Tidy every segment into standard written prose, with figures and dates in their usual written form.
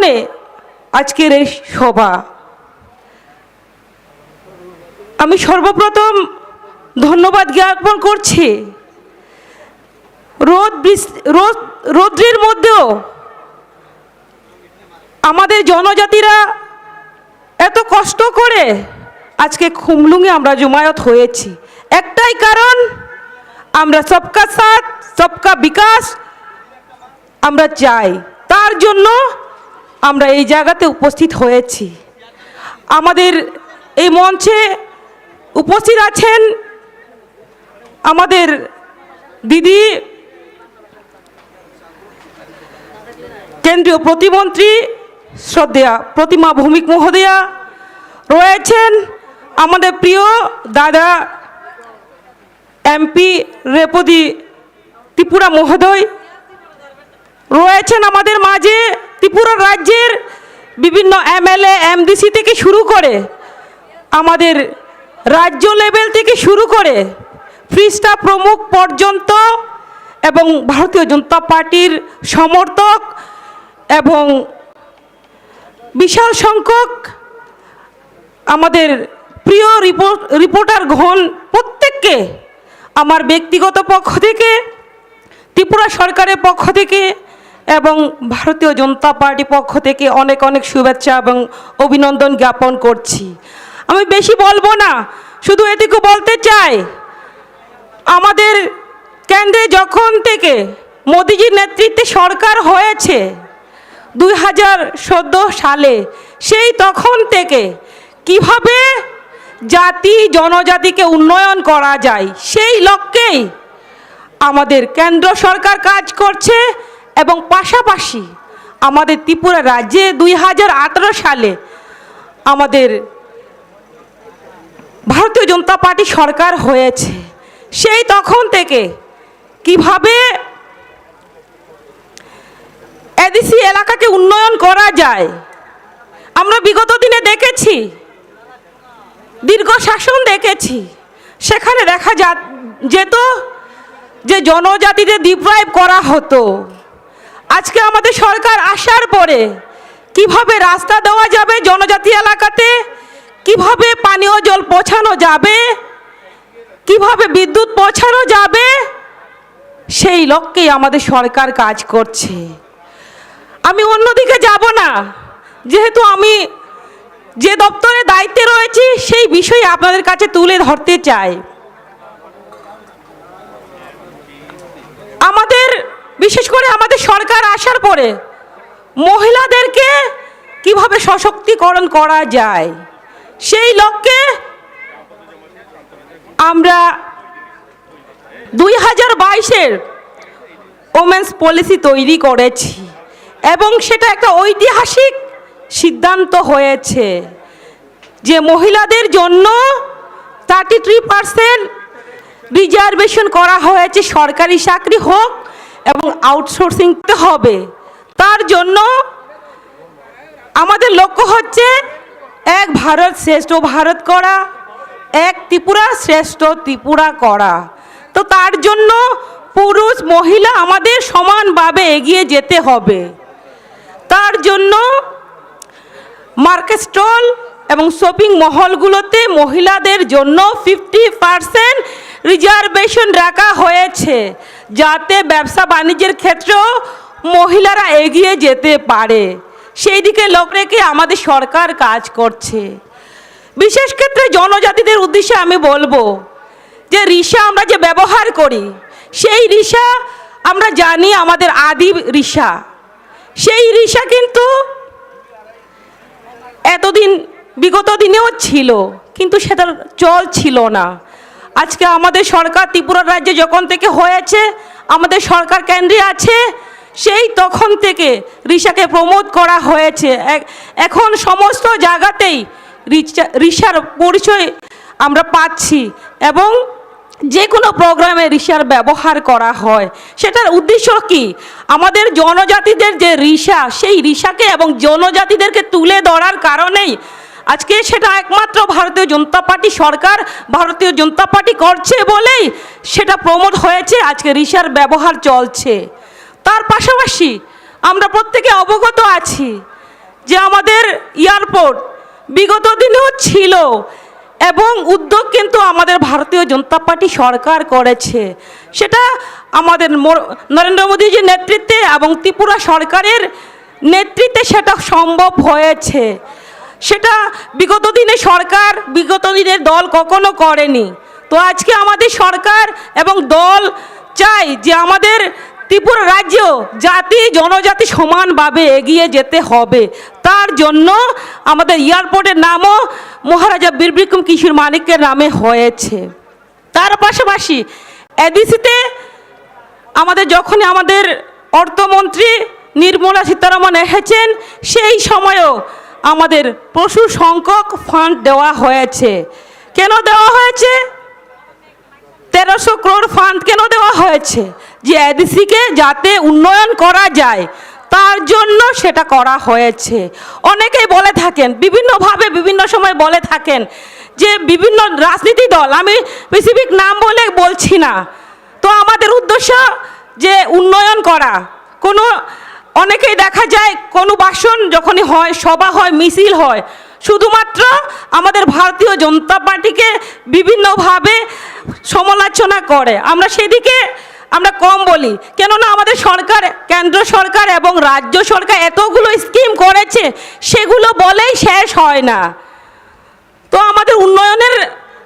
আয়োজনে আজকের এই সভা। আমি সর্বপ্রথম ধন্যবাদ জ্ঞাপন করছি রৌদ্রের মধ্যেও আমাদের জনজাতিরা এত কষ্ট করে আজকে খুমলুঙে আমরা জমায়েত হয়েছি। একটাই কারণ, আমরা সবকা সাথ সবকা বিকাশ আমরা চাই, তার জন্য আমরা এই জায়গাতে উপস্থিত হয়েছি। আমাদের এই মঞ্চে উপস্থিত আছেন আমাদের দিদি কেন্দ্রীয় প্রতিমন্ত্রী শ্রদ্ধেয়া প্রতিমা ভৌমিক মহোদয়া, রয়েছেন আমাদের প্রিয় দাদা এমপি রেপদি ত্রিপুরা মহোদয়, রয়েছেন আমাদের মাঝে ত্রিপুরা রাজ্যের বিভিন্ন এমএলএ এমডিসি থেকে শুরু করে আমাদের রাজ্য লেভেল থেকে শুরু করে ফ্রিস্টা প্রমুখ পর্যন্ত এবং ভারতীয় জনতা পার্টির সমর্থক এবং বিশাল সংখ্যক আমাদের প্রিয় রিপোর্টারগণ, প্রত্যেককে আমার ব্যক্তিগত পক্ষ থেকে, ত্রিপুরা সরকারের পক্ষ থেকে এবং ভারতীয় জনতা পার্টির পক্ষ থেকে অনেক অনেক শুভেচ্ছা এবং অভিনন্দন জ্ঞাপন করছি। আমি বেশি বলবো না, শুধু এটুকু বলতে চাই, আমাদের কেন্দ্রে যখন থেকে মোদিজির নেতৃত্বে সরকার হয়েছে 2014 সালে, সেই তখন থেকে কিভাবে জাতি জনজাতিকে উন্নয়ন করা যায় সেই লক্ষ্যেই আমাদের কেন্দ্র সরকার কাজ করছে এবং পাশাপাশি আমাদের ত্রিপুরা রাজ্যে 2018 সালে আমাদের ভারতীয় জনতা পার্টি সরকার হয়েছে। সেই তখন থেকে কিভাবে এডিসি এলাকাকে উন্নয়ন করা যায় আমরা বিগত দিনে দেখেছি, দীর্ঘ শাসন দেখেছি। সেখানে দেখা যেত যে জনজাতিদের ডিপ্রাইভ করা হতো। আজকে আমাদের সরকার আসার পরে কিভাবে রাস্তা দেওয়া যাবে জনজাতি এলাকাতে, কিভাবে পানীয় জল পৌঁছানো যাবে, কিভাবে বিদ্যুৎ পৌঁছানো যাবে, সেই লক্ষ্যেই আমাদের সরকার কাজ করছে। আমি অন্যদিকে যাব না, যেহেতু আমি যে দপ্তরে দায়িত্বে রয়েছি সেই বিষয়ে আপনাদের কাছে তুলে ধরতে চাই। আমাদের বিশেষ করে আমাদের সরকার আসার পরে মহিলাদেরকে কিভাবে সশক্তিকরণ করা যায় সেই লক্ষ্যে আমরা 2022-এর ওমেন্স পলিসি তৈরি করেছি এবং সেটা একটা ঐতিহাসিক সিদ্ধান্ত হয়েছে যে মহিলাদের জন্য 33% রিজার্ভেশন করা হয়েছে, সরকারি চাকরি হোক এবং আউটসোর্সিং হবে। তার জন্য আমাদের লক্ষ্য হচ্ছে এক ভারত শ্রেষ্ঠ ভারত করা, এক ত্রিপুরা শ্রেষ্ঠ ত্রিপুরা করা। তো তার জন্য পুরুষ মহিলা আমাদের সমানভাবে এগিয়ে যেতে হবে। তার জন্য মার্কেট স্টল এবং শপিং মহলগুলোতে মহিলাদের জন্য 50% রিজার্ভেশন রাখা হয়েছে, যাতে ব্যবসা বাণিজ্যের ক্ষেত্রেও মহিলারা এগিয়ে যেতে পারে। সেই দিকে লক্ষ্য রেখে আমাদের সরকার কাজ করছে। বিশেষ ক্ষেত্রে জনজাতিদের উদ্দেশ্যে আমি বলবো যে রিসা আমরা যে ব্যবহার করি, সেই রিসা আমরা জানি আমাদের আদি রিসা। সেই রিসা কিন্তু এতদিন বিগত দিনেও ছিল, কিন্তু সেটার চল ছিল না। আজকে আমাদের সরকার ত্রিপুরা রাজ্যে যখন থেকে হয়েছে, আমাদের সরকার কেন্দ্রে আছে, সেই তখন থেকে রিসাকে প্রমোট করা হয়েছে। এখন সমস্ত জায়গাতেই রিসার পরিচয় আমরা পাচ্ছি এবং যে কোনো প্রোগ্রামে রিসার ব্যবহার করা হয়। সেটার উদ্দেশ্য কি? আমাদের জনজাতিদের যে রিসা, সেই রিসাকে এবং জনজাতিদেরকে তুলে ধরার কারণেই আজকে সেটা একমাত্র ভারতীয় জনতা পার্টি সরকার, ভারতীয় জনতা পার্টি করছে বলেই সেটা প্রমোট হয়েছে, আজকে রিসার ব্যবহার চলছে। তার পাশাপাশি আমরা প্রত্যেকে অবগত আছি যে আমাদের এয়ারপোর্ট বিগত দিনেও ছিল এবং উদ্যোগ কিন্তু আমাদের ভারতীয় জনতা পার্টি সরকার করেছে। সেটা আমাদের নরেন্দ্র মোদীজির নেতৃত্বে এবং ত্রিপুরা সরকারের নেতৃত্বে সেটা সম্ভব হয়েছে। সেটা বিগত দিনে সরকার, বিগত দিনের দল কখনো করেনি। তো আজকে আমাদের সরকার এবং দল চাই যে আমাদের ত্রিপুরা রাজ্য জাতি জনজাতি সমানভাবে এগিয়ে যেতে হবে। তার জন্য আমাদের এয়ারপোর্টের নামও মহারাজা বীর বিক্রম কিশোর মানিক্যের নামে হয়েছে। তার পাশাপাশি এডিসিতে যখনই আমাদের অর্থমন্ত্রী নির্মলা সীতারামন এসেছেন, সেই সময়ও আমাদের প্রচুর সংখ্যক ফান্ড দেওয়া হয়েছে। কেন দেওয়া হয়েছে? 1300 crore ফান্ড কেন দেওয়া হয়েছে? যে এডিসিকে যাতে উন্নয়ন করা যায় তার জন্য সেটা করা হয়েছে। অনেকেই বলে থাকেন, বিভিন্নভাবে বিভিন্ন সময় বলে থাকেন যে বিভিন্ন রাজনীতি দল, আমি স্পেসিফিক নাম বলে বলছি না, তো আমাদের উদ্দেশ্য যে উন্নয়ন করা। অনেকেই দেখা যায় কোনো ভাষণ যখনই হয়, সভা হয়, মিছিল হয়, শুধুমাত্র আমাদের ভারতীয় জনতা পার্টিকে বিভিন্নভাবে সমালোচনা করে। আমরা সেদিকে কম বলি, কেননা আমাদের সরকার, কেন্দ্র সরকার এবং রাজ্য সরকার এতগুলো স্কিম করেছে, সেগুলো বলেই শেষ হয় না। তো আমাদের উন্নয়নের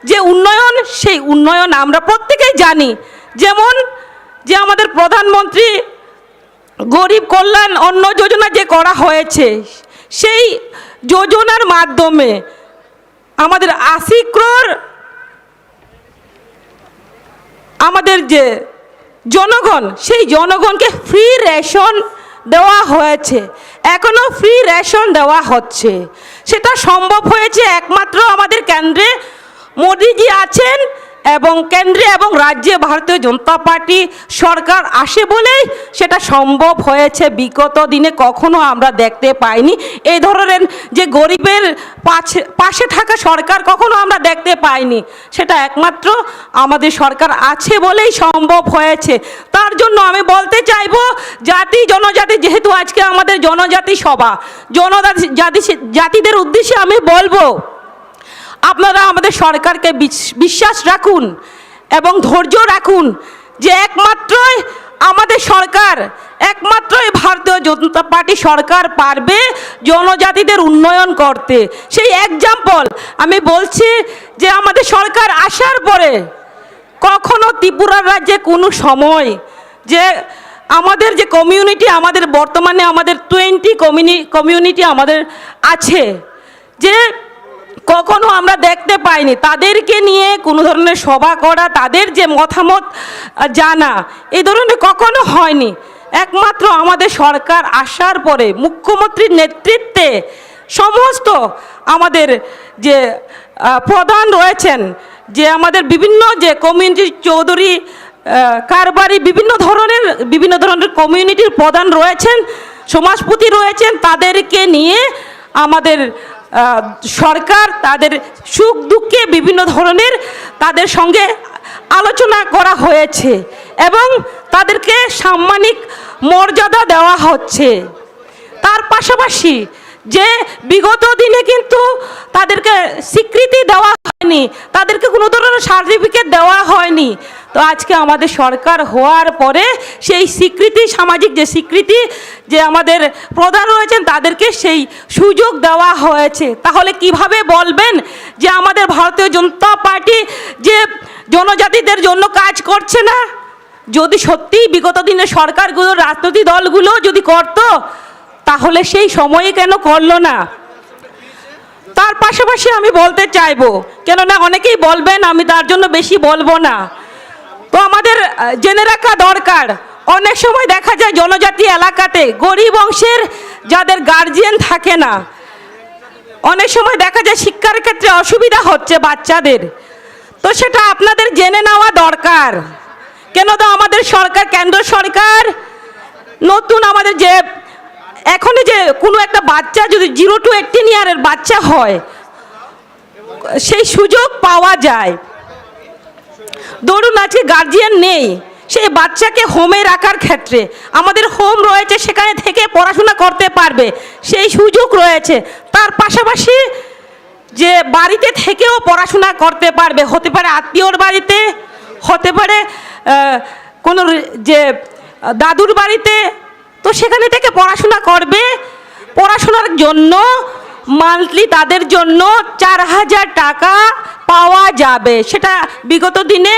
যে উন্নয়ন, সেই উন্নয়ন আমরা প্রত্যেকেই জানি। যেমন যে আমাদের প্রধানমন্ত্রী গরিব কল্যাণ অন্ন যোজনা যে করা হয়েছে, সেই যোজনার মাধ্যমে আমাদের 80 crore আমাদের যে জনগণ, সেই জনগণকে ফ্রি রেশন দেওয়া হয়েছে। এখনও ফ্রি রেশন দেওয়া হচ্ছে। সেটা সম্ভব হয়েছে একমাত্র আমাদের কেন্দ্রে মোদিজি আছেন এবং কেন্দ্রে এবং রাজ্যে ভারতীয় জনতা পার্টি সরকার আসে বলেই সেটা সম্ভব হয়েছে। বিগত দিনে কখনো আমরা দেখতে পাইনি এই ধরনের যে গরিবের পাশে থাকা সরকার, কখনো আমরা দেখতে পাইনি। সেটা একমাত্র আমাদের সরকার আছে বলেই সম্ভব হয়েছে। তার জন্য আমি বলতে চাইবো, জাতি জনজাতি, যেহেতু আজকে আমাদের জনজাতি সভা, জাতিদের উদ্দেশ্যে আমি বলবো, আপনারা আমাদের সরকারকে বিশ্বাস রাখুন এবং ধৈর্য রাখুন যে একমাত্রই আমাদের সরকার, একমাত্রই ভারতীয় জনতা পার্টি সরকার পারবে জনজাতিদের উন্নয়ন করতে। সেই এক্সাম্পল আমি বলছি যে আমাদের সরকার আসার পরে কখনো ত্রিপুরা রাজ্যে কোনো সময় যে আমাদের যে কমিউনিটি, আমাদের বর্তমানে আমাদের 20 কমিউনিটি আমাদের আছে, যে কখনো আমরা দেখতে পাইনি তাদেরকে নিয়ে কোনো ধরনের সভা করা, তাদের যে মতামত জানা, এই ধরনের কখনো হয়নি। একমাত্র আমাদের সরকার আসার পরে মুখ্যমন্ত্রীর নেতৃত্বে সমস্ত আমাদের যে প্রধান রয়েছেন, যে আমাদের বিভিন্ন যে কমিউনিটি, চৌধুরী, কারবারি, বিভিন্ন ধরনের কমিউনিটির প্রধান রয়েছেন, সমাজপতি রয়েছেন, তাদেরকে নিয়ে আমাদের সরকার তাদের সুখ দুঃখে বিভিন্ন ধরনের তাদের সঙ্গে আলোচনা করা হয়েছে এবং তাদেরকে সাম্মানিক মর্যাদা দেওয়া হচ্ছে। তার পাশাপাশি যে বিগত দিনে কিন্তু তাদেরকে স্বীকৃতি দেওয়া হয়নি, তাদেরকে কোনো ধরনের সার্টিফিকেট দেওয়া হয়নি। তো আজকে আমাদের সরকার হওয়ার পরে সেই স্বীকৃতি, সামাজিক যে স্বীকৃতি, যে আমাদের প্রধান রয়েছেন তাদেরকে সেই সুযোগ দেওয়া হয়েছে। তাহলে কিভাবে বলবেন যে আমাদের ভারতীয় জনতা পার্টি যে জনজাতিদের জন্য কাজ করছে না? যদি সত্যিই বিগত দিনে সরকারগুলো, রাজনৈতিক দলগুলো যদি করতো, তাহলে সেই সময়ে কেন করলো না? তার পাশাপাশি আমি বলতে চাইবো, কেননা অনেকেই বলবেন, আমি তার জন্য বেশি বলবো না। তো আমাদের জেনে রাখা দরকার, অনেক সময় দেখা যায় জনজাতি এলাকাতে গরিব অংশের যাদের গার্জিয়ান থাকে না, অনেক সময় দেখা যায় শিক্ষার ক্ষেত্রে অসুবিধা হচ্ছে বাচ্চাদের। তো সেটা আপনাদের জেনে নেওয়া দরকার। কেন তো আমাদের সরকার, কেন্দ্র সরকার নতুন আমাদের যে এখনই যে কোনো একটা বাচ্চা যদি 0 to 18 ইয়ারের বাচ্চা হয়, সেই সুযোগ পাওয়া যায়। ধরুন আজকে গার্জিয়ান নেই, সেই বাচ্চাকে হোমে রাখার ক্ষেত্রে আমাদের হোম রয়েছে, সেখানে থেকে পড়াশোনা করতে পারবে, সেই সুযোগ রয়েছে। তার পাশাপাশি যে বাড়িতে থেকেও পড়াশোনা করতে পারবে, হতে পারে আত্মীয়র বাড়িতে, হতে পারে কোনো যে দাদুর বাড়িতে, তো সেখানে থেকে পড়াশোনা করবে। পড়াশোনার জন্য মান্থলি তাদের জন্য 4,000 টাকা পাওয়া যাবে। সেটা বিগত দিনে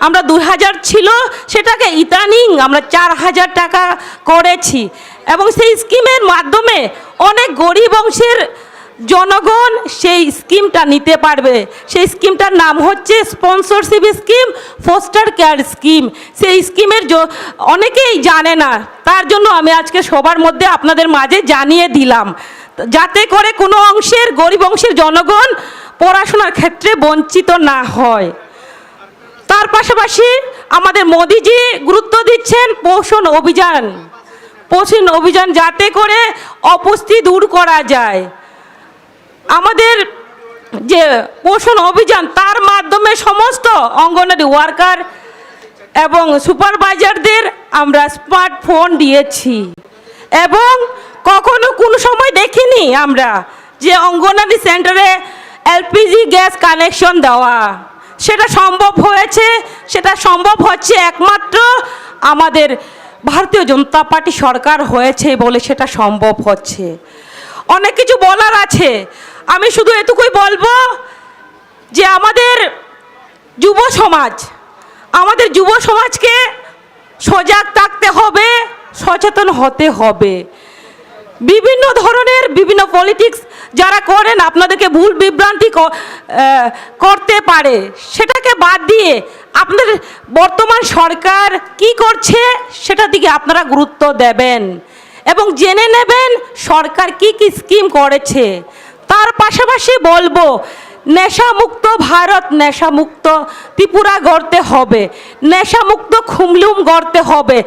আমরা 2,000 ছিল, সেটাকে ইদানিং আমরা 4,000 টাকা করেছি। এবং সেই স্কিমের মাধ্যমে অনেক গরিব অংশের জনগণ সেই স্কিমটা নিতে পারবে। সেই স্কিমটার নাম হচ্ছে sponsorship scheme, foster care scheme. সেই স্কিমের অনেকেই জানে না, তার জন্য আমি আজকে সবার মধ্যে আপনাদের মাঝে জানিয়ে দিলাম, যাতে করে কোনো অংশের গরিব অংশের জনগণ পড়াশোনার ক্ষেত্রে বঞ্চিত না হয়। তার পাশাপাশি আমাদের মোদিজি গুরুত্ব দিচ্ছেন পোষণ অভিযান, যাতে করে অপুষ্টি দূর করা যায়। আমাদের যে পোষণ অভিযান, তার মাধ্যমে সমস্ত অঙ্গনওয়াড়ি ওয়ার্কার এবং সুপারভাইজারদের আমরা স্মার্টফোন দিয়েছি। এবং কখনো কোনো সময় দেখিনি আমরা যে অঙ্গনওয়াড়ি সেন্টারে এলপিজি গ্যাস কানেকশন দেওয়া। সেটা সম্ভব হয়েছে, সেটা সম্ভব হচ্ছে একমাত্র আমাদের ভারতীয় জনতা পার্টি সরকার হয়েছে বলে সেটা সম্ভব হচ্ছে। অনেক কিছু বলার আছে, আমি শুধু এটুকুই বলবো যে আমাদের যুব সমাজকে সজাগ থাকতে হবে, সচেতন হতে হবে। বিভিন্ন ধরনের বিভিন্ন পলিটিক্স যারা করেন আপনাদেরকে ভুল বিভ্রান্তি করতে পারে, সেটাকে বাদ দিয়ে আপনাদের বর্তমান সরকার কি করছে সেটার দিকে আপনারা গুরুত্ব দেবেন এবং জেনে নেবেন সরকার কি কি স্কিম করেছে। তার পাশাপাশি বলবো নেশামুক্ত ভারত, নেশামুক্ত ত্রিপুরা গড়তে হবে, নেশামুক্ত খুমলুম গড়তে হবে।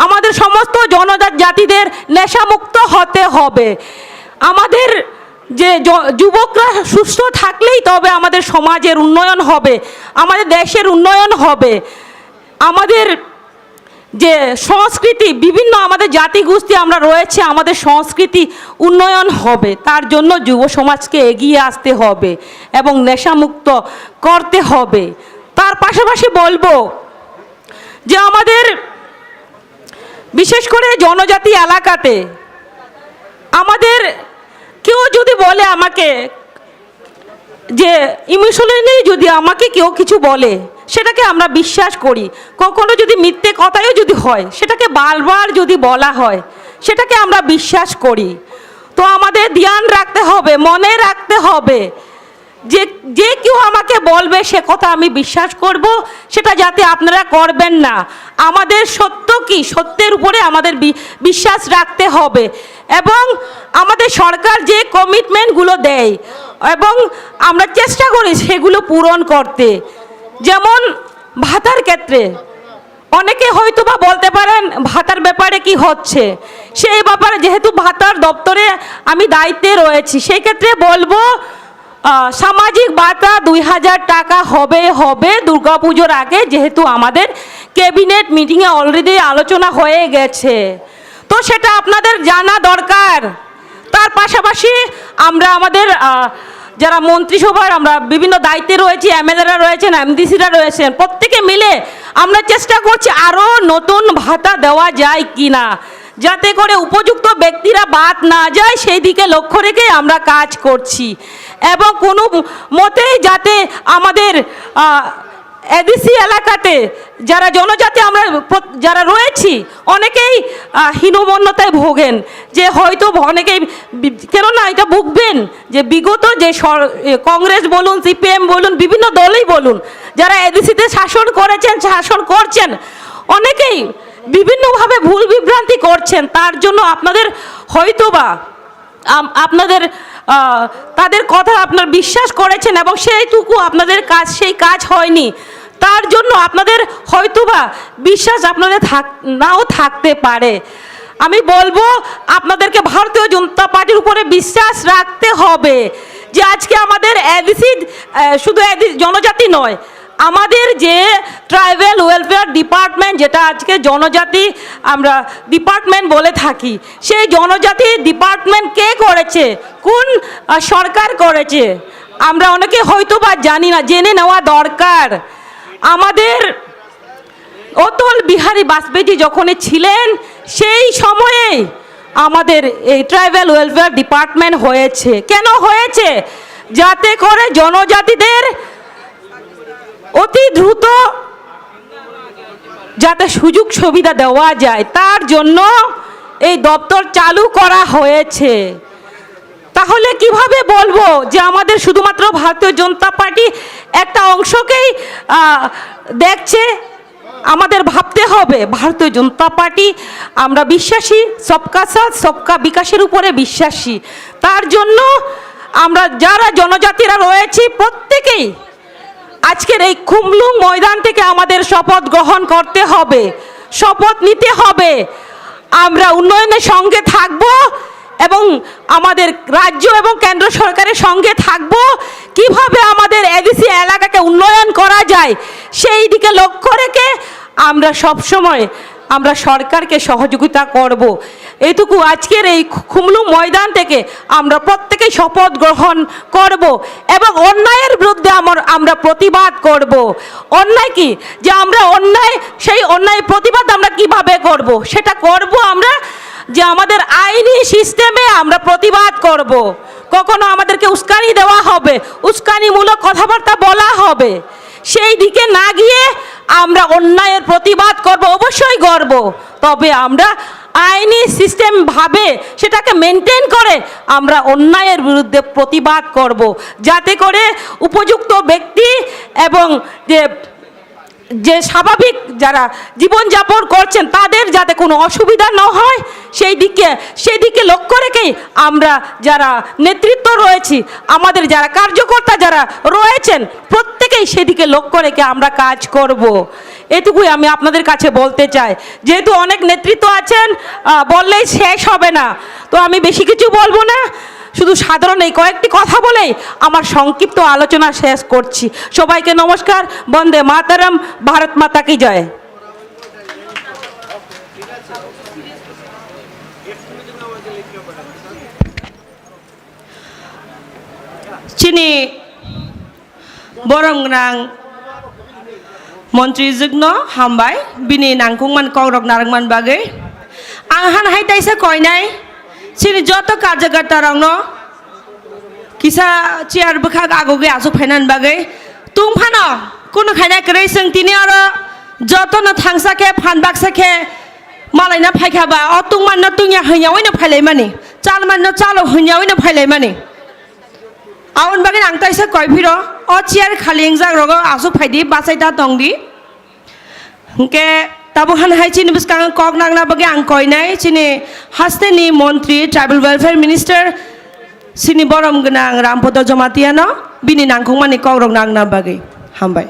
আমাদের সমস্ত জনজাতিদের নেশামুক্ত হতে হবে। আমাদের যে যুবকরা সুস্থ থাকলেই তবে আমাদের সমাজের উন্নয়ন হবে, আমাদের দেশের উন্নয়ন হবে। আমাদের যে সংস্কৃতি, বিভিন্ন আমাদের জাতিগোষ্ঠী আমরা রয়েছে, আমাদের সংস্কৃতি উন্নয়ন হবে। তার জন্য যুব সমাজকে এগিয়ে আসতে হবে এবং নেশামুক্ত করতে হবে। তার পাশাপাশি বলবো যে আমাদের বিশেষ করে জনজাতি এলাকাতে আমাদের কেউ যদি বলে আমাকে যে ইমোশনালি যদি আমাকে কেউ কিছু বলে, সেটাকে আমরা বিশ্বাস করি। কখনো যদি মিথ্যে কথাও যদি হয়, সেটাকে বারবার যদি বলা হয়, সেটাকে আমরা বিশ্বাস করি। তো আমাদের ধ্যান রাখতে হবে, মনে রাখতে হবে যে কেউ আমাকে বলবে সে কথা আমি বিশ্বাস করব, সেটা যাতে আপনারা করবেন না। আমাদের সত্য কি, সত্যের উপরে আমাদের বিশ্বাস রাখতে হবে এবং আমাদের সরকার যে কমিটমেন্টগুলো দেয় এবং আমরা চেষ্টা করি সেগুলো পূরণ করতে। যেমন ভাতার ক্ষেত্রে অনেকে হয়তো বা বলতে পারেন ভাতার ব্যাপারে কি হচ্ছে, সেই ব্যাপারে যেহেতু ভাতার দপ্তরে আমি দায়িত্বে রয়েছি, সেই ক্ষেত্রে বলবো সামাজিক ভাতা 2,000 টাকা হবে দুর্গাপুজোর আগে, যেহেতু আমাদের ক্যাবিনেট মিটিংয়ে অলরেডি আলোচনা হয়ে গেছে, তো সেটা আপনাদের জানা দরকার। তার পাশাপাশি আমরা আমাদের যারা মন্ত্রিসভার আমরা বিভিন্ন দায়িত্বে রয়েছি, এমএলএরা রয়েছেন, এমডিসিরা রয়েছেন, প্রত্যেকে মিলে আমরা চেষ্টা করছি আরও নতুন ভাতা দেওয়া যায় কি না, যাতে করে উপযুক্ত ব্যক্তিরা বাদ না যায়, সেই দিকে লক্ষ্য রেখে আমরা কাজ করছি। এবং কোনো মতেই যাতে আমাদের এডিসি এলাকাতে যারা জনজাতি আমরা যারা রয়েছি অনেকেই হীনমন্যতায় ভোগেন, যে হয়তো অনেকেই কেননা এটা ভুগবেন যে বিগত যে কংগ্রেস বলুন, সিপিএম বলুন, বিভিন্ন দলই বলুন, যারা এডিসিতে শাসন করছেন অনেকেই বিভিন্নভাবে ভুল বিভ্রান্তি করছেন। তার জন্য আপনাদের হয়তোবা আপনাদের তাদের কথা আপনার বিশ্বাস করেছেন এবং সেইটুকু আপনাদের কাজ সেই কাজ হয়নি, তার জন্য আপনাদের হয়তোবা বিশ্বাস আপনাদের নাও থাকতে পারে। আমি বলবো আপনাদেরকে ভারতীয় জনতা পার্টির উপরে বিশ্বাস রাখতে হবে যে আজকে আমাদের এডিসি শুধু জনজাতি নয়, আমাদের যে ট্রাইবাল ওয়েলফেয়ার ডিপার্টমেন্ট, যেটা আজকে জনজাতি আমরা ডিপার্টমেন্ট বলে থাকি, সেই জনজাতি ডিপার্টমেন্ট কে করেছে, কোন সরকার করেছে, আমরা অনেকে হয়তো বা জানি না, জেনে নেওয়া দরকার। আমাদের অটল বিহারী বাজপেয়ী যখন ছিলেন সেই সময়ে আমাদের এই ট্রাইবাল ওয়েলফেয়ার ডিপার্টমেন্ট হয়েছে। কেন হয়েছে? যাতে করে জনজাতিদের অতি দ্রুত যাতে সুযোগ সুবিধা দেওয়া যায়, তার জন্য এই দপ্তর চালু করা হয়েছে। তাহলে কিভাবে বলবো যে আমাদের শুধুমাত্র ভারতীয় জনতা পার্টি একটা অংশকেই দেখছে? আমাদের ভাবতে হবে ভারতীয় জনতা পার্টি আমরা বিশ্বাসী, সবকা সাথ সবকা বিকাশের উপরে বিশ্বাসী। তার জন্য আমরা যারা জনজাতিরা রয়েছি প্রত্যেকেই আজকের এই খুমলুং ময়দান থেকে আমাদের শপথ গ্রহণ করতে হবে, শপথ নিতে হবে। আমরা উন্নয়নের সঙ্গে থাকব এবং আমাদের রাজ্য এবং কেন্দ্র সরকারের সঙ্গে থাকব। কিভাবে আমাদের এডিসি এলাকাকে উন্নয়ন করা যায় সেই দিকে লক্ষ্য রেখে আমরা সবসময় আমরা সরকারকে সহযোগিতা করব। এইটুকু আজকের এই খুমলুং ময়দান থেকে আমরা প্রত্যেকেই শপথ গ্রহণ করব এবং অন্যায়ের বিরুদ্ধে আমরা প্রতিবাদ করব। অন্যায় কি, যে আমরা অন্যায়, সেই অন্যায় প্রতিবাদ আমরা কিভাবে করব? সেটা করব আমরা যে আমাদের আইনি সিস্টেমে আমরা প্রতিবাদ করব। কখনো আমাদেরকে উস্কানি দেওয়া হবে, উস্কানিমূলক কথাবার্তা বলা হবে, সেই দিকে না গিয়ে আমরা অন্যায়ের প্রতিবাদ করব, অবশ্যই করব। তবে আমরা আইনি সিস্টেম ভাবে সেটাকে মেনটেন করে আমরা অন্যায়ের বিরুদ্ধে প্রতিবাদ করব, যাতে করে উপযুক্ত ব্যক্তি এবং যে স্বাভাবিক যারা জীবনযাপন করছেন তাদের যাতে কোনো অসুবিধা না হয় সেই দিকে লক্ষ্য রেখেই আমরা যারা নেতৃত্ব রয়েছি, আমাদের যারা কার্যকর্তা যারা রয়েছেন প্রত্যেকেই সেদিকে লক্ষ্য রেখে আমরা কাজ করব। এটুকুই আমি আপনাদের কাছে বলতে চাই। যেহেতু অনেক নেতৃত্ব আছেন, বললেই শেষ হবে না, তো আমি বেশি কিছু বলবো না, শুধু সাধারণ এই কয়েকটি কথা বলেই আমার সংক্ষিপ্ত আলোচনা শেষ করছি। সবাইকে নমস্কার। বন্দে মাতরম। ভারত মাতা কি জয়। চিনি বরংগ্রাং মন্ত্রী যুগ্ন হামবাই বিনি নাংকুংমান কংরক নারংমান বাগে आं हान हाय ताइसा कयनाय सिनि जत कार्यकर्ता रंगनो किसा चेयर बखा आगोगे आसु फाइनान बागे तुमफानो कुनु खायना करे जों तिनि आरो जतन थांसाखे फानबाकसाखे मालायना फायखाबा अ तुंमाननो तुंया हैयावैनो फायलायमानि चालमाननो चालो हैयावैनो फायलायमानि आउन बागे आं ताइसा कयफिरो अ चेयर खालि इंजाग रगो आसु फायदि बासायता दंदि के ताबो हान हाय चिनि बिस्कां कक नांगना बागे आं कयनाय चिनि हास्टेनि मन्त्री ट्राइबल वेलफेयर मिनिस्टर सिनि बरम गोनां रामपद जमातियानो बिनि नांखंमानि कौरक नांगना बागे हामबाय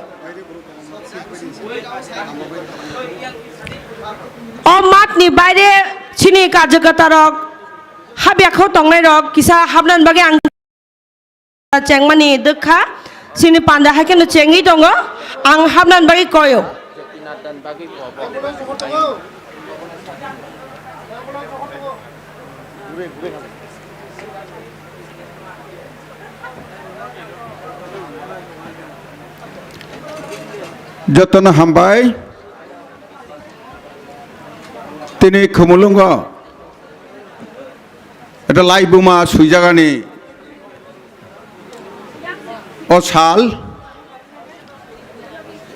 अ मातनि बायरे चिनि कार्यकर्ता रक हाबियाखौ तंनाय रक किसा हाबनान बागे आं चेंगमानि दोखा सिनि पान्दा हाकेनो चेंगि दङ आं हाबनान बागे कयो যতন হামবাই তিনি খুমুলুঙ্গ এটা লাই বুমা সুইজাগানি অসাল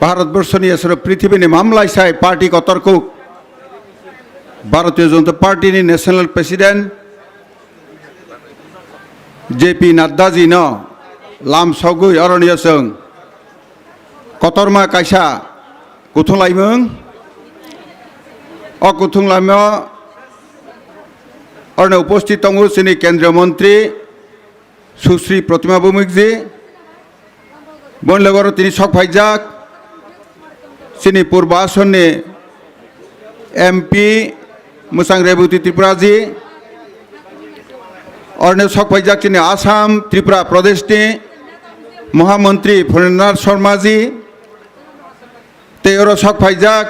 ভারতবর্ষনি আসলে পৃথিবীনি মামলাইসাই পার্টি কতর্কুক ভারতীয় জনতা পার্টিनि ন্যাশনাল প্রেসিডেন্ট जेपी नाड्डाजी न लाम सगुई अरण्यजों कतरमा कायसा गुथुंलायमों अ गुथुंलायमो अरण्य उपस्थित दङ जोंनि केन्द्रीय मन्त्री सुश्री प्रतिमा भौमिकजी बनलोगर तिनि सकफायजाक जोंनि पूर्व आसननि एमपि मोसां रेबती त्रिपुराजी अरण्य सकफायजाक जोंनि आसाम त्रिपुरा प्रदेशनि महामन्त्री फरेन्द्रनाथ शर्माजी তেরো শখ ফাইজাক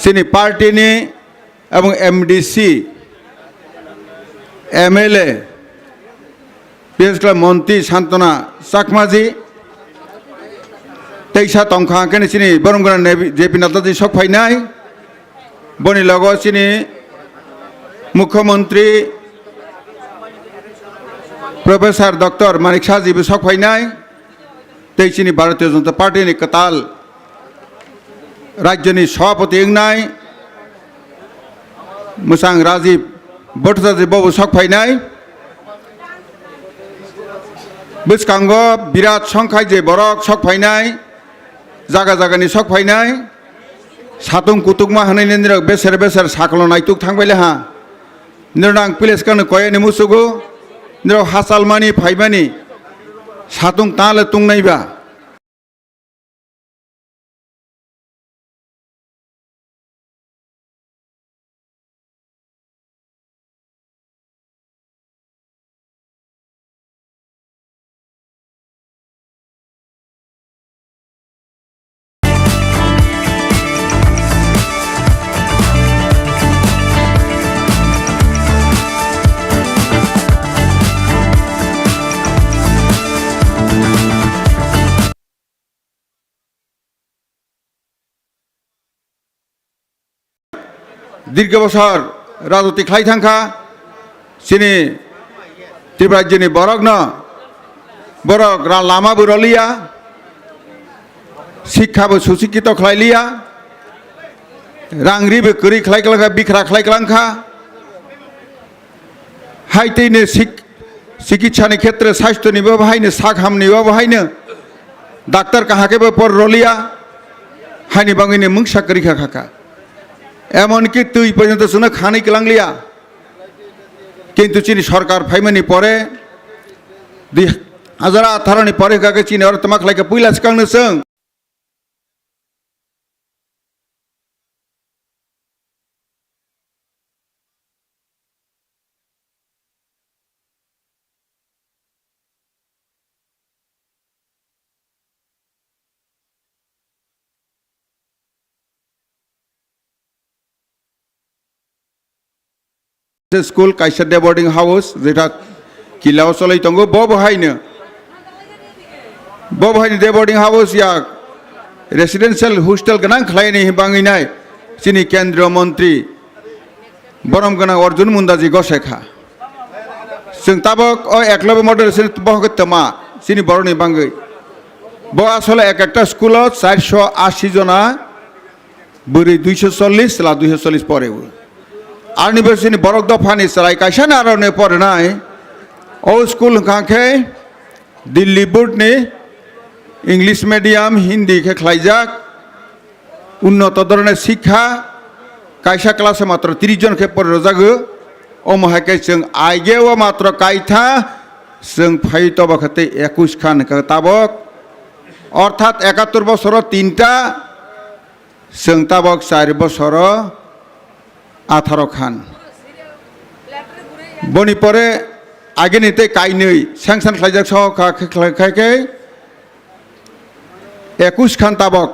চিনি পার্টিনি এবং এমডিসি এমএলএ বিশেষ করে মন্ত্রী শান্তনা চাকমাজি তেইশা তংখাকে চিনি বরমগড় জেপি নাড্ডাজি শখ ফাইনাই বনি লগ চিনি মুখ্যমন্ত্রী প্রফেসর ডক্টর মানিক সাহাজিবো শখ ফাইনাই তেইশিনি ভারতীয় জনতা পার্টিनि कताल राज्यनि सभापति इंगनाय मोसां राजीव भट्टाचार्य बाबू शख फाइनाय बिस्कांगो बिराट संखाय जे बरक शख फाइनाय जागा जागानि शख फाइनाय सातुं कुतुकमा हानायनि निरक बेसेर बेसेर साकल नायतुक थांबायले हा निरनां प्लेस कानो कयनि मुसुगु निरक हासालमानि फाइबानि सातुं ताले तुंनायबा दीर्घ बছর राजनीति खाई थांखा सिनी त्रिपुरा राज्यनि बरक न बरक लामाबो रलिया शिक्षाबो सुशिक्षित खालायलिया रांग्रिबो करि खालायख्लांखा बिख्रा खालायख्लांखा हाइतैनो चिकित्सानि क्षेत्र स्वास्थ्यनिबो बाहायनो साखामनिबो बाहायनो डाक्टर काहाकेबो पर रलिया हाइनि बाङैनो मुंसा करिखा खाखा एमनकि तुई पर्यन्त सुनो खानी कलांगलिया किन्तु चीनी सरकार फाइमानि परे 2018 नि परे काके चीनी और तमाक लाइक पुइला सिकांनो सों स्कूल काइसा डे बोर्डिंग हाउस जेटा किलाव चलै तंगो बहायनो डे बोर्डिंग हाउस या रेसिडेंशियल हॉस्टेल गनां खालायनि बाङैनाय चिनी केंद्रीय मंत्री बरम गनां अर्जुन मुंडाजी गसेखा जों ताबक एकलब्य मॉडल बहक तमा चिनी बरनि बाङै ब आसले एक स्कूल 480 जना बुरी 240 ला 240 परेबो आरनिबेसिनी बरक दफानि सराय काइसान आरने पढ़नाय ओ स्कूल काखे दिल्ली बोर्ड ने इंग्लिश मीडियम हिंदी के खलाइजाक उन्नत धरনের शिक्षा काइसा क्लास मात्र 30 जन के पर रजागो ओ महाके जों आइगेवा मात्र काइथा जों फाइतो बखते 21 खान का ताबक अर्थात 71 बছর 3टा जों ताबक 4 बছর 18 खान बनी परे आगे नीते काइनै सैंक्शन खालायजाक सह खाके 21 खान ताबक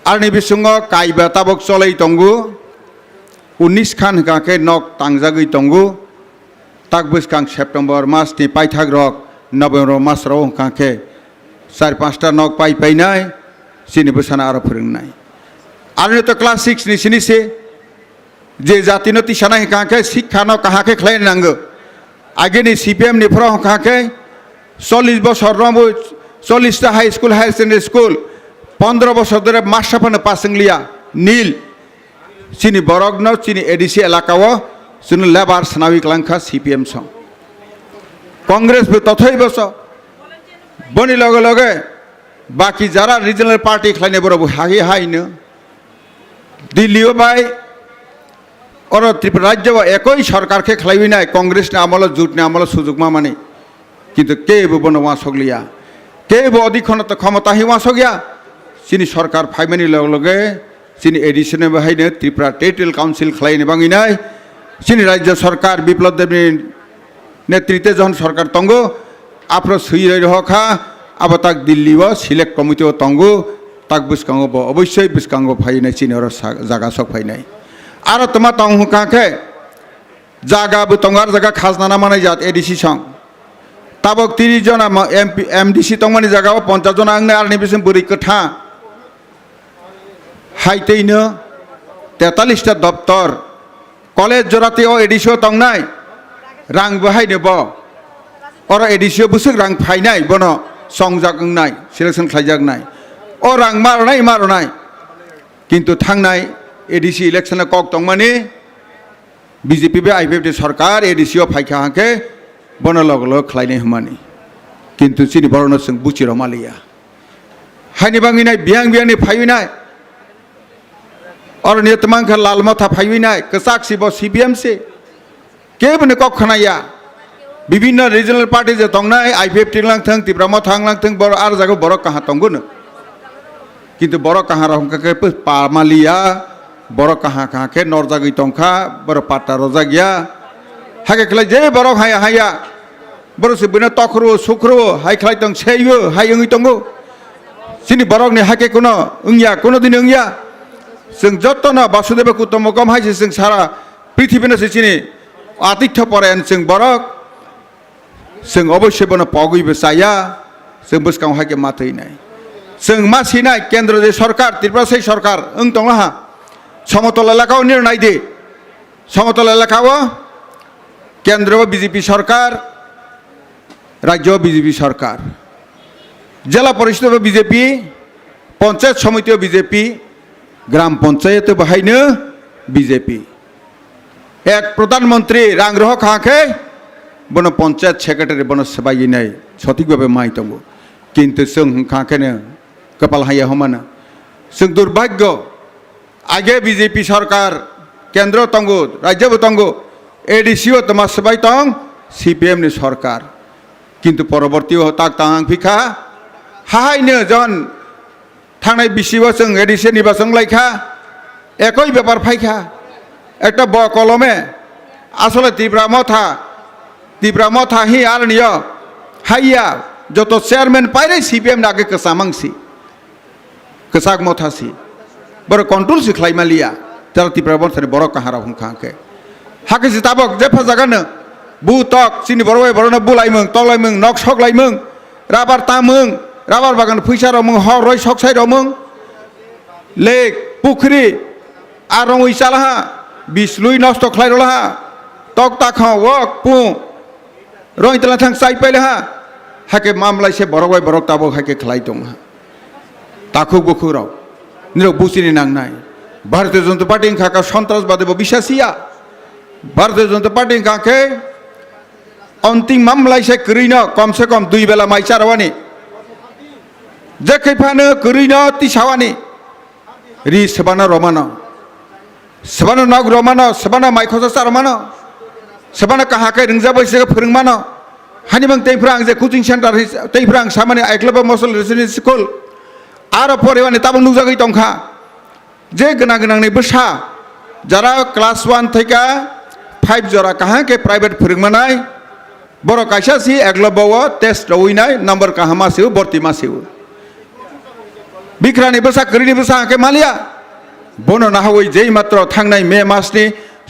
आरनि बिसुङाव काइबा ताबक चलै तंगु 19 खान काके नक तांजागै तंगु ताक बिसकां सेप्टेम्बर मास नि पाइथाग रक नभेम्बर मास रौ काके 4-5टा नक पाइनाय सिनि बोसाना आरो फोरोंनाय आरनि तो क्लास 6 नि सिनिसे जे जातिनो तिसाना काके शिक्षा न काहाके खलाय नांगो आगे नि सीपीएम नि फ्र काके 40 बছর रबो 40टा high school higher secondary school 15 बছর धरे मास्टारफोरनो पासिंलिया नील चिनी बरगनो चिनी एडीसी एलाकाओ सुनो लेबार सनाविक लांखा सीपीएम सं कांग्रेस बो तथै बस बनि लगे लगे बाकी जारा रिजनल पार्टी खलायने बरबो हाहि हाइनो दिल्लीओ बाय और त्रिपुरा राज्य एक सरकार के खलायबिनाय कांग्रेस ने आमल जुट ने आमल सुजुग माने किन्तु केबो बन वासगलिया केबो अधिक्षण क्षमता ही वासगिया चिनी सरकार फाइमानि लगे लगे चिनी एडिशने बाहायनो त्रिपुरा टेरिटरियल काउंसिल खलायनो बाङैनाय चिनी राज्य सरकार बिप्लब देवनि नेतृत्वे जहन सरकार तंगो Afro सुइरै रहखा abo tak Delhi o select committee o tongo tak buskango bo obossoi buskango phainai chini oro jaga sok phainai aro toma tong hukake jaga bu tongar jaga khazna na manai jat ADC song tabok 30 jona MDC tongmani jaga o 50 jona angne arni bisem buri kotha haiteino 43 ta dপ্তর college জোড়াতে ও ADC o tongnai rang bahai ne bo oro ADC o busuk rang phainai bono songjak nai selection khlaijak nai o rang maronai কিন্তু থাংনাই ADC election cock তংমানি BJP বে IPF সরকার ADC ও ফাইখা হাকে বনলগল খ্লাইনে হমানি কিন্তু চিনি বরণ song বুচি রমালিয়া হাইনি বাঙ্গিনাই বিয়াংনি ফাইনাই और नेतमांग लाल माथा फाइनाय कसाक्षी बो CPM से केबने কক खनाया विभिन्न रिजनल पार्टी जे तंगनाय आईपीएफ टिंगलां थंग तिब्रामा थांगलां थंग बर आर जागो बर कहा तंगुन किंतु बर कहा रहम के पामालिया बर कहा के नरजागै तंखा बर पाटा रजागिया हाके खलाय जे बर हाया बर से बिना तखरो सुखरो हाय खलाय तंग सेयो हायंगै तंगो सिनि बरकनि हाके कोनो ओंगिया कोनो दिन ओंगिया जों जतन बासुदेव कुटुम्बकम हाय जों सारा पृथ्वीनो सिनि आतिथ्य परायन जों बरक जों अवश्य बनो पगैबो जाया जों बसकाव हाके माथैनाय जों मासिनाय केंद्र जे सरकार त्रिपुरा से सरकार ओं दंहा समतल एलाकाव निर्णय दे समतल एलाकाव केंद्र बीजेपी सरकार राज्य बीजेपी सरकार जिला परिषद बीजेपी पंचायत समिति बीजेपी ग्राम पंचायत बाहायनो बीजेपी एक प्रधानमंत्री रांग्रह खाके बनो पंचायत सेक्रेटारि बनो सबायनाय सठिक भाबे माइ दंगो किन्तु जों खाकेनो कपाल हाया हमाना जों दुर्भाग्य आगे बीजेपी सरकार केंद्र तंगो राज्य तंगो ADC ओ तमा सबाय तंग CPM नि सरकार किन्तु परवर्ती ताक तांग फिखा हाहायनो जन थांनाय बिसिबो जों ADC निर्वाचन लायखा एकई ব্যাপার फायखा একটা ব কলমে আসলে তীব্রা মথা হি আর নিয় হাইয়া যত চেয়ারম্যান পাইরে CPM নাগে কসামাংসি কসাক মথাসি বড় কন্ট্রোল সিখলাইমালিয়া তার তীব্রা মথানি বড় কাহারা হুমখাকে হাকে জিতাবক যেফা জাগানো বু তক চিনি বড় বড় বুলাইমং তলাইমং নক সকলাইমং রাবার তামং राबार बागान फैसा रमों हरय सकसाय रमों लेक पुखरी आरं इसालाहा बिसलुई नष्ट खलायरलाहा तक ताखा वक पु रयतला थां साइ पाइलाहा हाके मामलायसे बरगय बरक ताबो हाके खलाय दंहा ताखु गुखुराव निर बुसिनि नांनाय भारतीय जनता पार्टी खाका सन्त्रासबादी बिसासिया भारतीय जनता पार्टी खाके अंतिम मामलायसे करिनो कम से कम 2 बेला माइचारवानी जे खैफानो करिनो तिसावानी रि सेबाना रमानो सेबाना नग रमानो सेबाना माइखसा रमानो सेबाना काहाके रिंजाबैसे फोरोंमानो हानिबां तैफ्रां जे कोचिं सेंटर तैफ्रां सामानि आइक्लब मसल रेसिडेन्सि स्कुल आरो फरायवानि ताबो नुजागै दंखा जे गोनां बोसा जारा क्लास 1 थैका 5 जरा काहाके प्राइवेट फोरोंमानाय बर कायसासि एकलबाव टेस्ट रवैनाय नम्बर काहामासिउ भर्ती मासिउ बिख्रानि बोसा करिनि बोसा के मालिया बनो नाहावै जेई मात्र थांनाय मे मासनि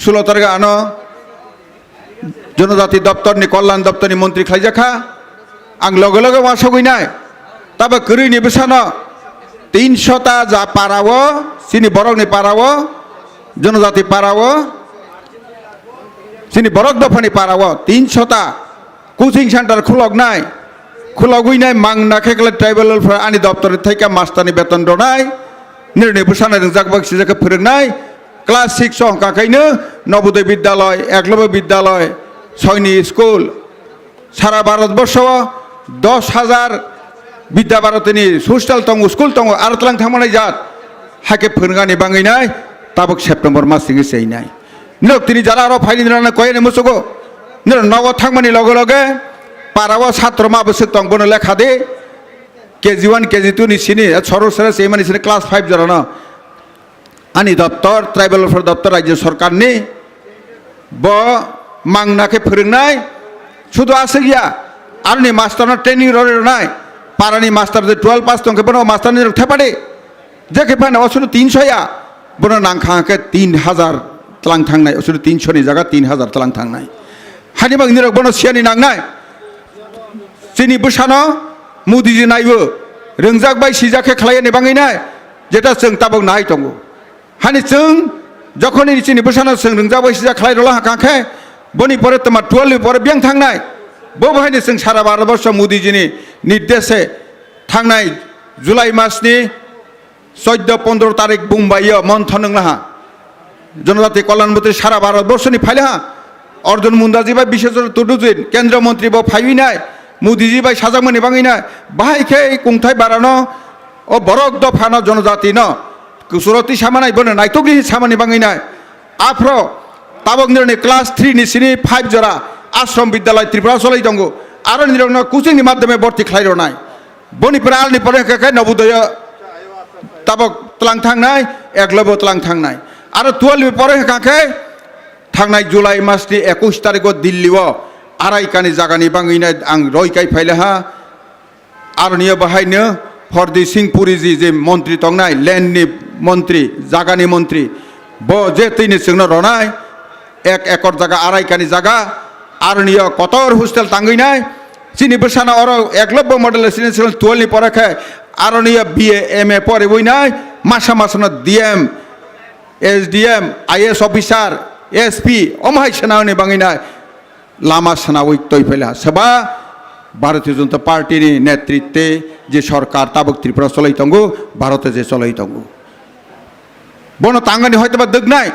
16 तारिख आनो जनजाति दप्तरनि कल्याण दप्तरनि मन्त्री खायजाखा आं लगे लगे मासगैनाय ताबो करिनि बोसानो 300 ता जा पारावो सिनि बरकनि पारावो जनजाति पारावो सिनि बरक दफानि पारावो 300 ता कोचिं सेंटर खुलगनाय खुलागुइनाय मांगनाखेकले ट्राइबेल वेलफेयर आनि दप्तर थैका मास्टारनि बेतन दनाय निर्णय बोसानाय जागबागसि जाखो फोरोंनाय क्लास 6 अंकाखैनो नवोदय विद्यालय एकलव्य विद्यालय सैनिक स्कुल सारा भारतवर्ष 10,000 विद्या भारतनि हस्टेल दङ स्कुल दङ आरो तलां थांमानाय जात हाके फोरोंगानि बाङैनाय ताबक सेप्टेम्बर मास सिङै सैनाय नो तिनि जारा आरो फाइलिन राना कयने मोसगो नो नव थांमानि लगे लगे पारावा छात्र मा बसक दं बनो लेखा दे KG1 KG2 नि सिनि सरसरा सेमानि सिनि क्लास 5 जरानो आनि दप्तर ट्राइबेल वेलफेयर दप्तर राज्य सरकारनि ब मांगनाखे फोरोंनाय सुदु आसे गैया आरो नि मास्टारनो ट्रेनिं रनाय পারানি মাস্টার যে 12 পাস তংকে বনো মাস্টার নিরক থেপাড়ে যে খেপানে অসুর 300 या বনো নাংখাকে 3000 তলাং থাংনাই অসুর 300 নি জায়গা 3000 তলাং থাংনাই হানি বাং নিরক বনো সিয়ানি নাংনাই চিনি বুসানো মুদিজি নাইবো রंजाक बाय सिजाखे खालायनि बाङैनाय जेटा जों ताबक नाय दङ हानि जों जखनि चिनि बुसानो जों रंजाक बाय सिजा खालायरला हाखाखे बनि परे तमा 12 परे बें थांनाय बो बाहायनो जों सारा भारतवर्ष मोदीजीनि निर्देशे थांनाय जुलाइ मासनि 14-15 तारिख मुम्बाइआव मन्थन नंलाहा जनजाति कल्याण मन्त्री सारा भारतवर्षनि फायलाहा अर्जुन मुन्डाजी बाय बिश्वेश्वर तुडुजिन केन्द्र मन्त्री बो फायविनाय मोदीजी बाय साजामनि बाङैना बाहायखे खुंथाय बारानो ओ बरक दफानो जनजाति न कुसुरति सामानाय बनो नायतग्रि सामानि बाङैना आफ्रो ताबक निरनि क्लास 3 नि सिनि 5 जरा आश्रम विद्यालय त्रिपुरा चलै दंगो आरो निरनो कोचिंनि माध्यमे भर्ती खालायरनाय बनिफ्राय आलनि परेखे नवोदय ताबक तलां थांनाय एकलब्य तलां थांनाय आरो 12 परेखाखे थांनाय जुलाइ मासनि 21 तारिखआव दिल्लीआव आरायकानि जागानि बाङैना आं रयकाय फायलाहा आरनिया बाहायनो हरदीप सिंह पुरीजी जे मन्त्री तंनाय लेन्डनि मन्त्री जागानि मन्त्री ब जे तैनि जोंनो रनाय 1 एकड़ जागा आरायकानि जागा आरनिया कतर हस्टेल तांगैनाय चिनि बोसाना अर एकलब्य मडेल रेसिडेन्सियेल 12 नि परेखे आरनिया BA MA परेबोयनाय मासा मासनो DM SDM IS अफिसार SP अमहाय सेनानि बाङैनाय लामा सनावै तैफैला सबा भारतीय जनता पार्टी नेतृत्वे जे सरकार ताबक त्रिपुरा चलै दंगो भारते जे चलै दंगो बनो तांगानि हयतोबा दगनाय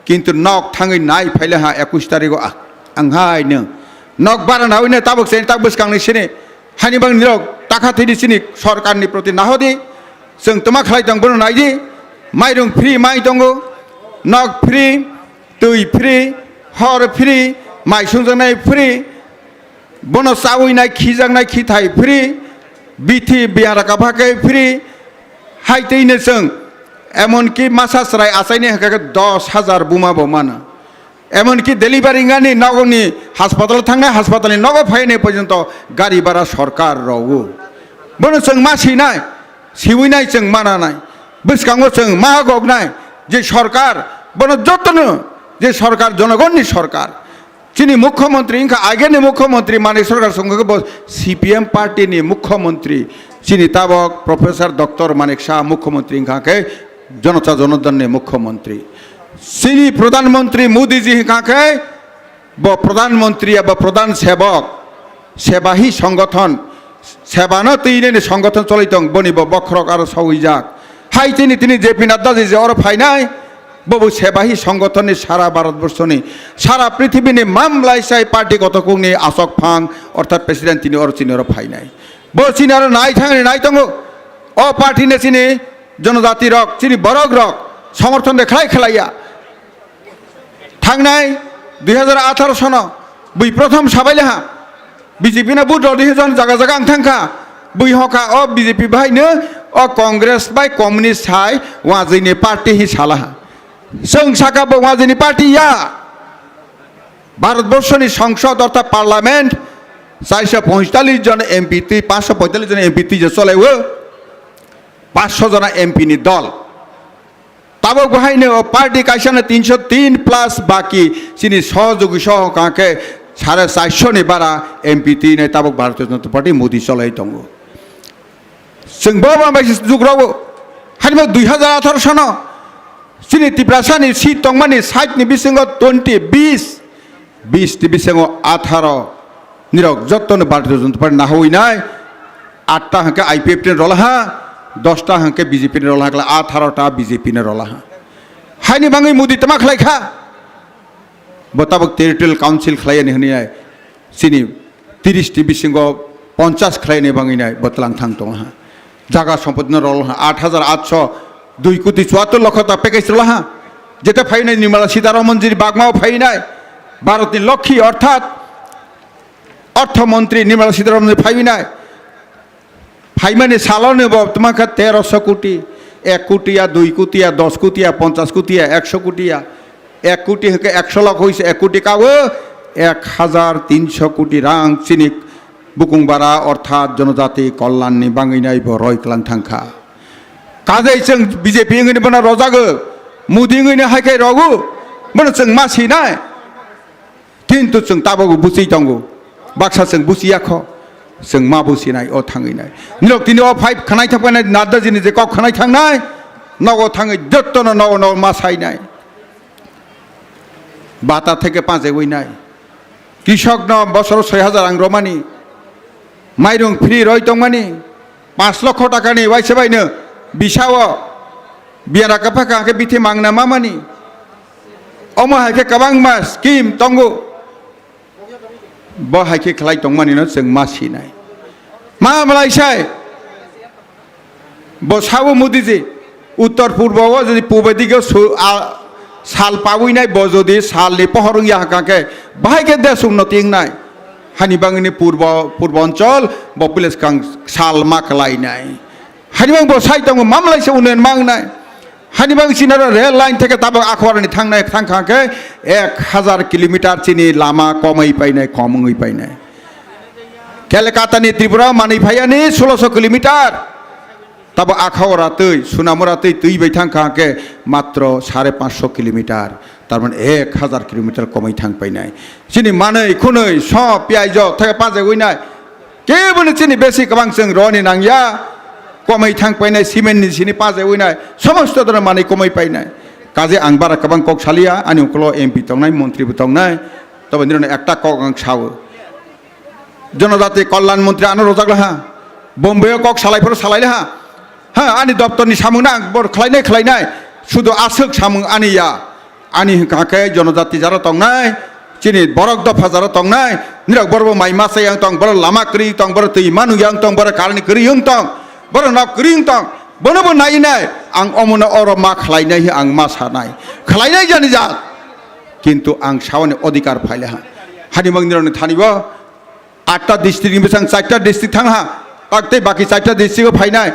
किन्तु नक थाङै नाय फैलाहा 21 तारिखआव आंहायनो नक बारा नावैनो ताबक सेन ताबक बसखांनैसिनि हानिबां निरक ताका थैदिसिनि सरकारनि प्रति नाहदि जों तमा खालाय दं बनो नायदि माइरं फ्रि माइ दंगो नक फ्रि दै फ्रि हर फ्रि माइ संजानाय फ्रि बनो चावैनाय खिजांनाय खिथाय फ्रि बिथि बियारा काभाके फ्रि हाइतैनो जों एमनकि मासासराय आसायनि हाकाके 10,000 बुमा बमानो एमनकि डेलिभारिंगानि नगरनि हासपाताल थांनाय हासपातालनि नगर फायनाय पर्यन्त गारि भारा सरकार रावो बनो जों मासिनाय सिवैनाय जों मानानाय बसखाङो जों मागगनाय जे सरकार बनो जतनो जे सरकार जनगणनि सरकार चिनी मुख्यमंत्री इनका आगे मुख्यमंत्री मानिक सरकार संघ CPM पार्टी नि मुख्यमंत्री चिनी ताबक प्रोफेसर डॉक्टर मानिक शाह मुख्यमंत्री इनका के जनता जनार्दन ने मुख्यमंत्री चिनी प्रधानमंत्री मोदी जी इनका के ब प्रधानमंत्री ब प्रधान सेवक सेवाही संगठन सेवानो तीन संगठन चलितं बनी बख्रक और सौजाक हाई तिनी JP नड्डा जी और फाइनाय बबु सेवाही संगठन सारा भारतवर्षनि सारा पृथ्वी मामलायसाय पार्टी गतकुंनि आशक फां अर्थात प्रेसिडेंट तिनी और चिनी और फाइनाय बो चिनी और नाय थांग नाय दंगो अ पार्टी ने चिनी जनजाति रक चिनी बरक रक समर्थन देखाय खलाया थांनाय 2018 सन बै प्रथम साबायलेहा बीजेपी ना बुट रदिजन जागा जागा आं थांखा बै हका अ बीजेपी बाहायनो अ कांग्रेस बाय कम्युनिस्ट हाय वाजैनि पार्टी हि सालाहा जों साका बवाजिनी पार्टीया भारतवर्षनि संसद अर्थात पार्लियामेंट 445 जन MP 545 जन MP जे चलायो 500 जना MP नि दल ताबक बाहायनो पार्टी कायसानो 303 प्लस बाकी चिनी सहयोगी सहकाके 450 नि बारा MP ने ताबक भारतीय जनता पार्टी मोदी चलाय दंगो जों बाबा बायस जुग्रावो हानिबा 2018 सनो चिनी त्रिपुरासानि सीट तंगमानि 60 नि बिसिङाव 20 नि बिसिङाव 18 निरक जत्तनो भारतीय जनता पार्टी नाहैनाय 8टा हांके IPF नि रलाहा 10टा हांके BJP नि रलाहा 18टा BJP नि रलाहा हायनि बाङै मोदी तमा खलायखा बताबक टेरिटरियेल काउन्सिल खलायनि हनिनाय चिनी 30 नि बिसिङाव 50 खलायनि बाङैनाय बतलां थां दंहा जागा सम्पत्ति नि रलाहा 8,802,74 लाख पैकेज रहा जेटा फाइनाय निर्मला सीतारमण जी बागमाव फाइनाय भारतनि लक्ष्मी अर्थात अर्थमंत्री निर्मला सीतारमण जी फाइनाय फाइमाने सालानो तुम्हारा 1300 कोटी 1 कोटिया 2 कोटिया 10 कोटिया 50 कोटिया 100 कोटिया 1 कोटी 100 लाख 1 कोटी का 1300 कोटी रां चिनी बुकुंबारा अर्थात जनजाति कल्याणनि बाङैनाय बरयक्लां थांखा काजै जों बीजेपी ngैनो बना रजागो मोदी ngैनो हायखाय रगु बनो जों मासिनाय किन्तु जों ताबगु बुसि दंगु बाक्सा जों बुसियाख जों मा बुसिनाय अ थाङैनाय निलक दिनै अ फाइभ खानाय थांबाय नादा जिनि जे कक खानाय थांनाय नगो थाङै जत्तन नगो नगो मासायनाय बाता থেকে পাঁচে হইনাই কৃষক ন বছর ৬,০০০ আং রমানি মাইরং ফ্রি রয়তংমানি ৫ লক্ষ টাকানি ওয়াইসে বাইনো বিসাও বিয়ারা কাফাকাকে বিথে মাংনা মামানি অমা হাইকে কাবাং मा স্কিম তঙ্গো ब हाइके खालाय तंमानि न जों मासिनाय मा मालायसाय बसावो मोदी जी उत्तर पूर्वआव जदि पूर्वदिगे साल पावैनाय बजदि सालनि पहरं याकाके बाहायके देश उन्नति नाय हानि बांगनि पूर्व अंचल बपुलेस कां साल मा खालायनाय हानि बांग बसाय दङ मामलायसे उन्नयन मांगनाय हानि बांग सिनार रेल लाइन থেকে ताब आखवारनि थांनाय थांखाके 1000 किलोमीटर चिनि लामा कमै पाइनाय कमै पाइनाय केलकातानि त्रिपुरा मानै फायानि 1600 किलोमीटर तब आखावरा तै सुनामुरा तै तैबाय थांखाके मात्र 550 किलोमीटर तारमाने 1000 किलोमीटर कमै थां पाइनाय चिनि मानै खुनै स प्याज थाके पाजे गइनाय केबोनो चिनि बेसि गोबां जों रनि नांया कमै थां पाइनाय सिमेन्टनि सिनि पाजे गइनाय समस्त दर मानै कमै पाइनाय काजे आं बारा गोबां कक सालिया आनि उकलो एमपि तंनाय मन्त्रिबो तंनाय तबे निरन एकटा कक आं सावो जनजाति कल्याण मन्त्री आनो रजागला बम्बेयाव कक सालायफोर सालायले हा आनि दप्तरनि सामुंना बर खालायनाय शुद्ध आसक सामुं आनिया आनि काके जनजाति जारा तंनाय चिनि बरक दफा जारा तंनाय निरक बरबो माइमा सायां तं बर लामा करि तं बर तै मानु yang तं बर कारनि करि yang तं बर नाव करि तं बनबो नायनाय आं अमनो अर मा खालायनाय आं मा सानाय खालायनाय जानि जा किन्तु आं सावनि अधिकार फाइले हानि मंदिरनि थानिबो 8टा डिस्ट्रिक्टनि बेसां 4टा डिस्ट्रिक्ट थांहा ताकते बाकी 4टा डिस्ट्रिक्टआव फाइनाय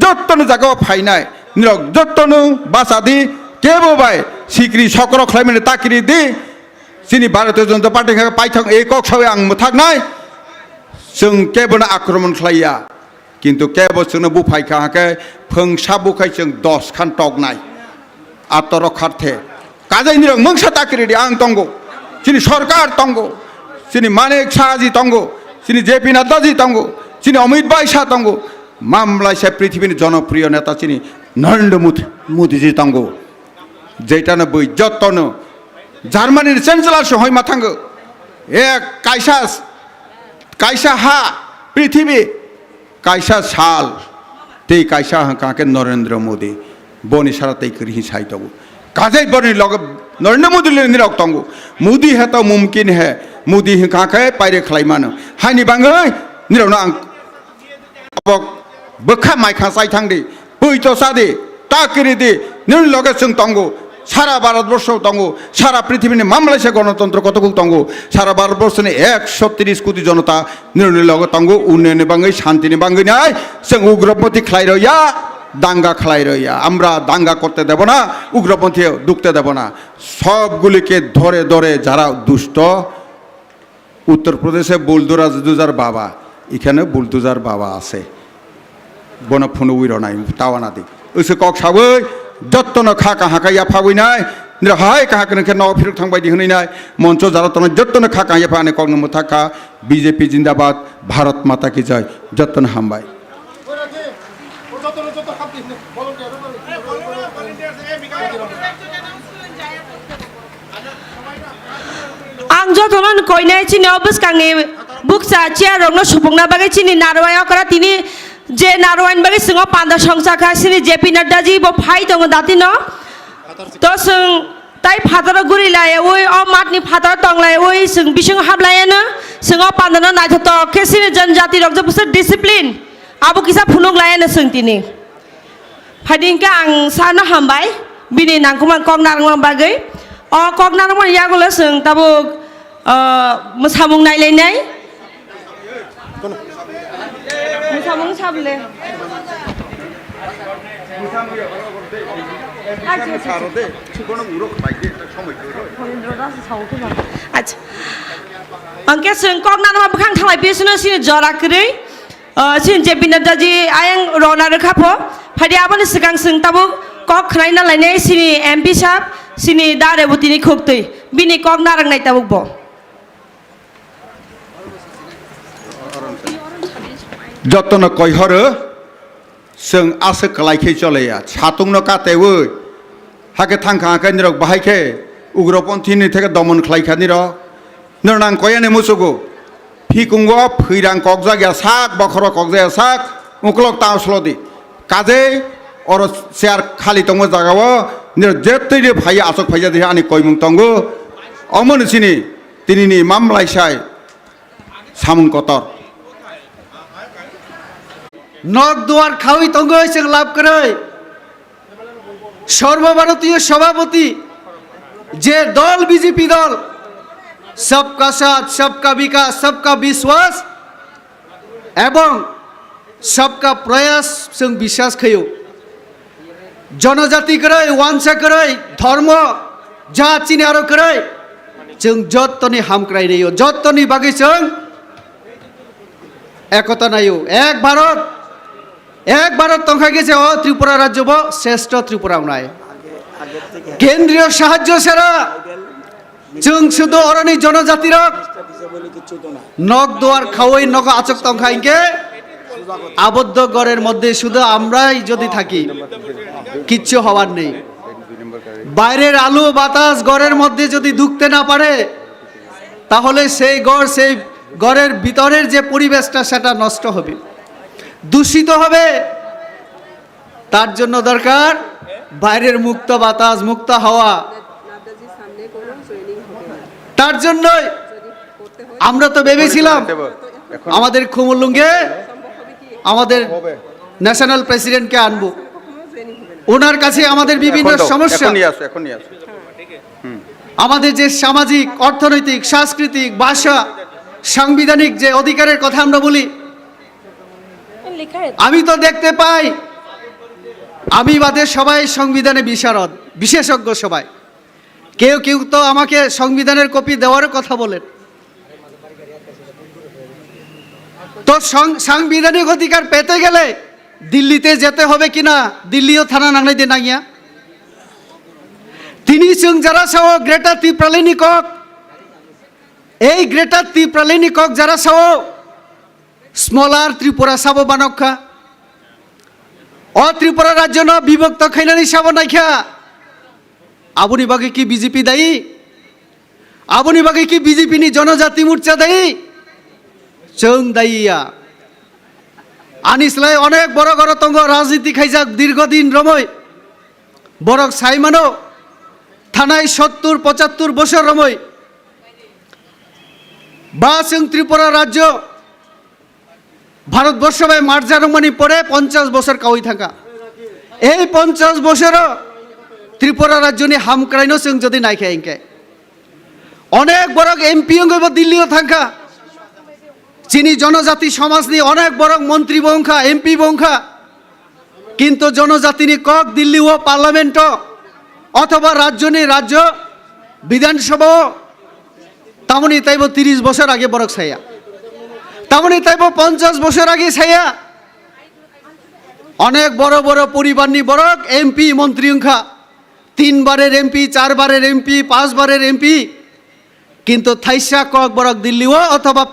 जत्तनो जागायाव फाइनाय निरक जत्तनो बासादि केबो बाय सिक्रि सक्र खालायमेन ताकिरि दि सिनि भारतीय जनता पार्टी का पाइथां एकक सावे आं मथाकनाय जों केबोनो आक्रमण खालाया किन्तु केबो जोंनो बुफायखाके फोंसा बुखाय जों 10 खान टगनाय आतर खारथे काजाय निरक मंसा ताकिरि आं तंगो सिनि सरकार तंगो सिनि मानेक साजी तंगो सिनि जेपी नड्डाजी तंगो सिनि अमित भाई शाह तंगो मामलायसे पृथ्वीनि जनप्रिय नेता सिनि नरेंद्र मोदीजी तंगो जेटानो बै जत्तनो जार्मानी चेन्सेलर से हय माथांगो एक कायसा हा पृथ्वी कायसा साल ते कायसा हाके नरेंद्र मोदी बनि सारा तै करि हिसाय दगो काजै बनि लग नरेंद्र मोदी ले निरक तंगो मोदी है तो मुमकिन है मोदी हाके पाइरे खलायमानो हानि बाङै निरक आं अब बखा माइखा साइ थांदि बैतो सादि ताकिरि दि निर लगे जों तंगो सारा भारतवर्ष तंगो सारा पृथ्वी मामलायसे गणतंत्र कतगु तंगो सारा भारतवर्षनि 130 कोटी जनता निर्णय लगे तंगो उन्नयन बाङै शांतिनि बाङै नाय जों उग्रपन्थी खालायरया दांगा खालायरया আমরা দাঙ্গা করতে দেব না উগ্রপন্থী ঢুকতে দেব না সবগুলিকে ধরে ধরে যারা দুষ্ট উত্তরপ্রদেশে বুলদোজার বাবা এখানে বুলদোজার বাবা আছে বনফুনো উইরনাই টাওয়ানাদি ওসে কক সাबै जत्तनो खाका हाकाया फावैनाय निरहाय काहाकनखे नव फिरक थांबायदि होनैनाय मंच जारा तन जत्तनो खाका या फाने कग्न मुथाका बीजेपी जिंदाबाद भारत माता की जय जत्तनो हामबाय आं जतन कइनाय चिनि अबस्कांनि बुकसा चियारंनो सुफुंना बागै चिनि नारवाया करा तिनि जे नारवाइन बागै सिङाव पान्दा संसाखा सिनि जेपी नड्डा जी बो फाइ दङ दाति न तो जों ताइ फादर गुरिलाय ओइ अ मातनि फादर तंलाय ओइ जों बिसिङ हाबलायनो सिङाव पान्दा नायथ त केसिनि जनजाति रगज बुस डिसिप्लिन आबो किसा फुनुग लायनो जों तिनि फादिंका आं सानो हामबाय बिनि नांगुमान कगनारंमा बागै अ कगनारंमा यागले जों ताबो मोसामुं नायलायनाय मोसामुं साबले আচ্ছা angke sing kok nang ma bukhang thanglai bisno sini jorakri sin je binadaji ayang rona rekhapo phadi aboni sikang sing tabu kok khnai na laine sini mp sap sini dare butini khoktui bini kok narang nai tabuk bo যতন কইহর जों आसो कलायखे चलेया सातुंनो कातेवो हाके थांखाखै निरक बाहायखे उग्रपन्थीनि थेके दमन खालायखानि र नरनां कयाने मुसुगु फिकुंगो फैरां ककजागिया साक बखर ककजाया साक उकलक तावस्लदि काजे और शेयार खाली तंगो जागावो निर जेतैनि फाय आसक फायजा दे आनि कयमुं तंगो अमनसिनि तिनिनि मामलायसाय सामुं कतर নক দুয়ার খাওয়াই তঙ্গ হয়েছে লাভ করে সর্বভারতীয় সভাপতি যে দল বিজেপি দল সবকা সাথ সবকা বিকাশ সবকা বিশ্বাস এবং সবকা প্রয়াস जों বিশ্বাস খাইও জনজাতি করে ওয়ানসা করে ধর্ম যা চিনে আরো করে जों যতনি হামক্রাই নেই যতনি বাকি जों একতা নাইও এক ভারত তংখা গেছে ও ত্রিপুরা রাজ্য শ্রেষ্ঠ ত্রিপুরা নাই কেন্দ্রীয় সাহায্য ছাড়া जों শুধু অরণি জনজাতির নখ দোয়ার খাওয়াই নখ আচক তংখা ইনকে আবদ্ধ ঘরের মধ্যে শুধু আমরাই যদি থাকি কিচ্ছু হওয়ার নেই বাইরের আলো বাতাস ঘরের মধ্যে যদি ঢুকতে না পারে তাহলে সেই ঘরের ভিতরের যে পরিবেশটা সেটা নষ্ট হবে দূষিত হবে তার জন্য দরকার বাইরের মুক্ত বাতাস মুক্ত হাওয়া তার জন্য আমরা তো ভেবেছিলাম আমাদের খুমুলুঙ্গে আমাদের ন্যাশনাল প্রেসিডেন্টকে আনবো ওনার কাছে আমাদের বিভিন্ন সমস্যা আমাদের যে সামাজিক অর্থনৈতিক সাংস্কৃতিক ভাষা সাংবিধানিক যে অধিকারের কথা আমরা বলি আমি তো দেখতে পাই আমি বাদে সবাই সংবিধানে বিশারদ বিশেষজ্ঞ সবাই কেউ কেউ তো আমাকে সংবিধানের কপি দেওয়ার কথা বলেন তো সাংবিধানিক অধিকার পেতে গেলে দিল্লিতে যেতে হবে কিনা দিল্লিও থানা নাংলাইতে নাইয়া তিনি जों যারা সহ গ্রেটা ত্রিপ্রালিনী কক এই গ্রেটা ত্রিপ্রালিনী কক যারা সহ স্মলার ত্রিপুরা সাব বানক্ষা অ ত্রিপুরা রাজ্য ন বিভক্ত খাইনানি সাব নাইখা আবুনি বাগে কি বিজেপি দায়ী আবুনি বাগে কি বিজেপি নি জনজাতি মোর্চা দায়ী जों দায়ীয়া আনিসলাই অনেক বড় গরতঙ্গ রাজনীতি খাইজাক দীর্ঘদিন রময় বরক সাইমানো থানায় 70-75 বছর রময় বা जों ত্রিপুরা রাজ্য ভারতবর্ষে মার্জারমানি পরে 50 বছর কাউই থাকা এই 50 বছরও ত্রিপুরা রাজ্য নি হামক্রাইনো जों যদি নাইখা ইনকে অনেক বড় এমপি অঙ্গব দিল্লিও থাকা চিনি জনজাতি সমাজ নি অনেক বড় মন্ত্রী বংখা এমপি বংখা কিন্তু জনজাতি নি কক দিল্লি ও পার্লামেন্ট অথবা রাজ্য নি রাজ্য বিধানসভা তামনি তাইব 30 বছর আগে বরক ছাইয়া তামনি তাইব 50 বছর আগে ছাইয়া অনেক বড় বড় পরিবার নি বরক এমপি মন্ত্রী অংখা 3 বারের এমপি 4 বারের এমপি 5 বারের এমপি কিন্তু থাইসা কক বরক দিল্লিও অথবা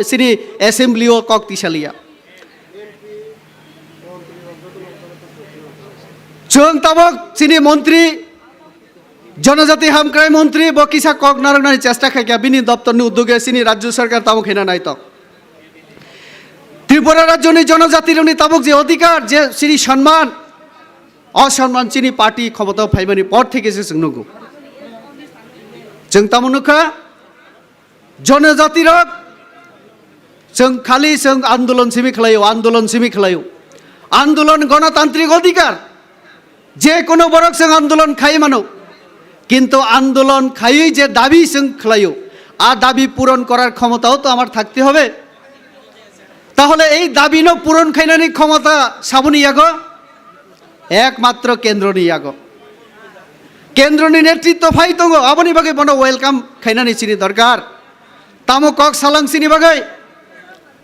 সিনি অ্যাসেম্বলিও কক তিশালিয়া जों তাবক সিনি মন্ত্রী জনজাতি হামক্রাই মন্ত্রী বকিসা কক নারংনানি চেষ্টা খাইকা বিনি দপ্তর নি উদ্যোগে সিনি রাজ্য সরকার তাবক হেনা নাই তো ত্রিপুরা রাজ্য নি জনজাতির নি তাবক যে অধিকার যে সিনি সম্মান অসম্মান চিনি পার্টি ক্ষমতা ফাইবানি পর থেকে যে নগু जों তামনুখা জনজাতির जों খালি जों আন্দোলন সিমি খেলাইও আন্দোলন গণতান্ত্রিক অধিকার যে কোনো বরক जों আন্দোলন খাই মানো কিন্তু আন্দোলন খাই যে দাবি जों খেলাইও আর দাবি পূরণ করার ক্ষমতাও তো আমার থাকতে হবে তাহলে এই দাবি ন পূরণ খাইনানি ক্ষমতা সাবনিয়াগো একমাত্র কেন্দ্রনি ইয়াগো কেন্দ্রনি নেতৃত্ব ফাই দङ আবনি বাগै বনো ওয়েলকাম খাইনানি চিনি দরকার তামো কক সালাং চিনি বাগै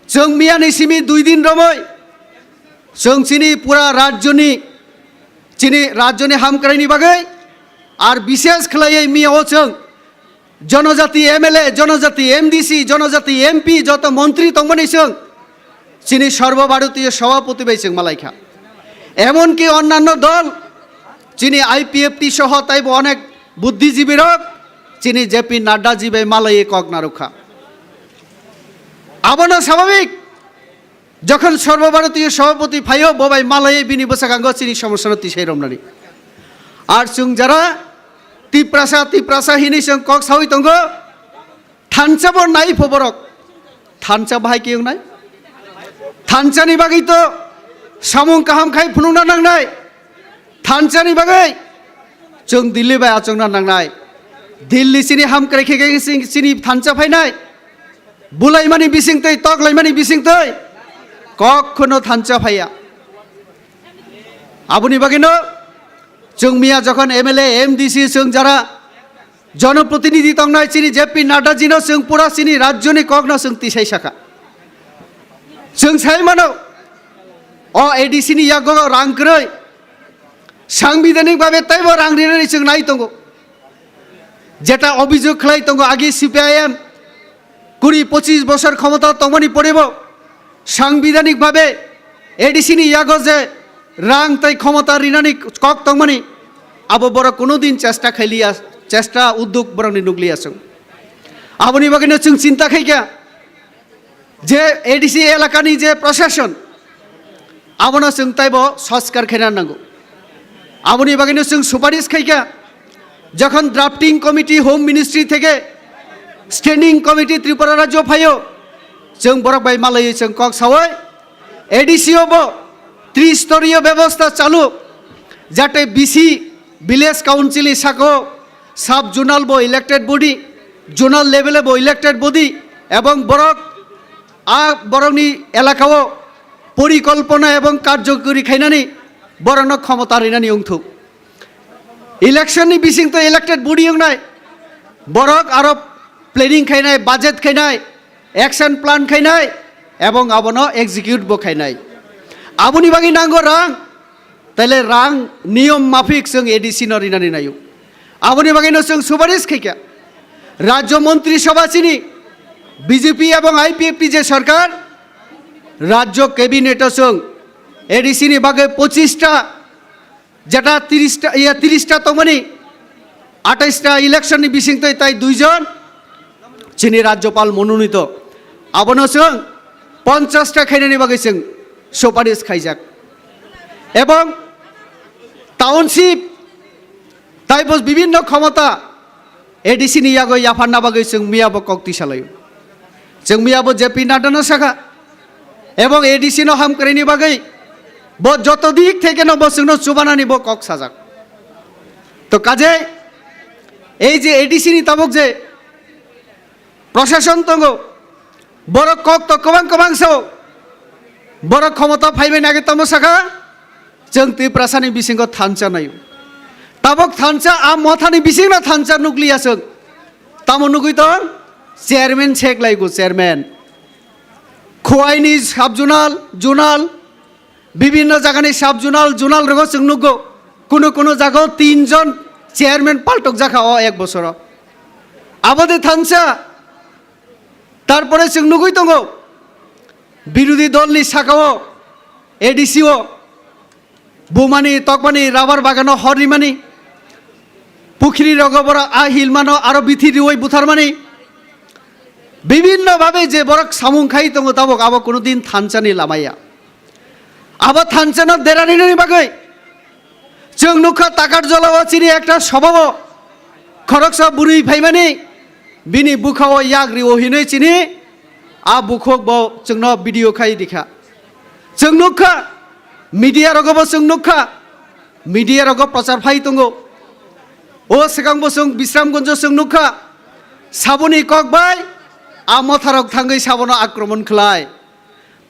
जों मियानि सिमि 2 दिन रमै जों चिनी पुरा राज्यनि हामक्राइनि बागै और विशेष खलायै मियाओ जों जनजाति एमएलए जनजाति एमडीसी जनजाति एमपी যত মন্ত্রী তংমনি जों চিনি সর্বভারতীয় সভাপতি বাই जों মালাইখা এমনকি অন্যান্য দল চিনি আইপিএফটি সহ তাইব অনেক বুদ্ধিজীবীরা চিনি জেপি নাড্ডা জি বাই মালাই কক নারুখা আবনো স্বাভাবিক যখন সর্বভারতীয় সভাপতি ফাইও ববাই মালয়ে বিনি বসাগাঙ্গ চিনি সমস্যা তিসাই রমনানি আর जों যারা তিপ্রাসা হিনি जों কক সাউই দङ থানচাবর নাই ফবরক থানচা বাহাই কেউ নাই থানচানি বাগै তো সামুং কাহাম খাই ফুনুনা নাংনাই থানচানি বাগै जों দিল্লি বাই আচংনা নাংনাই দিল্লি চিনি হামক্রাই খেগে চিনি থানচা ফাইনাই বুলাইমানি বিসিংতৈ তকলাইমানি বিসিংতৈ কখনো থানচা ফাইয়া আবুনি বাগিনো जों मिया যখন एमएलए एमडीसी जों যারা জনপ্রতিনিধি তংনাই চিনি জেপি নাড্ডা জিনো जों পুরা চিনি রাজ্যনি কখনো जों তিসাই শাখা जों সাইমানো অ এডিসি নি ইয়াগো রাংক্রৈ সাংবিধানিক ভাবে তাইবো রাং রিনানি जों নাই দङ যেটা অভিযোগ খালাই দङ আগে সিপিআইএম 20-25 বছর ক্ষমতা তমনি পড়িব সাংবিধানিক ভাবে এডিসিনি ইয়াগো যে রাং তাই ক্ষমতা রিনানি কক তমনি আবো বড় কোনোদিন চেষ্টা উদ্যোগ বরংনি নুগলিয়াছং আবনি বাগিনো जों চিন্তা খাইকা যে এডিসি এলাকানি যে প্রশাসন আবনো जों তাইবো সংস্কার খাইনা নাঙ্গো আবনি বাগিনো जों সুপারিশ খাইকা যখন ড্রাফটিং কমিটি হোম মিনিস্ট্রি থেকে স্ট্যান্ডিং কমিটি ত্রিপুরা রাজ্য ফাইও जों বরক বাই মালাই जों কক সাওই এডিসিও বো ত্রিস্তরীয় ব্যবস্থা চালু যাতে বিসি ভিলেজ কাউন্সিল সাকো সাব জোনাল বো ইলেক্টেড বডি জোনাল লেভেলে বো ইলেক্টেড বডি এবং বরক বরংনি এলাকাও পরিকল্পনা এবং কার্যকরী খাইনানি বরং ক্ষমতা রিনানি অংথু ইলেকশননি বিসিং তো ইলেক্টেড বডি নাই বরক আরো প্ল্যানিং খাইনাই বাজেট খাইনাই অ্যাকশন প্ল্যান খাইনাই এবং আবনো এক্সিকিউট বো খাইনাই আবুনি বাগি নাঙ্গো রাং তাইলে রাং নিয়ম মাফিক जों এডিসি নরিনানি নাইও আবুনি বাগিনো जों সুপারিশ খাইকা রাজ্য মন্ত্রিসভা চিনি বিজেপি এবং আইপিএফটি যে সরকার রাজ্য ক্যাবিনেটও जों এডিসিনি বাগে 25টা যেটা 30টা তমনি 28টা ইলেকশননি বিসিংতৈ তাই 2 জন চিনি রাজ্যপাল মনোনীত আবনো जों 50টা খাইনানি বাগে जों সুপারিশ খাইজাক এবং টাউনশিপ তাইবো বিভিন্ন ক্ষমতা এডিসি নিয়াগো ইয়াফান্না বাগৈ जों মিয়াবো কক্তি সালাयो जों মিয়াবো জেপি নাড্ডানো শাখা এবং এডিসি নো হামক্রাইনি বাগৈ বো যত দিক থেকে নবো जों চুবানা নিব কক সাজাক তো কাজে এই যে এডিসি নি তাবক যে প্রশাসন তঙ্গ বড় কক তো কবাংসো বড় ক্ষমতা ফাইবে নাগে তম শাখা जों ত্রিপ্রাসানি বিসিংগ থানচা নাইও তাবক থানচা আ মথানি বিসিংনা থানচা নুগলিয়াছং তামো নুগুইতো চেয়ারম্যান শেখ লাইগো চেয়ারম্যান খোয়াইনি সাব জোনাল বিভিন্ন জায়গানি সাব জোনাল রগো जों নুগো কোনো জায়গাও 3 জন চেয়ারম্যান পাল্টক জাখা ও 1 বছর আবাদে থানচা তারপরে जों নুগুইতো বিরোধী দলনি শাখাও এডিসিও বুমানি তকমানি রাবার বাগানো হরিমানি পুখরি রগবর আহিলমানো আরো বিথিরি ওই বুথারমানি বিভিন্নভাবে যে বরক সামুং খাই তঙ্গ তাবক আবো কোনোদিন থানচানি লামাইয়া আবার থানচানো দেরানিনি বাগৈ जों নুখা টাকার জলাও চিনি একটা স্বভাব খরকসা বুড়ি ফাইমানি বিনি বুখাও ইয়াগ্রি ওহিনে চিনি আ বুখক ব जोंनो ভিডিও খাই দেখা जों নুখা মিডিয়া রগবো जों নুখা মিডিয়া রগ প্রচার ফাই তঙ্গ ও সেকাংবো जों বিশ্রামগঞ্জ जों নুখা সাবনি কক বাই আ মথারক থাঙ্গै সাবনো আক্রমণ খলাই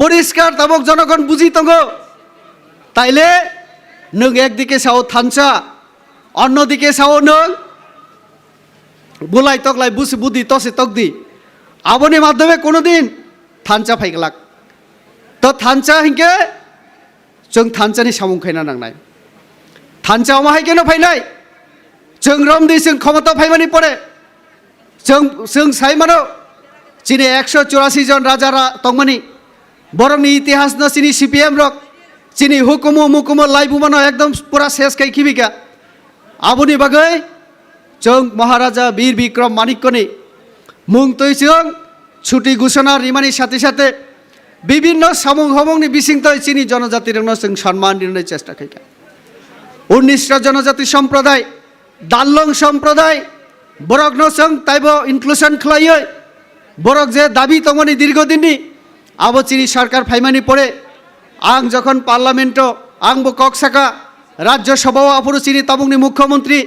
পরিষ্কার তাবক জনগণ বুঝি তঙ্গ তাইলে নং একদিকে সাও থানসা অন্যদিকে সাও নং বুলাই তকলাই বুসি বুদ্ধি তসে তকদি আবনি মাধ্যমে কোনোদিন থানসা ফাইগলাক তো থানসা হিংকে जों थानसानि सामुं खायना नांनाय थानसा अमाहाय केन फायनाय जों रमदि जों क्षमता फायमानि परे जों साइमानो चिनि 184 जन राजा तंगमानि बरंनि इतिहास न चिनि CPM रक चिनि हुकुमो मुकुमो लाइबुमानो एकदम पूरा शेष खाय खिबिका आबुनि बागै जों महाराजा वीर विक्रम माणिक्यनि मुं तैजों छुटि घोषणा रिमानि साथे साथे বিভিন্ন সামুং হমংনি বিসিংতই চিনি জনজাতির जों সম্মান দিনের চেষ্টা খাইকা 19টা জনজাতি সম্প্রদায় দাল্লং সম্প্রদায় বরক নসং তাইব ইনক্লুশন খলাইয় বরক যে দাবি তমনি দীর্ঘদিননি আবো চিনি সরকার ফাইমানি পড়ে আং যখন পার্লামেন্ট আংবো ককসাকা রাজ্যসভাও আপুরু চিনি তমংনি মুখ্যমন্ত্রী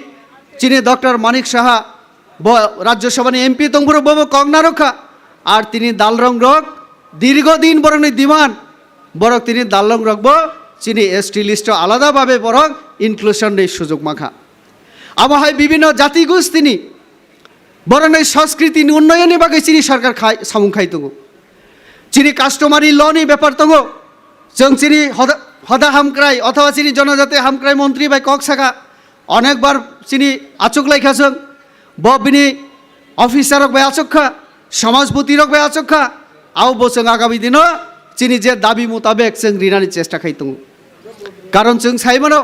চিনি ডক্টর মানিক সাহা রাজ্যসভানি এমপি তংপুর ববো কংনা রক্ষা আর তিনি দালরং রক দীর্ঘদিন বরং দিমান বরং তিনি দাল্লং রাখব চিনি ST লিস্ট আলাদাভাবে বরং ইনক্লুশনের সুযোগ মাখা আমাহায় বিভিন্ন জাতিগোষ্ঠী তিনি বরং সংস্কৃতি উন্নয়নের বাগে চিনি সরকার সামুং খাইতঙ্গ চিনি কাস্টমারি লনি ব্যাপার তঙ্গ जों চিনি হদা হামক্রাই অথবা চিনি জনজাতি হামক্রাই মন্ত্রী বাই ককসাকা অনেকবার চিনি আচক লাইখাছং বিনি অফিসারক বাই আচক্ষা সমাজপতি রক বাই আচক্ষা আও বসং আগামী দিন চিনি যে দাবি মোতাবেক जों রিনানি চেষ্টা খাইতং কারণ जों সাইমানো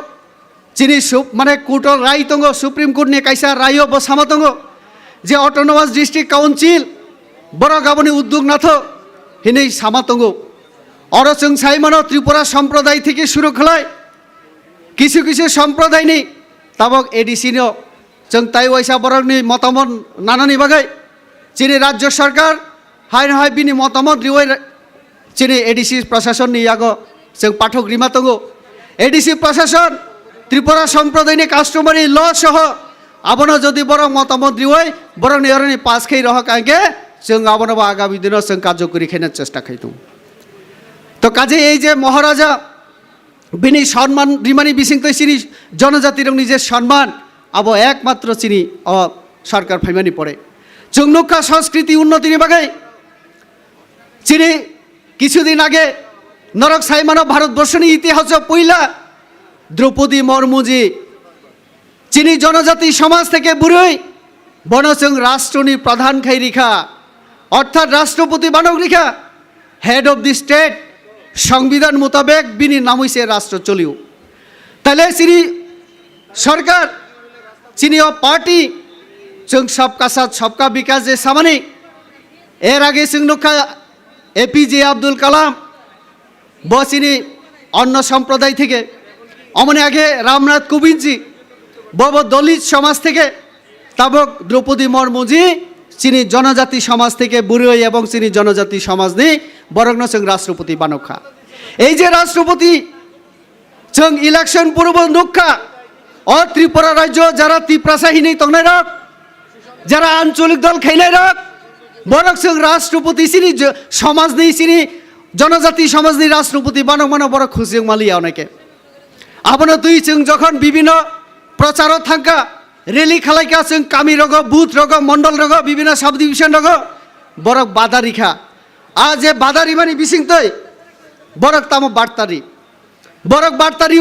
চিনি মানে কোর্টর রায় তঙ্গ সুপ্রিম কোর্ট নি কাইসা রায় বসামা তঙ্গ যে অটোনোমাস ডিস্ট্রিক্ট কাউন্সিল বড় গাবনি উদ্যোগ নাথ হিনেই সামা তঙ্গ অর जों সাইমানো ত্রিপুরা সম্প্রদায় থেকে শুরু খলায় কিছু কিছু সম্প্রদায় নি তাবক এডিসি নো जों তাই ওইসা বরংনি মতামত নানানি বাগাই চিনি রাজ্য সরকার हाय हाय बिनि मतामत रिवाय चिनि एडिसि प्रशासन नि यागो जों पाठक रिमा तंगो एडिसि प्रशासन त्रिपुरा सम्प्रदायनि कास्टमारि ल सह आबनो जदि बर मतामत रिवाय बर निरनि पास खै रह कागे जों आबनो आगामी दिन जों कार्यकरी खेनार चेष्टा खाइतों तो काजे এই যে মহারাজা বিনি সম্মান রিমানি বিসিংতই চিনি জনজাতির নিজে সম্মান আবো একমাত্র চিনি সরকার ফাইমানি পড়ে जों नुखा संस्कृति उन्नतिनि बागै চিনি কিছুদিন আগে নরক সাইমানো ভারতবর্ষনি ইতিহাস পইলা দ্রৌপদী মুর্মুজি চিনি জনজাতি সমাজ থেকে বুড়ই বনসং রাষ্ট্রনি প্রধান খাই রেখা অর্থাৎ রাষ্ট্রপতি বানক রেখা হেড অফ দি স্টেট সংবিধান মোতাবেক বিনি নামইছে রাষ্ট্র চলিও তাহলে চিনি সরকার চিনি পার্টি जों सबका साथ सबका विकास जे सामानि एर आगे जों नुखा APJ আব্দুল কালাম বসিনি অন্য সম্প্রদায় থেকে অমনে আগে রামনাথ কোবিন্দজি বব দলিত সমাজ থেকে তাবক দ্রৌপদী মুর্মুজি চিনি জনজাতি সমাজ থেকে বুড়ই এবং চিনি জনজাতি সমাজ নি বরং जों রাষ্ট্রপতি বানখা এই যে রাষ্ট্রপতি जों ইলেকশন পূর্ব নুখা ও ত্রিপুরা রাজ্য যারা ত্রিপ্রাসাহীনি তংনাই রক যারা আঞ্চলিক দল খাইনাই রক বরং जों রাষ্ট্রপতি চিনি সমাজ নেই চিনি জনজাতি সমাজ নেই রাষ্ট্রপতি বানক মানে বড় খুশি মালিয়া অনেকে আবনো তুই जों যখন বিভিন্ন প্রচার থাকা রেলি খালাইকা जों কামি রগ বুথ রগ মন্ডল রগ বিভিন্ন সাব ডিভিশন রগ বরক বাধা রিখা আজ যে বাধা রিমানি বিসিংতই বরক তাম বার্তারি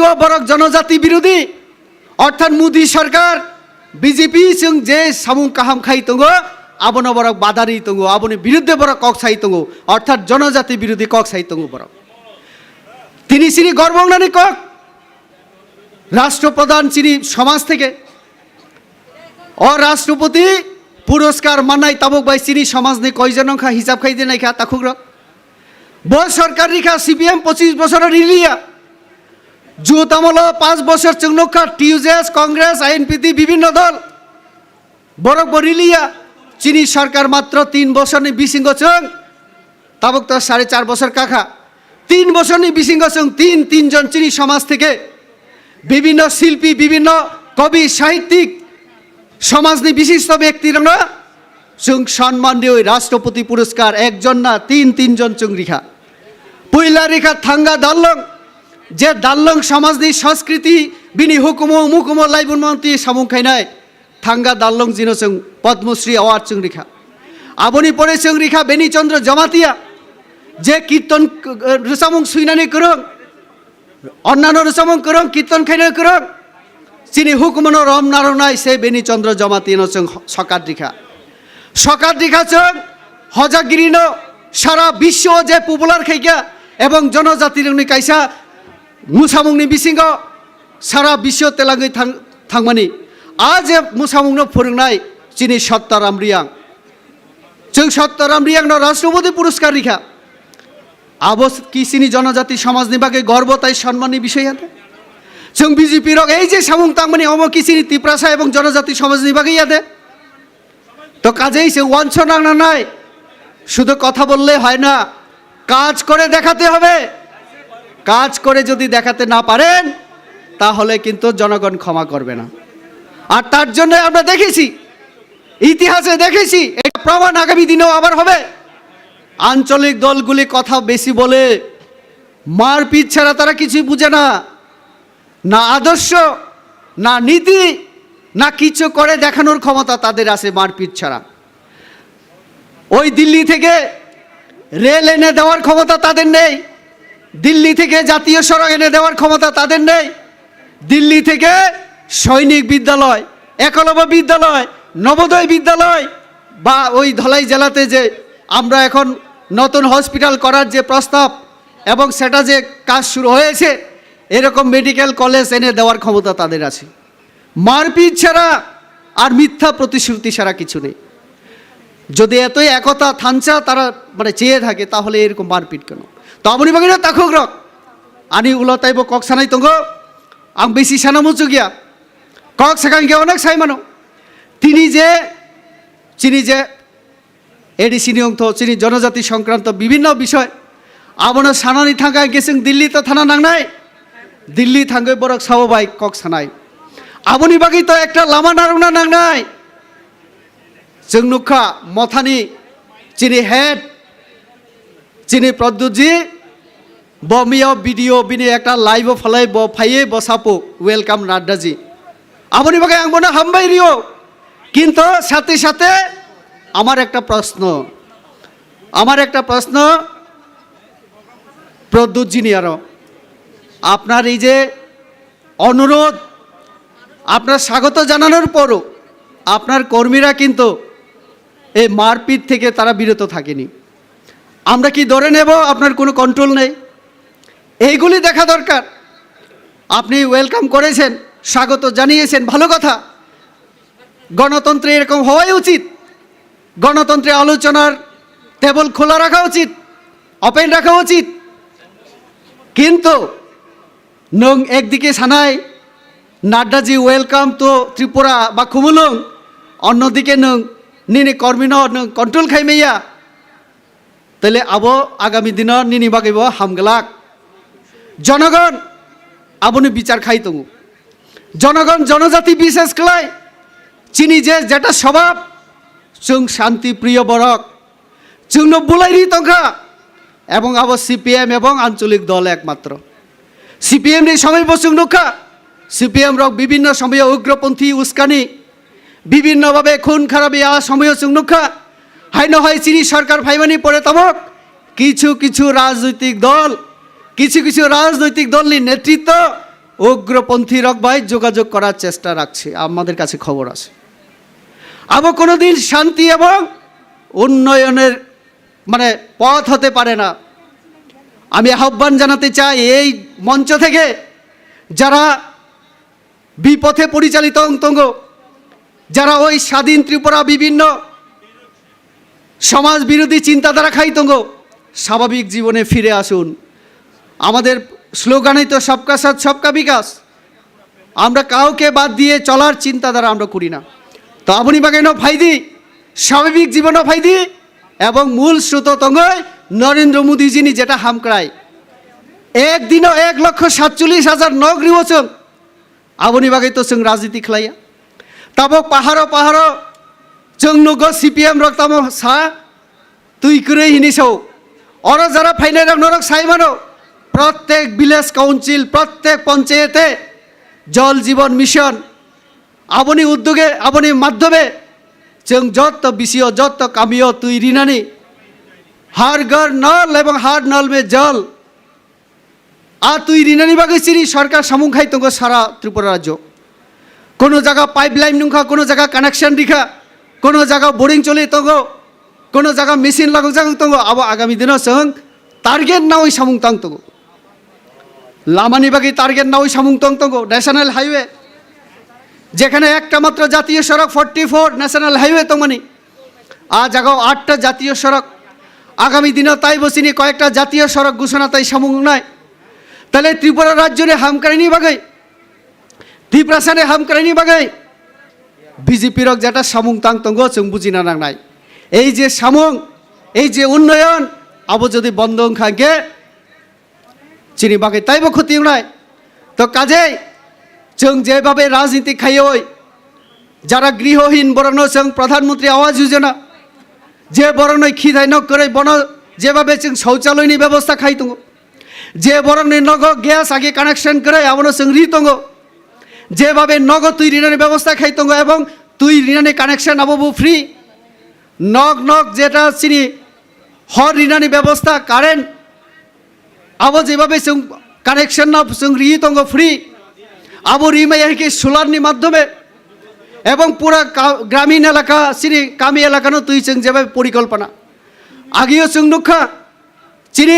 ও বরক জনজাতি বিরোধী অর্থাৎ মোদি সরকার বিজেপি जों যে সামুং কাহাম খাই তঙ্গো আবনো বরক বাধারি তঙ্গো আবনি বিরুদ্ধে বরক কক সাই তঙ্গো অর্থাৎ জনজাতি বিরোধী কক সাই তঙ্গো বরক তিনি চিনি গর্বংনানি কক রাষ্ট্রপ্রধান চিনি সমাজ থেকে ও রাষ্ট্রপতি পুরস্কার মানাই তাবক বাই চিনি সমাজ নে কয়জন খা হিসাব খাই দে নাই খা তাকুক রক ব সরকার রিখা CPM 25 বছর রিলিয়া জুত আমল 5 বছর जों नुखा টিউজেস কংগ্রেস আইএনপিটি বিভিন্ন দল বরক বরিলিয়া চিনি সরকার মাত্র 3 বছর নি বিসিংগ जों তাবক তো 4.5 বছর কাখা 3 বছর নি বিসিংগ जों তিন জন চিনি সমাজ থেকে বিভিন্ন শিল্পী বিভিন্ন কবি সাহিত্যিক সমাজ নি বিশিষ্ট ব্যক্তির जों সম্মান দিয়ে রাষ্ট্রপতি পুরস্কার একজন না তিন জন जों রিখা পয়লা রেখা থাঙ্গা দাল্লং যে দাল্লং সমাজনি সংস্কৃতি বিনি হুকুম মুকুম লাইবুন মন্ত্রী সামুং খাইনাय থাঙ্গা দাল্লং জিনো जों পদ্মশ্রী অ্যাওয়ার্ড जों রেখা আবনি পরে जों রেখা বেনি চন্দ্র জমাতিয়া যে কীর্তন রসামুং সুইনানি করং অন্যান্য রসামুং করং কীর্তন খাইনাय করং চিনি হুকুমন রম নারনাই সে বেনি চন্দ্র জমাতিয়ানো जों সকাত রেখা जों হজাগিরিনো সারা বিশ্ব যে পপুলার খাইকা এবং জনজাতিनि কাইসা মুসামুंनि बिसिंग सारा विश्व तेलाङै थांमानि आज मुसामुंनो फोरोंनाय चिनि सत्ताराम रियां जों सत्ताराम रियांनो राष्ट्रपति पुरस्कार रिखा आबो किसिनि जनजाति समाजनि बागै गर्व ताई सम्माननि विषय आते जों बिजेपि रग এই যে सामुं तांमानि अम किसिनि तिप्रासा এবং जनजाति समाजनि बागै आते तो काजेই जों वंश नांना নাই শুধু কথা বললে হয় না কাজ করে দেখাতে হবে কাজ করে যদি দেখাতে না পারেন তাহলে কিন্তু জনগণ ক্ষমা করবে না আর তার জন্য আমরা দেখেছি ইতিহাসে দেখেছি এই প্রমাণ আগামী দিনেও আবার হবে আঞ্চলিক দলগুলি কথা বেশি বলে মারপিট ছাড়া তারা কিছুই বুঝে না না আদর্শ না নীতি না কিছু করে দেখানোর ক্ষমতা তাদের আছে মারপিট ছাড়া ওই দিল্লি থেকে রেল এনে দেওয়ার ক্ষমতা তাদের নেই দিল্লি থেকে জাতীয় সড়ক এনে দেওয়ার ক্ষমতা তাদের নেই দিল্লি থেকে সৈনিক বিদ্যালয় একলব্য বিদ্যালয় নবোদয় বিদ্যালয় বা ওই ধলাই জেলাতে যে আমরা এখন নতুন হসপিটাল করার যে প্রস্তাব এবং সেটা যে কাজ শুরু হয়েছে এরকম মেডিকেল কলেজ এনে দেওয়ার ক্ষমতা তাদের আছে মারপিট ছাড়া আর মিথ্যা প্রতিশ্রুতি ছাড়া কিছু নেই যদি এতই একতা থানচা তারা মানে চেয়ে থাকে তাহলে এরকম মারপিট কেন তো আপনি বাগিনা তাকুক রক আনি উলতাইব কক সানাই তঙ্গ আং বেশি সানামুচু গিয়া কক সাকাং গিয়া অনেক সাইমানো তিনি যে এডিসিনি অংথ চিনি জনজাতি সংক্রান্ত বিভিন্ন বিষয় আবনো সানানি থাঙ্গাই গেছেন দিল্লি তো থানা নাংনাই দিল্লি থাঙ্গই বরক সাববাই কক সানাই আবনি বাগি তো একটা লামা নারুনা নাংনাই जों नुखा मथानी चिनी हेड चिनी प्रद्युतजी बमिया भिडियो बिनि एकटा लाइव फलाई ब फाइये बसापो वेलकाम नाड्डाजी आबनि बागे आं बनो हामबाय रियो किन्तु साथे साथे आमार एकटा प्रश्न प्रद्युतजी नि आरो आपनार এই যে অনুরোধ আপনার স্বাগত জানানোর পরও আপনার কর্মীরা কিন্তু এই মারপিট থেকে তারা বিরত থাকেনি আমরা কি ধরে নেব আপনার কোনো কন্ট্রোল নেই এইগুলি দেখা দরকার আপনি ওয়েলকাম করেছেন স্বাগত জানিয়েছেন ভালো কথা গণতন্ত্রে এরকম হওয়াই উচিত গণতন্ত্রে আলোচনার টেবিল খোলা রাখা উচিত ওপেন রাখা উচিত কিন্তু নং একদিকে সানাই নাড্ডাজি ওয়েলকাম তো ত্রিপুরা বা খুমুলুং অন্যদিকে নং নিনি কর্মীন কন্ট্রোল খাইমেয়া তাহলে আবো আগামী দিন নিনি বাগাইব হামগলাক জনগণ আবনি বিচার খাই তঙ্গু জনগণ জনজাতি বিশেষ কলাই চিনি যে যেটা স্বভাব जों শান্তি প্রিয় বরক जोंनो बुलाइरि तंखा এবং আবো সিপিএম এবং আঞ্চলিক দল একমাত্র সিপিএম নি সময় বসুং নখা সিপিএম রক বিভিন্ন সময় উগ্রপন্থী উস্কানি বিভিন্নভাবে খুন খারাপি সময় চুংনুখা হাইন হয় চিনি সরকার ফাইমানি পড়ে তমক কিছু রাজনৈতিক দল নেতৃত্ব উগ্রপন্থী রক ভাই যোগাযোগ করার চেষ্টা রাখছে আমাদের কাছে খবর আছে আবো কোনোদিন শান্তি এবং উন্নয়নের মানে পথ হতে পারে না আমি আহ্বান জানাতে চাই এই মঞ্চ থেকে যারা বিপথে পরিচালিত অন্তঙ্গ যারা ওই স্বাধীন ত্রিপুরা বিভিন্ন সমাজ বিরোধী চিন্তাধারা খাইতঙ্গ স্বাভাবিক জীবনে ফিরে আসুন আমাদের স্লোগানই তো সবকা সাথ সবকা বিকাশ আমরা কাউকে বাদ দিয়ে চলার চিন্তাধারা আমরা করি না তো আপনি বাগাইনো ফাইদি স্বাভাবিক জীবনও ফাইদি এবং মূল স্রোত তঙ্গয় নরেন্দ্র মোদীজিনি যেটা হামকড়ায় একদিনও 1,47,000 নগরী বছর আপনি বাগাই তো जों রাজনীতি খেলাইয়া তাবক পাহাড় जों नुगो সিপিএম রক্তাম সা তুই করে হিনিসও অর যারা ফাইনাল রক সাইমানো প্রত্যেক ভিলেজ কাউন্সিল প্রত্যেক পঞ্চায়েতে জল জীবন মিশন আবনি উদ্যোগে আবনি মাধ্যমে जों যত বিসিও যত কামিও তুই রিনানি হার ঘর নল এবং হার নল মে জল তুই রিনানি বাগে সিরি সরকার সামুং খাই তঙ্গ সারা ত্রিপুরা রাজ্য কোনো জায়গা পাইপলাইন নুখা কোনো জায়গা কানেকশন রিখা কোনো জায়গা বোরিং চলে তঙ্গ কোনো জায়গা মেশিন লাগো জাগ তঙ্গ আবো আগামী দিন जों টার্গেট না ওই সামুং তাং তঙ্গ লামানি বাগে টার্গেট না ওই সামুং তং তঙ্গ ন্যাশনাল হাইওয়ে যেখানে একটা মাত্র জাতীয় সড়ক 44 ন্যাশনাল হাইওয়ে তো মানে জায়গাও 8টা জাতীয় সড়ক আগামী দিনে তাই বসিনি কয়েকটা জাতীয় সড়ক ঘোষণা তাই সামুং নাই তাহলে ত্রিপুরা রাজ্যে হামকারিনি বাগাই ত্রিপ্রাসানে হামকারিনি বাগাই বিজেপি রক যেটা সামুং তাং তঙ্গ जों বুঝিনা নাংনাই এই যে সামুং এই যে উন্নয়ন আবো যদি বন্ধ খাগে চিনি বাগাই তাইব ক্ষতি নাই তো কাজেই जों যেভাবে রাজনীতি খাইয় যারা গৃহহীন বরণ जों প্রধানমন্ত্রী আবাস যোজনা যে বরণ খিদাই নক করে বন যেভাবে जों শৌচালয়নি ব্যবস্থা খাই তঙ্গ যে বরণ নগ গ্যাস আগে কানেকশন করে আবনো जों রি তঙ্গ যেভাবে নগ তুই রিনানি ব্যবস্থা খাই তঙ্গ এবং তুই রিনানি কানেকশন আবো ফ্রি নগ নগ যেটা চিনি হর রিনানি ব্যবস্থা কারেন্ট আবো যেভাবে जों কানেকশন না जों রি তঙ্গ ফ্রি আবো রিমাইকে সোলারনি মাধ্যমে এবং পুরা গ্রামীণ এলাকা চিনি কামি এলাকানো তুই जों যেভাবে পরিকল্পনা আগেও जों নুখা চিনি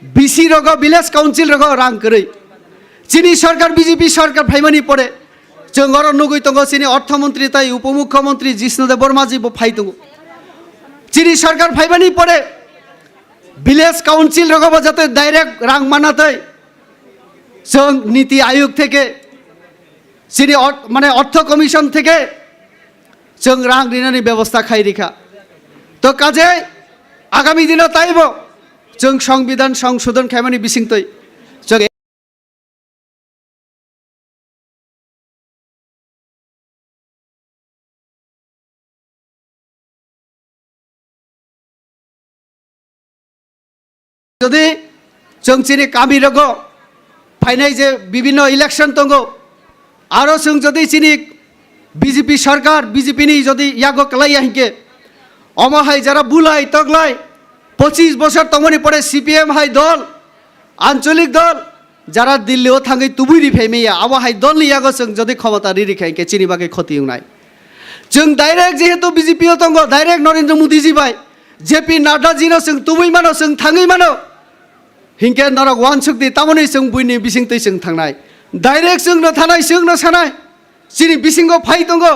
বিসি রগ ভিলেজ কাউন্সিল রগ রাং করে চিনি সরকার বিজেপি সরকার ফাইমানি পড়ে जों অর নুগুই তঙ্গ চিনি অর্থমন্ত্রী তাই উপমুখ্যমন্ত্রী জিষ্ণুদেব বর্মাজি ফাই তঙ্গ চিনি সরকার ফাইমানি পড়ে ভিলেজ কাউন্সিল রগ যাতে ডাইরেক্ট রাং মানাতে जों নীতি আয়োগ থেকে চিনি মানে অর্থ কমিশন থেকে जों রাং রিনানি ব্যবস্থা খাই রেখা তো কাজে আগামী দিনে তাইব जों সংবিধান সংশোধন খাইমানি বিসিংতই जों যদি जों চিনি কামি রগ ফাইনাই যে বিভিন্ন ইলেকশন তঙ্গ আরও जों যদি চিনি বিজেপি সরকার বিজেপি নি যদি ইয়াগো কলাই আহিকে অমহাই যারা বুলাই তগলাই 25 বছর তমনি পরে সিপিএম হাই দল আঞ্চলিক দল যারা দিল্লিও থাঙ্গি তুবুরি ফেমিয়া আবহাই দল ইয়াগো जों যদি ক্ষমতা রিরি খাইকে চিনি বাকে ক্ষতি নাই जों ডাইরেক্ট যেহেতু বিজেপিও তঙ্গ ডাইরেক্ট নরেন্দ্র মোদী জি ভাই জেপি নাড্ডা জিনো जों তুবুই মানো जों থাঙ্গি মানো हिंके नरक वान सुक्ति तामनि जों बुइनि बिसिंतै जों थांनाय डाइरेक्ट जोंनो थानाय जोंनो सानाय चिनि बिसिंगो फाइ दंगो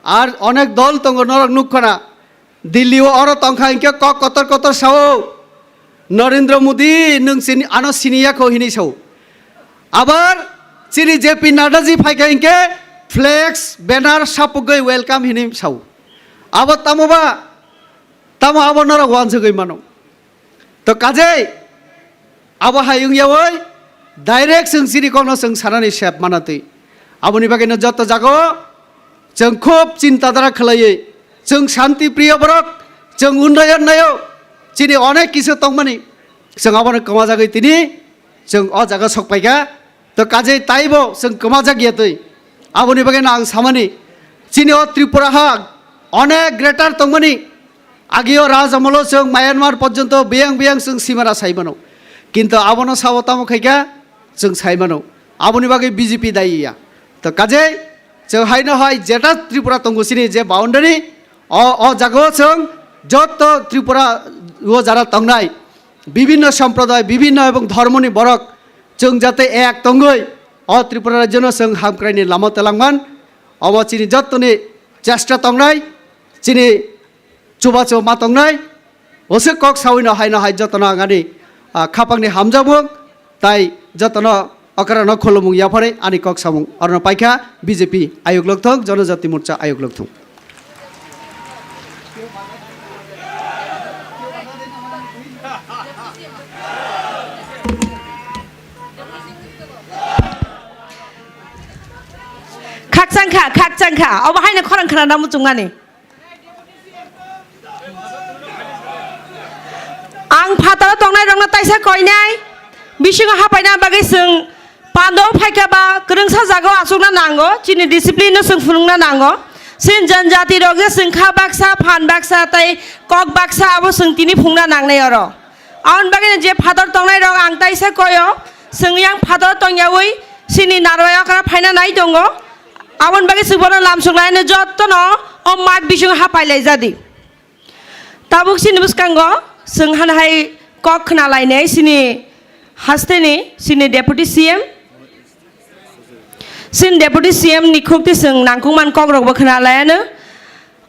आर अनेक दल दंगो नरक नुखना दिल्लीओ अर तंखा हिंके कतर कतर साव नरेंद्र मोदी नों सिनि आनो सिनियाखौ हिनि साव आबार चिनि जेपी नाडाजी फाइका हिंके फ्लेक्स बैनार सापुगै वेलकाम हिनि साव आबार तामोबा तामो आबार नरक वान सुगै मानो तो काजे आबहावायाव यावै डाइरेक्ट जों सिरि कोनो जों सानानै सेब मानातै आबनि बागैनो जत जागो जों खूब चिन्ताधारा खालायै जों शान्ति प्रिय बरक जों उन्नयन नायो चिनि अनेक किसु तंमानि जों आबनो कमा जागै तिनि जों अ जागा सकपाइगा तो काजै ताइबो जों कमा जागियातै आबनि बागैनो आं सामानि चिनि अ त्रिपुरा हा अनेक ग्रेटार तंमानि आगियो राज আমলো जों म्यानमार पर्यन्त बेयां बेयां जों सीमारा साइबानो কিন্তু আবনো সাবতাম খাইকা जों সাইমানো আবনি বাগে বিজেপি দাইয়া তো কাজে जों হাইনো হয় যেটা ত্রিপুরা তঙ্গুসিনি যে বাউন্ডারি অ জাগো जों যত ত্রিপুরা ও যারা তংনাই বিভিন্ন সম্প্রদায় বিভিন্ন এবং ধর্মনি বরক जों যাতে এক তঙ্গই অ ত্রিপুরার জন্য जों হামক্রাইনি লামা তেলাংমান অবচিনি যতনি চেষ্টা তংনাই চিনি চুবাচো মা তংনাই ওসে কক সাউইনো হাইনো হাই যতন আগানি খাপাংনি হামজাবুং তাই যতন অকারণ খলমুং ইয়াফারে আনি কক সামুং অরণ পাইখা বিজেপি আয়োগ লগথং জনজাতি মোর্চা আয়োগ লগথং খাকচাংখা অবহাইনো খরাং খানা নামু চুংগানি आं फाताराव तंनाय रंना ताइसा कयनाय बिसिङा हापायना बागै जों पान्दव फायखाबा गोरोंसा जागौ आसुंना नांगौ चिनि डिसिप्लिन जों फुलुंना नांगौ सिन जनजाति रगे जों खा बाक्सा फान बाक्सा ताई कक बाक्सा आबो जों तिनि फुंना नांनाय अर आउन बागै जे फादर तंनाय रग आं ताइसा कयो जों yang फादर तंयावै सिनि नारवाया का फायना नाय दंगो आउन बागै सुबना लामसुंलायनो जत्तन अ माग बिसिङ हापायलाय जादि ताबुक सिनि बुसकांगो जों हानहाय कक खोनालायनाय सिनि हास्तेनि सिनि डेपुटी सीएम सिन डेपुटी सीएम निखुक्ति जों नांकुमान कग्रगबो खोनालायानो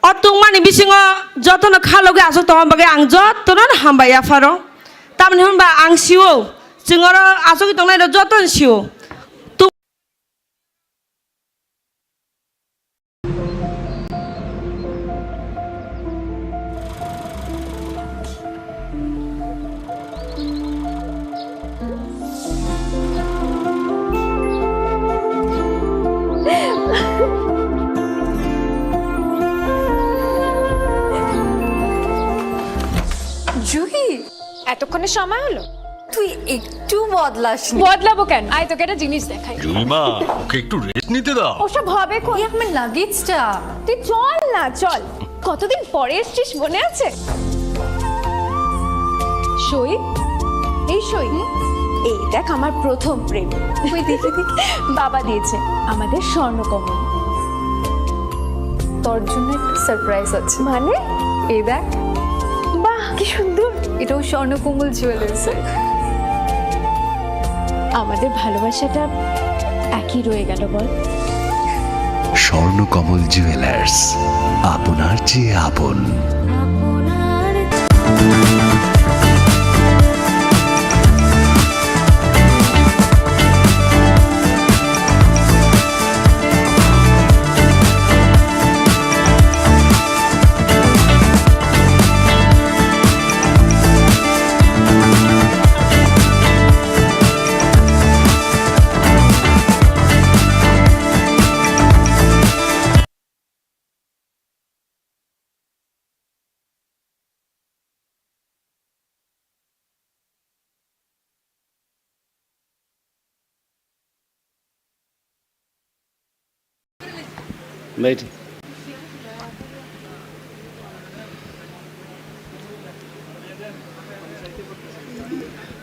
अतुंमानि बिसिङो जतन खालगे आसु तम बागै आं जतन हामबाय आफारो तामनि होनबा आं सिउ जोंरो आसुगि तंनाय जतन सिउ জুহি এতক্ষণে সময় হলো তুই একটু বদলাসনি বদলাবো কেন আয় তোকে একটা জিনিস দেখাই জুইমা ওকে একটু রেস্ট নিতে দাও ওসব হবে কোন আমার লাগেজটা তুই চল না চল কতদিন পরে এসেছিস মনে আছে সই এই সই এই দেখ আমার প্রথম প্রেম তুই দেখে দেখে বাবা দিয়েছে আমাদের স্বর্ণকমল তোর জন্য একটা সারপ্রাইজ আছে মানে এই দেখ বাহ কি সুন্দর এটাও স্বর্ণকমল জুয়েলার্স আমাদের ভালোবাসাটা একই রয়ে গেল বল স্বর্ণকমল জুয়েলার্স আপনার চেয়ে আপন बैठिए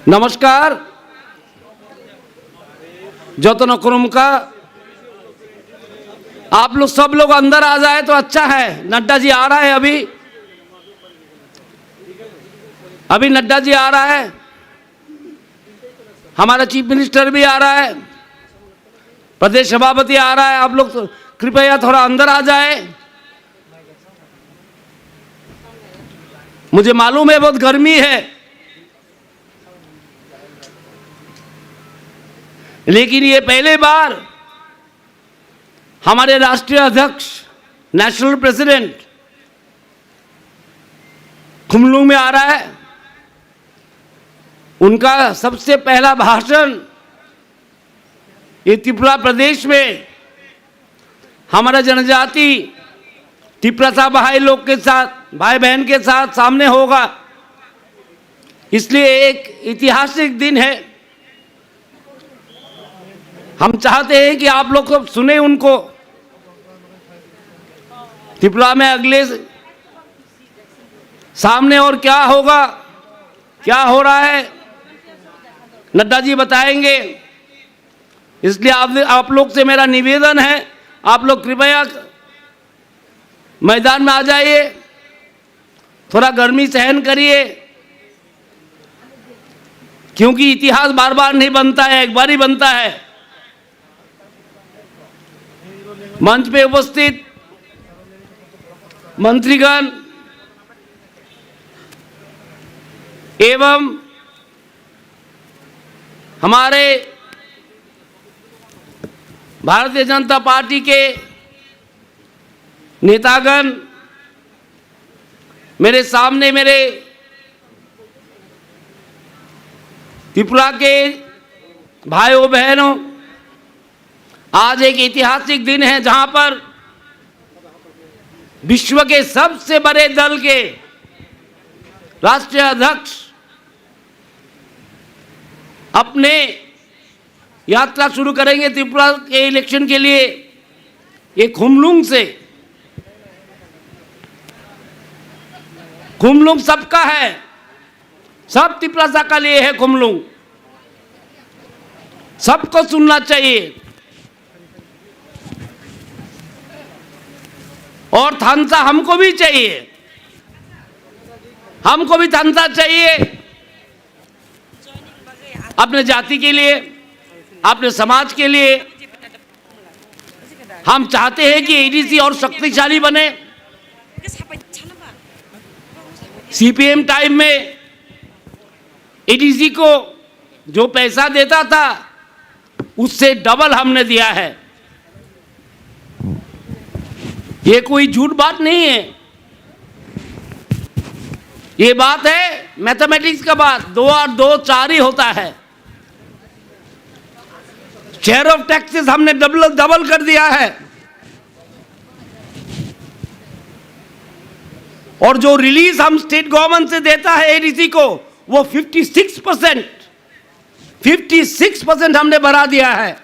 नमस्कार जतन क्रम का आप लोग सब लोग अंदर आ जाए तो अच्छा है नड्डा जी आ रहा है अभी नड्डा जी आ रहा है हमारा चीफ मिनिस्टर भी आ रहा है प्रदेश सभापति आ रहा है आप लोग तो कृपया थोड़ा अंदर आ जाए मुझे मालूम है बहुत गर्मी है लेकिन ये पहले बार हमारे राष्ट्रीय अध्यक्ष नेशनल प्रेसिडेंट खुमलुंग में आ रहा है उनका सबसे पहला भाषण ये त्रिपुरा प्रदेश में हमारा जनजाति त्रिपुरा भाई लोग के साथ भाई बहन के साथ सामने होगा इसलिए एक ऐतिहासिक दिन है हम चाहते हैं कि आप लोग सब सुने उनको त्रिपुरा में अगले सामने और क्या होगा क्या हो रहा है नड्डा जी बताएंगे इसलिए आप लोग से मेरा निवेदन है आप लोग कृपया मैदान में आ जाइए थोड़ा गर्मी सहन करिए क्योंकि इतिहास बार बार नहीं बनता है एक बार ही बनता है मंच पे उपस्थित मंत्रीगण एवं हमारे भारतीय जनता पार्टी के नेतागण मेरे सामने मेरे त्रिपुरा के भाइयों बहनों आज एक ऐतिहासिक दिन है जहां पर विश्व के सबसे बड़े दल के राष्ट्रीय अध्यक्ष अपने यात्रा शुरू करेंगे त्रिपुरा के इलेक्शन के लिए। ये खुमलुंग से, खुमलुंग सबका है, सब त्रिपुरा का लिए है खुमलुंग, सबको सुनना चाहिए। और थानसा हमको भी चाहिए, हमको भी थानसा चाहिए अपने जाति के लिए, अपने समाज के लिए। हम चाहते हैं कि एडीसी और शक्तिशाली बने। सीपीएम टाइम में एडीसी को जो पैसा देता था उससे डबल हमने दिया है। ये कोई झूठ बात नहीं है, ये बात है मैथमेटिक्स का बात। 2 और 2 4 ही होता है। शेयर ऑफ टैक्सेस हमने डबल कर दिया है। और जो रिलीज हम स्टेट गवर्नमेंट से देता है एडीसी को, वो 56% हमने बढ़ा दिया है।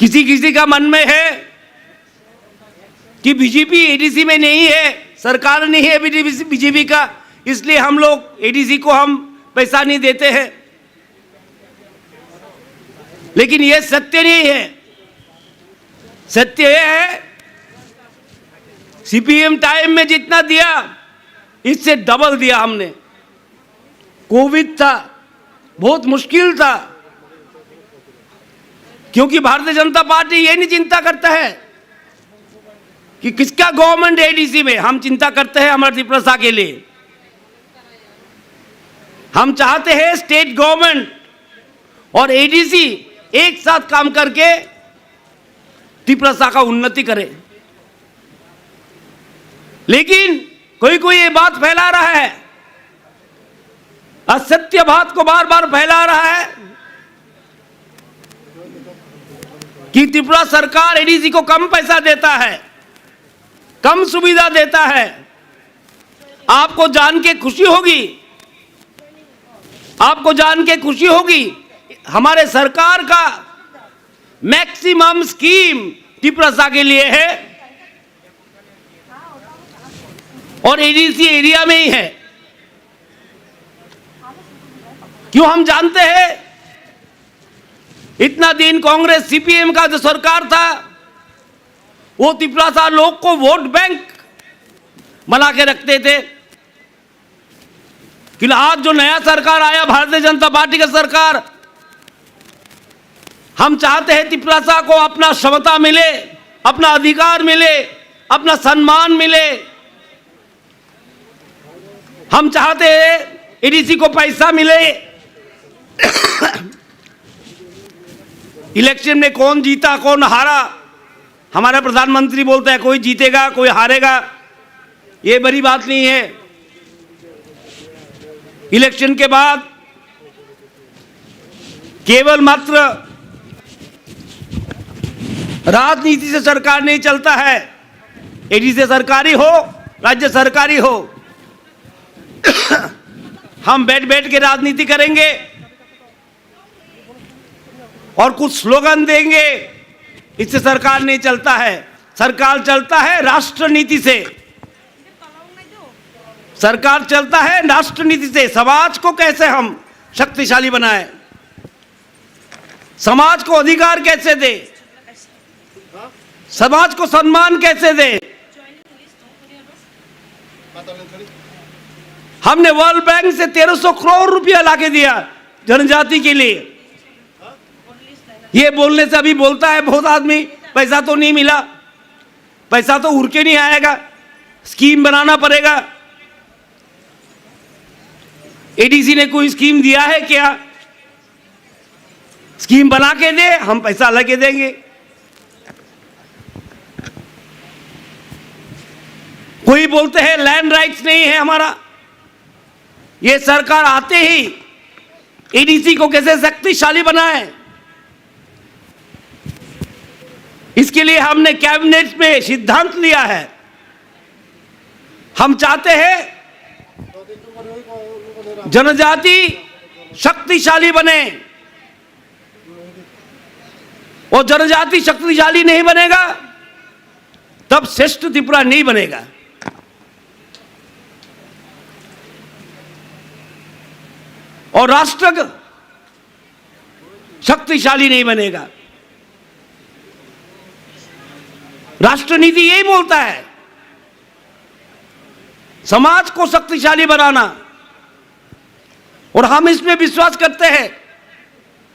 किसी किसी का मन में है कि बीजेपी एडीसी में नहीं है, सरकार नहीं है बीजेपी का, इसलिए हम लोग एडीसी को हम पैसा नहीं देते हैं। लेकिन यह सत्य नहीं है। सत्य यह है सीपीएम टाइम में जितना दिया इससे डबल दिया हमने। कोविड था, बहुत मुश्किल था, क्योंकि भारतीय जनता पार्टी ये नहीं चिंता करता है कि किसका गवर्नमेंट एडीसी में, हम चिंता करते हैं हमारे त्रिपुरा के लिए। हम चाहते हैं स्टेट गवर्नमेंट और एडीसी एक साथ काम करके त्रिपुरा का उन्नति करे। लेकिन कोई ये बात फैला रहा है, असत्य बात को बार बार फैला रहा है कि त्रिपुरा सरकार एडीसी को कम पैसा देता है, कम सुविधा देता है। आपको जान के खुशी होगी, आपको जान के खुशी होगी, हमारे सरकार का मैक्सिमम स्कीम त्रिपुरा के लिए है और एडीसी एरिया में ही है। क्यों? हम जानते हैं इतना दिन कांग्रेस सीपीएम का जो सरकार था वो त्रिपुरा लोग को वोट बैंक बना के रखते थे। कि आज जो नया सरकार आया, भारतीय जनता पार्टी का सरकार, हम चाहते हैं त्रिपुरा को अपना क्षमता मिले, अपना अधिकार मिले, अपना सम्मान मिले। हम चाहते हैं एडीसी को पैसा मिले। इलेक्शन में कौन जीता कौन हारा, हमारा प्रधानमंत्री बोलता है कोई जीतेगा कोई हारेगा, ये बड़ी बात नहीं है। इलेक्शन के बाद केवल मात्र राजनीति से सरकार नहीं चलता है। एडीसी सरकारी हो, राज्य सरकारी हो, हम बैठ बैठ के राजनीति करेंगे और कुछ स्लोगन देंगे, इससे सरकार नहीं चलता है। सरकार चलता है राष्ट्र नीति से, सरकार चलता है राष्ट्र नीति से। समाज को कैसे हम शक्तिशाली बनाएं, समाज को अधिकार कैसे दे, समाज को सम्मान कैसे दे। हमने वर्ल्ड बैंक से 1300 करोड़ रुपया लाके दिया जनजाति के लिए। ये बोलने से अभी बोलता है बहुत आदमी पैसा तो नहीं मिला, पैसा तो उड़ के नहीं आएगा, स्कीम बनाना पड़ेगा। एडीसी ने कोई स्कीम दिया है क्या? स्कीम बना के दे, हम पैसा लगे देंगे। कोई बोलते हैं लैंड राइट्स नहीं है हमारा। ये सरकार आते ही एडीसी को कैसे शक्तिशाली बनाए, इसके लिए हमने कैबिनेट में सिद्धांत लिया है। हम चाहते हैं जनजाति शक्तिशाली बने, और जनजाति शक्तिशाली नहीं बनेगा तब श्रेष्ठ त्रिपुरा नहीं बनेगा। और राष्ट्र शक्तिशाली नहीं बनेगा। राष्ट्र नीति यही बोलता है, समाज को शक्तिशाली बनाना, और हम इसमें विश्वास करते हैं।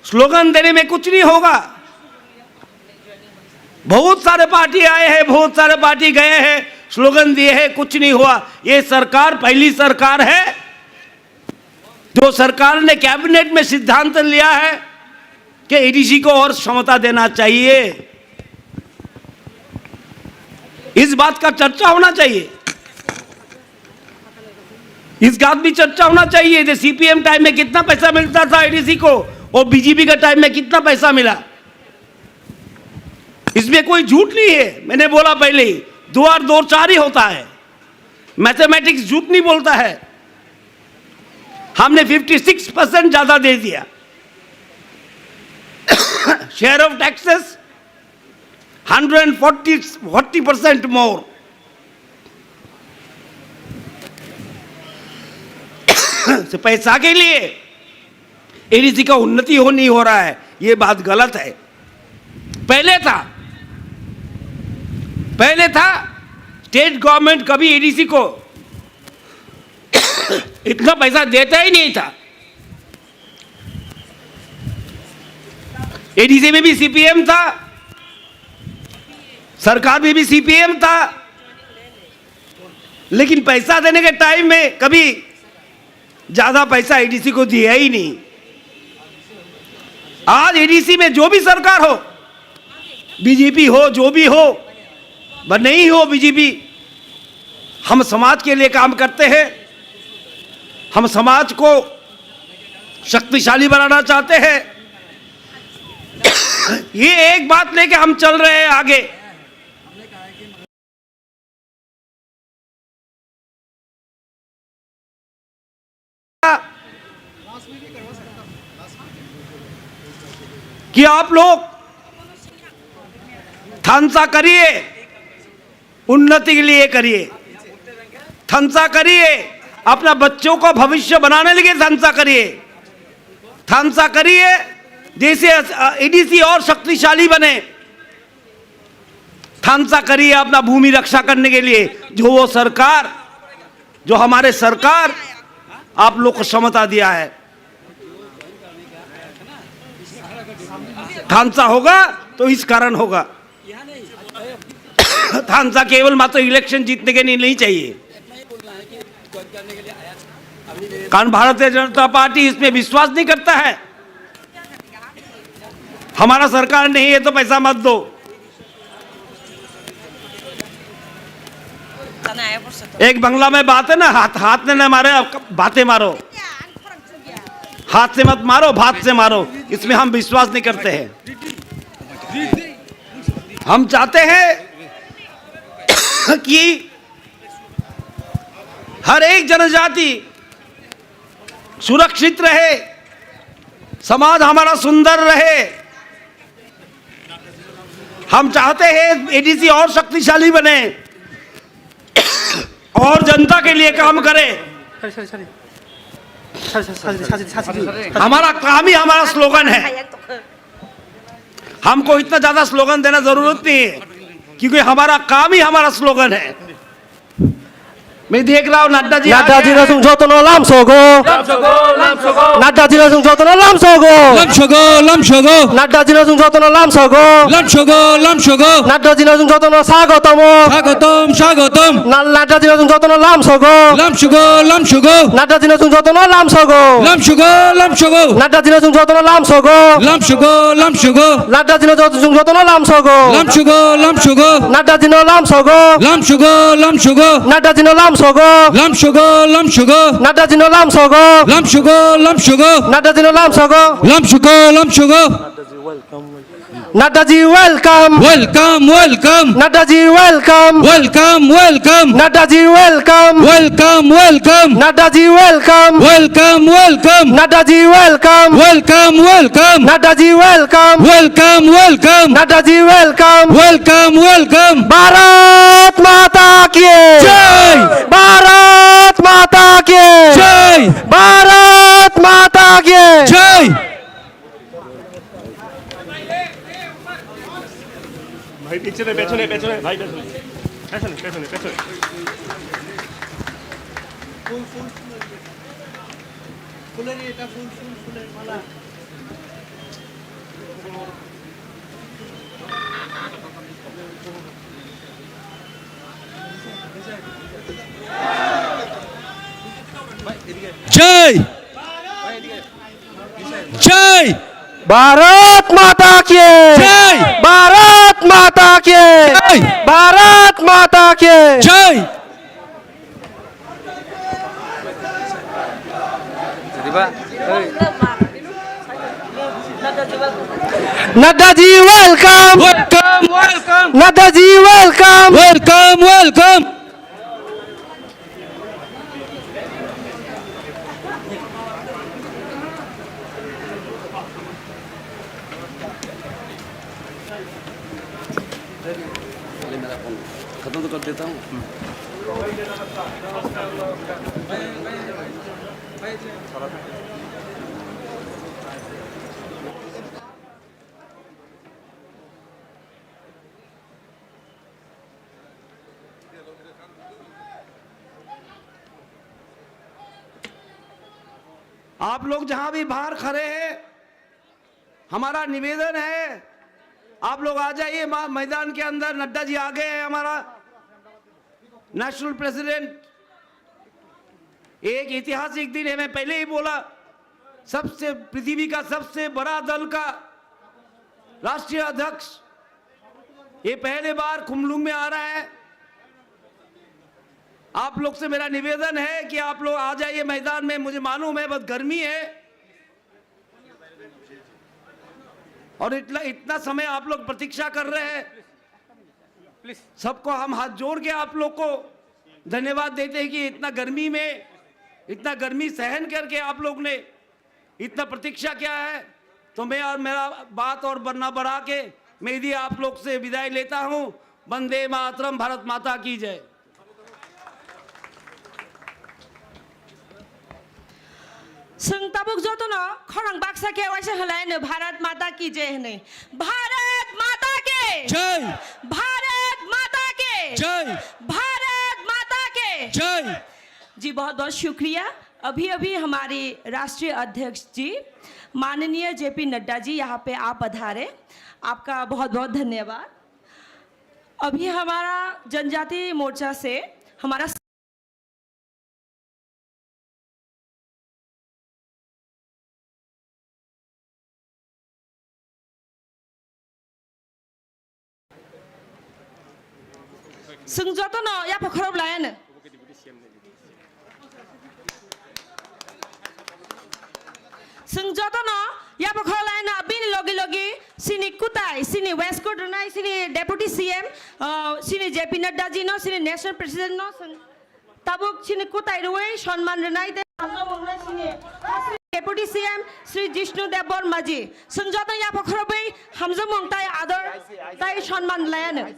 स्लोगन देने में कुछ नहीं होगा। बहुत सारे पार्टी आए हैं, बहुत सारे पार्टी गए हैं, स्लोगन दिए हैं, कुछ नहीं हुआ। ये सरकार पहली सरकार है जो सरकार ने कैबिनेट में सिद्धांत लिया है कि एडीसी को और क्षमता देना चाहिए। इस बात का चर्चा होना चाहिए, इस बात भी चर्चा होना चाहिए। जो सीपीएम टाइम में कितना पैसा मिलता था एडीसी को, और बीजेपी का टाइम में कितना पैसा मिला, इसमें कोई झूठ नहीं है। मैंने बोला पहले ही, 2 और 2 4 ही होता है। मैथमेटिक्स झूठ नहीं बोलता है। हमने 56% ज्यादा दे दिया। शेयर ऑफ टैक्सेस 140% मोर। पैसा के लिए एडीसी का उन्नति नहीं हो रहा है, ये बात गलत है। पहले था स्टेट गवर्नमेंट कभी एडीसी को इतना पैसा देता ही नहीं था। एडीसी में भी सीपीएम था, सरकार में भी सीपीएम था, लेकिन पैसा देने के टाइम में कभी ज्यादा पैसा एडीसी को दिया ही नहीं। आज एडीसी में जो भी सरकार हो, बीजेपी हो, जो भी हो, नहीं हो बीजेपी, हम समाज के लिए काम करते हैं। हम समाज को शक्तिशाली बनाना चाहते हैं। ये एक बात लेके हम चल रहे हैं आगे। कि आप लोग थानसा करिए, उन्नति के लिए करिए, थानसा करिए, अपना बच्चों को भविष्य बनाने के लिए थानसा करिए, थानसा करिए, जैसे एडीसी और शक्तिशाली बने। थानसा करिए अपना भूमि रक्षा करने के लिए, जो वो सरकार, जो हमारे सरकार आप लोग को क्षमता दिया है। थानसा होगा तो इस कारण होगा। थानसा केवल मात्र इलेक्शन जीतने के लिए नहीं चाहिए, कारण भारतीय जनता पार्टी इसमें विश्वास नहीं करता है। हमारा सरकार नहीं है तो पैसा मत दो। एक बंगला में बात है ना, हाथ ने न मारे, बातें मारो, हाथ से मत मारो, भात से मारो। इसमें हम विश्वास नहीं करते हैं। हम चाहते हैं कि हर एक जनजाति सुरक्षित रहे, समाज हमारा सुंदर रहे। हम चाहते हैं एडीसी और शक्तिशाली बने और जनता के लिए काम करे। हमारा काम ही हमारा स्लोगन है। हमको इतना ज्यादा स्लोगन देना जरूरत नहीं है, क्योंकि हमारा काम ही हमारा स्लोगन है। मैं देख रहा हूँ नड्डा जी जोतनो लाम सोगो नड्डा जी जोतनो लाम सोगो नड्डा जी जोतनो लाम सोगो नड्डा जी जोतनो स्वागतम नड्डा जी जोतनो लाम सोगो नड्डा जी जोतनो लाम सोगो नड्डा जी जोतनो लाम सोगो नड्डा जी जोतनो लाम सोगो नड्डा जी लाम सोगो नड्डा जी लाम सोगो नड्डा जी लाम सोगो नड्डा जी लाम Sogou Nadaji welcome. Welcome, welcome, Nadaji welcome. welcome, welcome, Nadaji welcome. welcome, welcome, Nadaji welcome. welcome, welcome, Nadaji welcome. welcome, welcome, Nadaji welcome. welcome, welcome, Nadaji welcome. welcome, welcome. Bharat माता की जय! भारत माता की जय! भारत माता की जय! भाई पीछे से बैठो नहीं भाई बैठो नहीं जय! जय! भारत माता की जय! भारत माता की जय! भारत माता की जय! Nadda ji welcome Welcome, welcome, Nadda ji welcome welcome, welcome. आप लोग जहां भी बाहर खड़े हैं, हमारा निवेदन है आप लोग आ जाइए मैदान के अंदर। नड्डा जी आ गए हैं, हमारा नेशनल प्रेसिडेंट। एक ऐतिहासिक दिन है, मैं पहले ही बोला, सबसे पृथ्वी का सबसे बड़ा दल का राष्ट्रीय अध्यक्ष ये पहले बार कुंभलुंग में आ रहा है। आप लोग से मेरा निवेदन है कि आप लोग आ जाइए मैदान में। मुझे मालूम है बहुत गर्मी है और इतना समय आप लोग प्रतीक्षा कर रहे हैं। प्लीज सबको हम हाथ जोड़ के आप लोग को धन्यवाद देते हैं कि इतना गर्मी में, इतना गर्मी सहन करके आप लोग ने इतना प्रतीक्षा किया है। तो मैं और मेरा बात और बढ़ना बढ़ा के मैं यदि आप लोग से विदाई लेता हूं। वंदे मातरम, भारत माता की जय। Sung tabuk joto no khorang baksa ke waisa halai ne Bharat Mata ki jai ne Bharat Mata ke जय! Bharat Mata ke जय! Bharat Mata ke जय! जी बहुत बहुत शुक्रिया। अभी अभी हमारे राष्ट्रीय अध्यक्ष जी माननीय जेपी नड्डा जी यहाँ पे आप पधारे, आपका बहुत बहुत धन्यवाद। अभी हमारा जनजाति मोर्चा से हमारा Sungjoto no ya pokrob layan. Sungjoto no ya pokrob layan abin logi logi sini kutai sini West Coast runai sini Deputy CM sini JP Nadda ji no sini National President no tabuk sini kutai ruai সম্মান runai de sini Deputy CM Sri Jishnu Dev Maji Sungjoto ya pokrobai hamza mongtai ador tai সম্মান layan.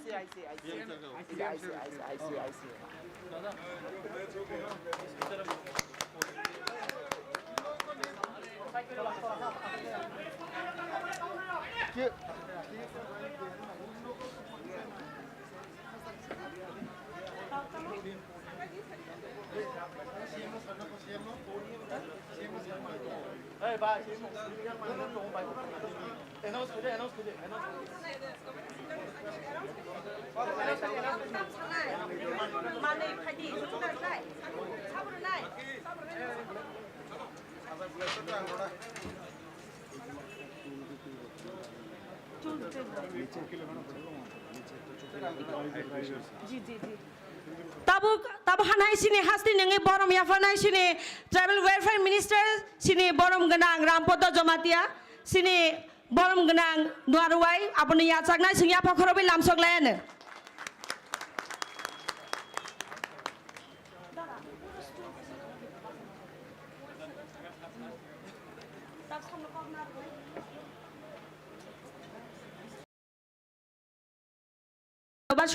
Tabu hanai sini hasti nengi borom yafanai sini Tribal Welfare Minister sini borom ganang Rampodo Jomatia sini বরম গনাং দুয়ারওয়াই আপনি ইয়াচাকনাই সিংয়া ফখরবি লামসকলায়ানো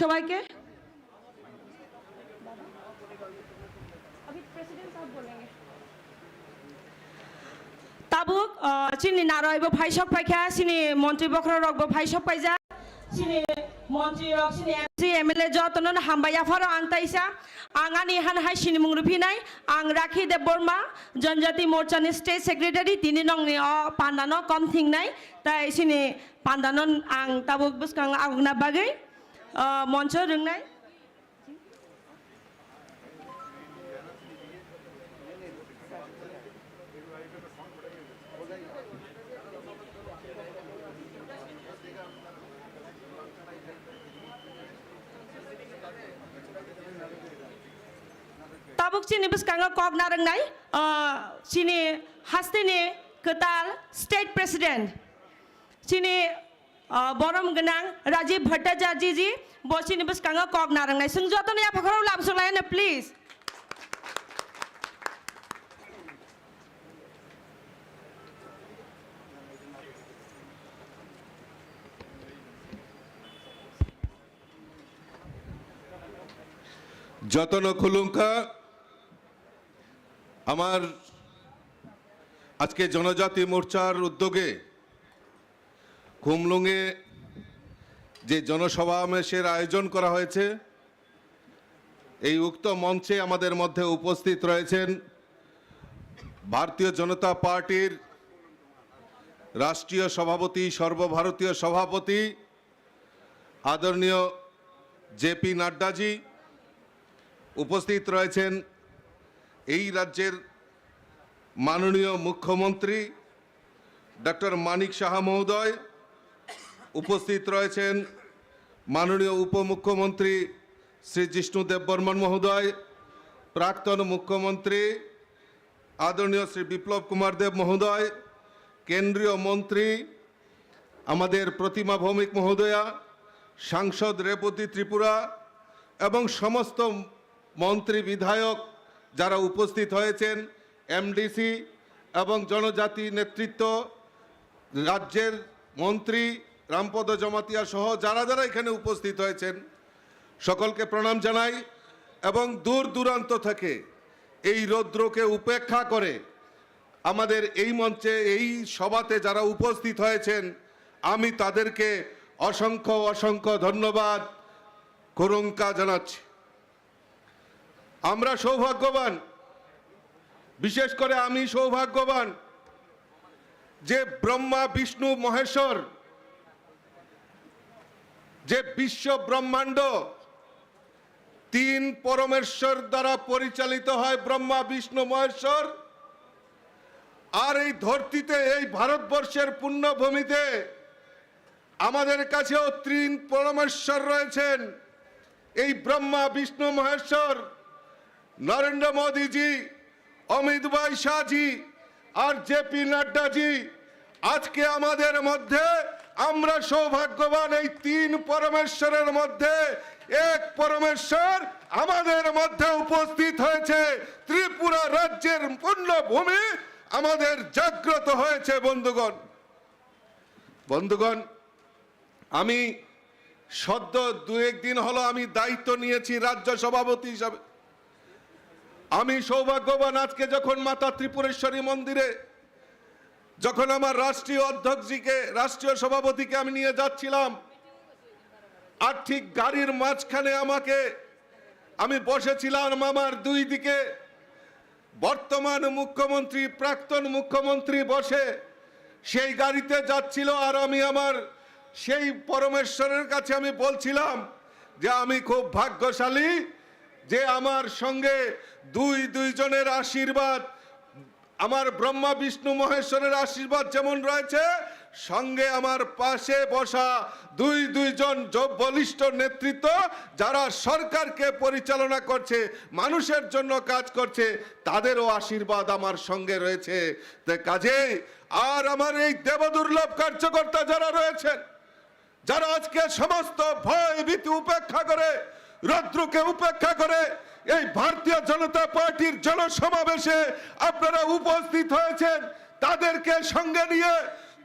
সবাইকে তাবুক চিনি নারয়বো ভাই সব পাইখা চিনি মন্ত্রী বখরা রকবো ভাই সব পাইজা চিনি মন্ত্রী রক চিনি এমসি এমএলএ যতন হামবায়া ফারো আং তাইসা आं आंनि हानहाय सिनि मुं रुफिनाय आं राखि देब बर्मा जनजाति मोर्चानि स्टेट सेक्रेटारि तिनि नंनि पान्दानो कम थिंनाय ताय सिनि पान्दानो आं ताबुक बुसखां आगना बागै मन्च रोंनाय ताबुक चिनि बुसखाङो कक नारोंनाय चिनि हास्तिनि कताल स्टेट प्रेसिडेंट चिनि बरम गनां राजीव भट्टाचार्य जी बसिनि बुसखाङो कक नारोंनाय जों जतन आफाखराव लाबसलायनो प्लिज যতন খুলুঙ্কা আমার আজকে জনজাতি মোর্চার উদ্যোগে খুমলুঙে যে জনসমাবেশের আয়োজন করা হয়েছে এই উক্ত মঞ্চে আমাদের মধ্যে উপস্থিত রয়েছেন ভারতীয় জনতা পার্টির রাষ্ট্রীয় সভাপতি সর্বভারতীয় সভাপতি আদরণীয় জেপি নাড্ডাজি উপস্থিত রয়েছেন এই রাজ্যের মাননীয় মুখ্যমন্ত্রী ডক্টর মানিক সাহা মহোদয় উপস্থিত রয়েছেন মাননীয় উপমুখ্যমন্ত্রী শ্রী জিষ্ণু দেববর্মন মহোদয় প্রাক্তন মুখ্যমন্ত্রী আদরণীয় শ্রী বিপ্লব কুমার দেব মহোদয় কেন্দ্রীয় মন্ত্রী আমাদের প্রতিমা ভৌমিক মহোদয়া সাংসদ রেবতী ত্রিপুরা এবং সমস্ত মন্ত্রী বিধায়ক যারা উপস্থিত হয়েছেন এমডিসি এবং জনজাতি নেতৃত্ব রাজ্যের মন্ত্রী রামপদ জমাতিয়া সহ যারা যারা এখানে উপস্থিত হয়েছেন সকলকে প্রণাম জানাই এবং দূর দূরান্ত থেকে এই রৌদ্রকে উপেক্ষা করে আমাদের এই মঞ্চে এই সভাতে যারা উপস্থিত হয়েছেন আমি তাদেরকে অসংখ্য অসংখ্য ধন্যবাদ করুণকা জানাচ্ছি। আমরা সৌভাগ্যবান, বিশেষ করে আমি সৌভাগ্যবান যে ব্রহ্মা বিষ্ণু মহেশ্বর যে বিশ্ব ব্রহ্মাণ্ড তিন পরমেশ্বর দ্বারা পরিচালিত হয় ব্রহ্মা বিষ্ণু মহেশ্বর আর এই ধরতিতে এই ভারতবর্ষের পুণ্যভূমিতে আমাদের কাছেও তিন পরমেশ্বর রয়েছেন। এই ব্রহ্মা বিষ্ণু মহেশ্বর নরেন্দ্র মোদীজি অমিত ভাই শাহজি আর জেপি নাড্ডাজি আজকে আমাদের মধ্যে আমরা সৌভাগ্যবান এই তিন পরমেশ্বরের মধ্যে এক পরমেশ্বর আমাদের মধ্যে উপস্থিত হয়েছে। ত্রিপুরা রাজ্যের পুণ্যভূমি আমাদের জাগ্রত হয়েছে। বন্ধুগণ আমি সদ্য দু একদিন হলো আমি দায়িত্ব নিয়েছি রাজ্য সভাপতি হিসাবে। আমি সৌভাগ্যবান আজকে যখন মাতা ত্রিপুরেশ্বরী মন্দিরে যখন আমার রাষ্ট্রীয় অধ্যক্ষজিকে রাষ্ট্রীয় সভাপতিকে আমি নিয়ে যাচ্ছিলাম আর ঠিক গাড়ির মাঝখানে আমি বসেছিলাম আমার দুই দিকে বর্তমান মুখ্যমন্ত্রী প্রাক্তন মুখ্যমন্ত্রী বসে সেই গাড়িতে যাচ্ছিল আর আমি আমার সেই পরমেশ্বরের কাছে আমি বলছিলাম যে আমি খুব ভাগ্যশালী যে আমার সঙ্গে দুইজনের আশীর্বাদ আমার ব্রহ্মা বিষ্ণু মহেশ্বরের আশীর্বাদ যেমন রয়েছে সঙ্গে আমার পাশে বসা দুইজন বলিষ্ঠ নেতৃত্ব যারা সরকারকে পরিচালনা করছে মানুষের জন্য কাজ করছে তাদেরও আশীর্বাদ আমার সঙ্গে রয়েছে। তাই কাজে আর আমার এই দেবদুর্লভ কার্যকর্তা যারা রয়েছেন, যারা আজকে সমস্ত ভয় ভীতি উপেক্ষা করে, রৌদ্রকে উপেক্ষা করে এই ভারতীয় জনতা পার্টির জনসমাবেশে আপনারা উপস্থিত হয়েছেন, তাদেরকে সঙ্গে নিয়ে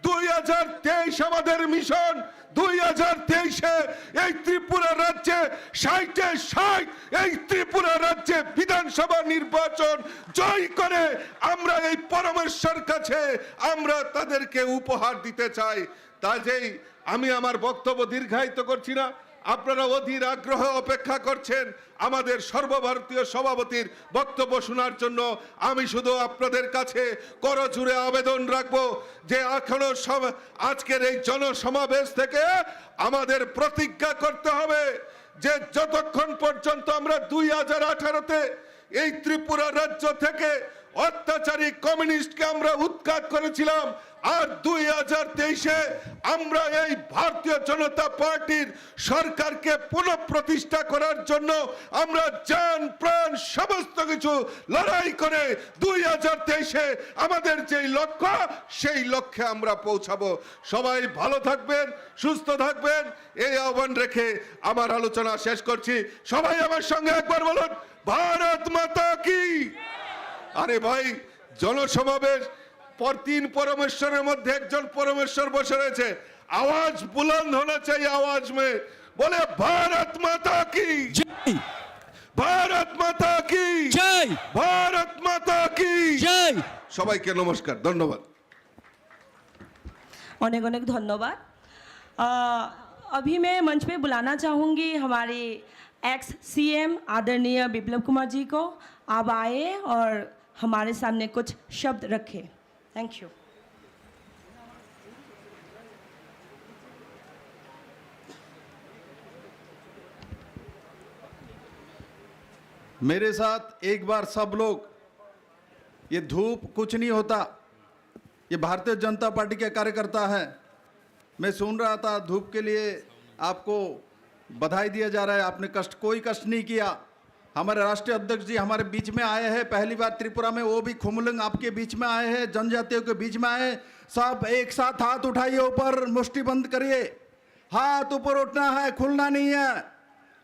2023 আমাদের মিশন। 2023-এ এই ত্রিপুরা রাজ্যে 60 এই ত্রিপুরা রাজ্যে বিধানসভা নির্বাচন জয় করে আমরা এই পরমেশ্বর কাছে আমরা তাদেরকে উপহার দিতে চাই। তাই আমি আমার বক্তব্য দীর্ঘায়িত করছি না, আপনারা অধীর আগ্রহে অপেক্ষা করছেন আমাদের সর্বভারতীয় সভাপতির বক্তব্য শোনার জন্য। আমি শুধু আপনাদের কাছে করজোড়ে আবেদন রাখবো যে এখনো আজকের এই জনসমাবেশ থেকে আমাদের প্রতিজ্ঞা করতে হবে যে যতক্ষণ পর্যন্ত আমরা 2018-তে এই ত্রিপুরা রাজ্য থেকে অত্যাচারী কমিউনিস্টকে আমরা উৎখাত করেছিলাম, আর 2023-এ আমরা এই ভারতীয় জনতা পার্টির সরকারকে পুনঃপ্রতিষ্ঠা করার জন্য আমরা জান প্রাণ সমস্ত কিছু লড়াই করে 2023-এ আমাদের যেই লক্ষ্য সেই লক্ষ্যে আমরা পৌঁছাবো। সবাই ভালো থাকবেন, সুস্থ থাকবেন, এই আহ্বান রেখে আমার আলোচনা শেষ করছি। সবাই আমার সঙ্গে একবার বলুন, ভারত মাতা কি। আরে ভাই, জনসমাবেশ তিন পরমেশ্বরের মধ্যে একজন পরমেশ্বর বসে রয়েছে, আওয়াজ বুলন্দ होना चाहिए, आवाज में बोले भारत माता की जय, भारत माता की जय, भारत माता की जय। সবাইকে নমস্কার, ধন্যবাদ। अनेक अनेक धन्यवाद। अभी मैं मंच पे बुलाना चाहूँगी हमारे एक्स CM आदरणीय बिप्लब कुमार जी को। आप आए और हमारे सामने कुछ शब्द रखे। Thank you. मेरे साथ एक बार सब लोग, ये धूप कुछ नहीं होता, ये भारतीय जनता पार्टी के कार्यकर्ता है। मैं सुन रहा था धूप के लिए आपको बधाई दिया जा रहा है, आपने कोई कष्ट नहीं किया। हमारे राष्ट्रीय अध्यक्ष जी हमारे बीच में आए हैं, पहली बार त्रिपुरा में, वो भी खुमलंग आपके बीच में आए हैं, जनजातियों के बीच में आए। सब एक साथ हाथ उठाइए, ऊपर मुष्टि बंद करिए, हाथ ऊपर उठना है, खुलना नहीं है,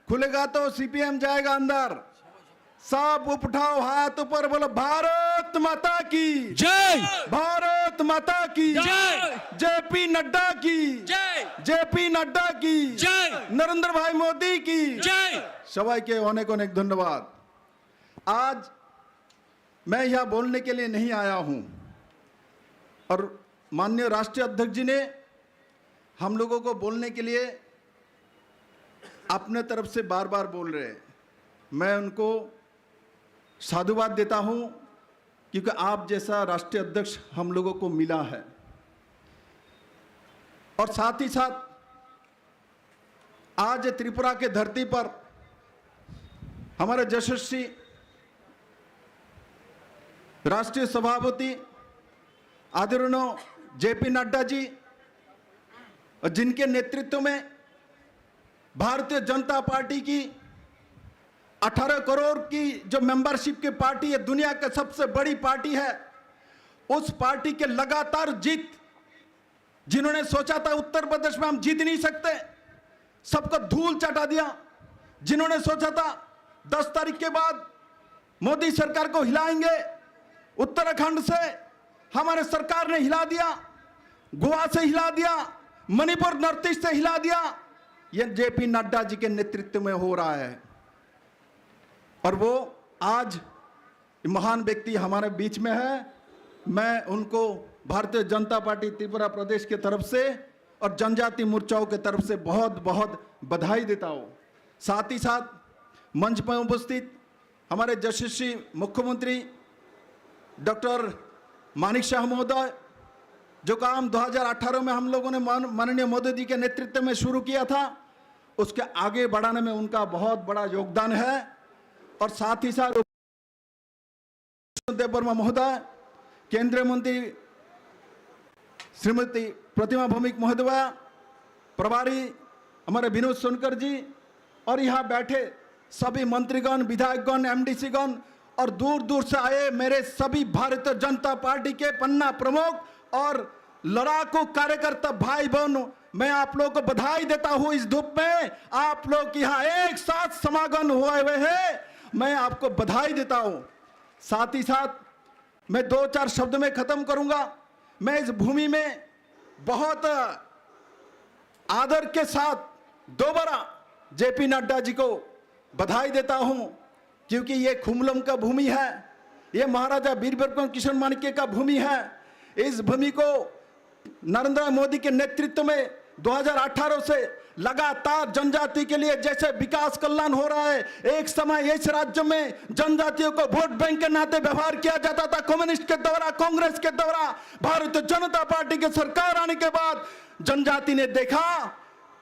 खुलेगा तो CPM जाएगा अंदर। सब उठाओ हाथ ऊपर, बोलो भारत माता की जय, भारत माता की जय, JP नड्डा की जय, JP नड्डा की जय, नरेंद्र भाई मोदी की जय। सबाई के अनेक अनेक धन्यवाद। आज मैं यह बोलने के लिए नहीं आया हूं, और माननीय राष्ट्रीय अध्यक्ष जी ने हम लोगों को बोलने के लिए अपने तरफ से बार बार बोल रहे हैं। मैं उनको साधुवाद देता हूं, क्योंकि आप जैसा राष्ट्रीय अध्यक्ष हम लोगों को मिला है। और साथ ही साथ आज त्रिपुरा के धरती पर हमारे यशस्वी राष्ट्रीय सभापति आदरणीय JP नड्डा जी, और जिनके नेतृत्व में भारतीय जनता पार्टी की 18 करोड़ की जो मेंबरशिप की पार्टी है, दुनिया की सबसे बड़ी पार्टी है, उस पार्टी के लगातार जीत, जिन्होंने सोचा था उत्तर प्रदेश में हम जीत नहीं सकते, सबको धूल चटा दिया। जिन्होंने सोचा था 10 तारीख के बाद मोदी सरकार को हिलाएंगे, उत्तराखंड से हमारे सरकार ने हिला दिया, गोवा से हिला दिया, मणिपुर नॉर्थ ईस्ट से हिला दिया। यह JP नड्डा जी के नेतृत्व में हो रहा है, और वो आज महान व्यक्ति हमारे बीच में है। मैं उनको भारतीय जनता पार्टी त्रिपुरा प्रदेश की तरफ से और जनजाति मोर्चाओं की तरफ से बहुत बहुत बधाई देता हूँ। साथ ही साथ मंच पर उपस्थित हमारे यशस्वी मुख्यमंत्री डॉक्टर मानिक शाह महोदय, जो काम 2018 में हम लोगों ने माननीय मोदी जी के नेतृत्व में शुरू किया था, उसके आगे बढ़ाने में उनका बहुत बड़ा योगदान है। और साथ ही साथ देव वर्मा महोदय, केंद्रीय मंत्री श्रीमती प्रतिमा भौमिक महोदया, प्रभारी हमारे विनोद सोनकर जी, और यहाँ बैठे सभी मंत्रीगण, विधायकगण, MDC गण, और दूर दूर से आए मेरे सभी भारतीय जनता पार्टी के पन्ना प्रमुख और लड़ाकू कार्यकर्ता भाई बहनों, मैं आप लोगों को बधाई देता हूं। इस धूप में आप लोग यहाँ एक साथ समागम हुए हैं, मैं आपको बधाई देता हूं। साथ ही साथ मैं 2-4 शब्द में खत्म करूंगा। मैं इस भूमि में बहुत आदर के साथ दोबारा जेपी नड्डा जी को बधाई देता हूं, क्योंकि ये खुमलम का भूमि है, ये महाराजा वीर विक्रम किशोर माणिक्य का भूमि है। इस भूमि को नरेंद्र मोदी के नेतृत्व में 2018 से लगातार जनजाति के लिए जैसे विकास कल्याण हो रहा है, एक समय इस राज्य में जनजातियों को वोट बैंक के नाते व्यवहार किया जाता था। कम्युनिस्ट के द्वारा, कांग्रेस के द्वारा, भारतीय जनता पार्टी की सरकार आने के बाद जनजाति ने देखा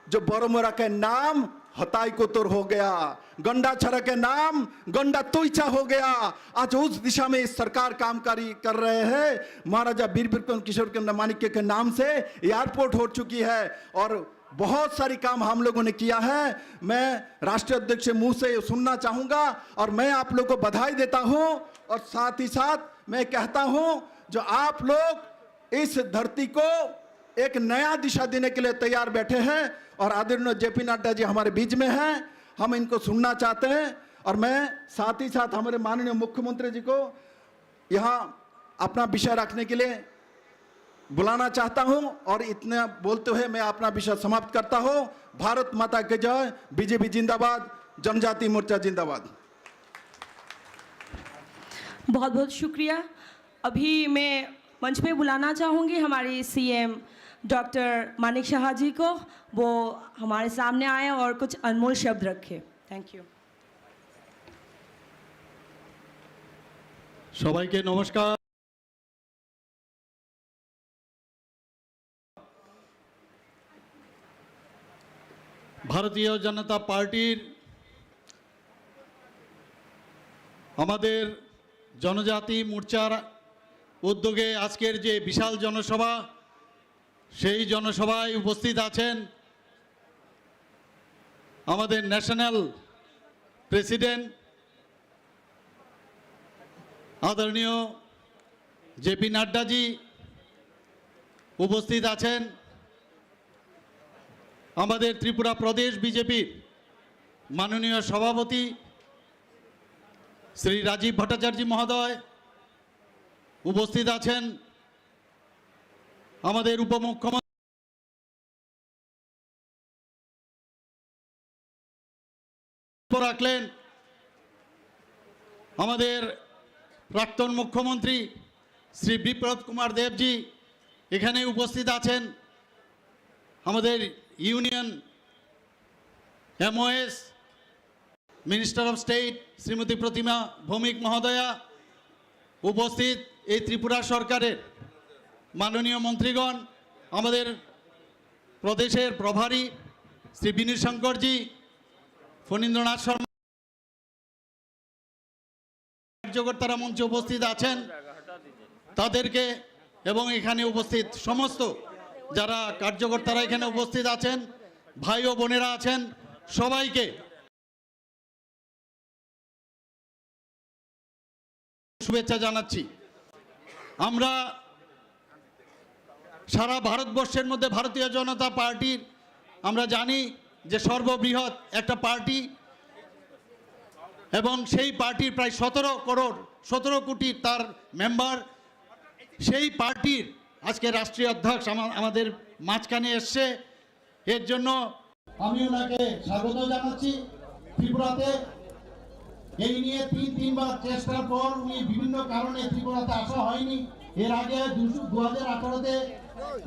जो बोरोमुरा के नाम हताई कोतुर हो गया, गंडा छरा के नाम गंडा तुईचा हो गया। आज उस दिशा में इस सरकार कामकारी कर रहे हैं। महाराजा वीर विक्रम किशोर के माणिक्य के नाम से एयरपोर्ट हो चुकी है और बहुत सारी काम हम लोगों ने किया है। मैं राष्ट्रीय अध्यक्ष मुंह से सुनना चाहूंगा और मैं आप लोग को बधाई देता हूं। और साथ ही साथ मैं कहता हूं, जो आप लोग इस धरती को एक नया दिशा देने के लिए तैयार बैठे हैं और आदरणीय जेपी नड्डा जी हमारे बीच में हैं, हम इनको सुनना चाहते हैं। और मैं साथ ही साथ हमारे माननीय मुख्यमंत्री जी को यहाँ अपना विषय रखने के लिए बुलाना चाहता हूं और इतना बोलते हुए मैं अपना विषय समाप्त करता हूं। भारत माता की जय, बीजेपी जिंदाबाद, जनजाति मोर्चा जिंदाबाद। बहुत बहुत शुक्रिया। अभी मैं मंच पे बुलाना चाहूँगी हमारे सीएम डॉक्टर मानिक शाह जी को, वो हमारे सामने आए और कुछ अनमोल शब्द रखे। Thank you. সবাইকে নমস্কার। ভারতীয় জনতা পার্টির আমাদের জনজাতি মোর্চার উদ্যোগে আজকের যে বিশাল জনসভা, সেই জনসভায় উপস্থিত আছেন আমাদের ন্যাশনাল প্রেসিডেন্ট আদরণীয় জেপি নাড্ডাজি, উপস্থিত আছেন আমাদের ত্রিপুরা প্রদেশ বিজেপির মাননীয় সভাপতি শ্রী রাজীব ভট্টাচার্য মহোদয়, উপস্থিত আছেন আমাদের উপমুখ্যমন্ত্রী রাখলেন আমাদের প্রাক্তন মুখ্যমন্ত্রী শ্রী বিপ্লব কুমার দেবজি, এখানে উপস্থিত আছেন আমাদের union MOS minister of state Shrimati Pratima Bhowmik মহোদয়া, উপস্থিত এই ত্রিপুরা সরকারের মাননীয় মন্ত্রীগণ, আমাদের প্রদেশের প্রভারী শ্রী বিনীত শঙ্করজি, ফণীন্দ্রনাথ শর্মা, কার্যকর্তারা মঞ্চে উপস্থিত আছেন তাদেরকে এবং এখানে উপস্থিত সমস্ত যারা কার্যকর্তারা এখানে উপস্থিত আছেন, ভাই ও বোনেরা আছেন, সবাইকে শুভেচ্ছা জানাচ্ছি। আমরা সারা ভারতবর্ষের মধ্যে ভারতীয় জনতা পার্টির আমরা জানি যে সর্ববৃহৎ একটা পার্টি এবং সেই পার্টির প্রায় 17 কোটি তার মেম্বার। সেই পার্টির আজকে রাষ্ট্রীয় অধ্যক্ষ আমাদের মাঝখানে এসছে, এর জন্য আমি ওনাকে স্বাগত জানাচ্ছি। ত্রিপুরাতে এই নিয়ে তিনবার চেষ্টার পর উনি বিভিন্ন কারণে ত্রিপুরাতে আসা হয়নি। এর আগে 2018-তে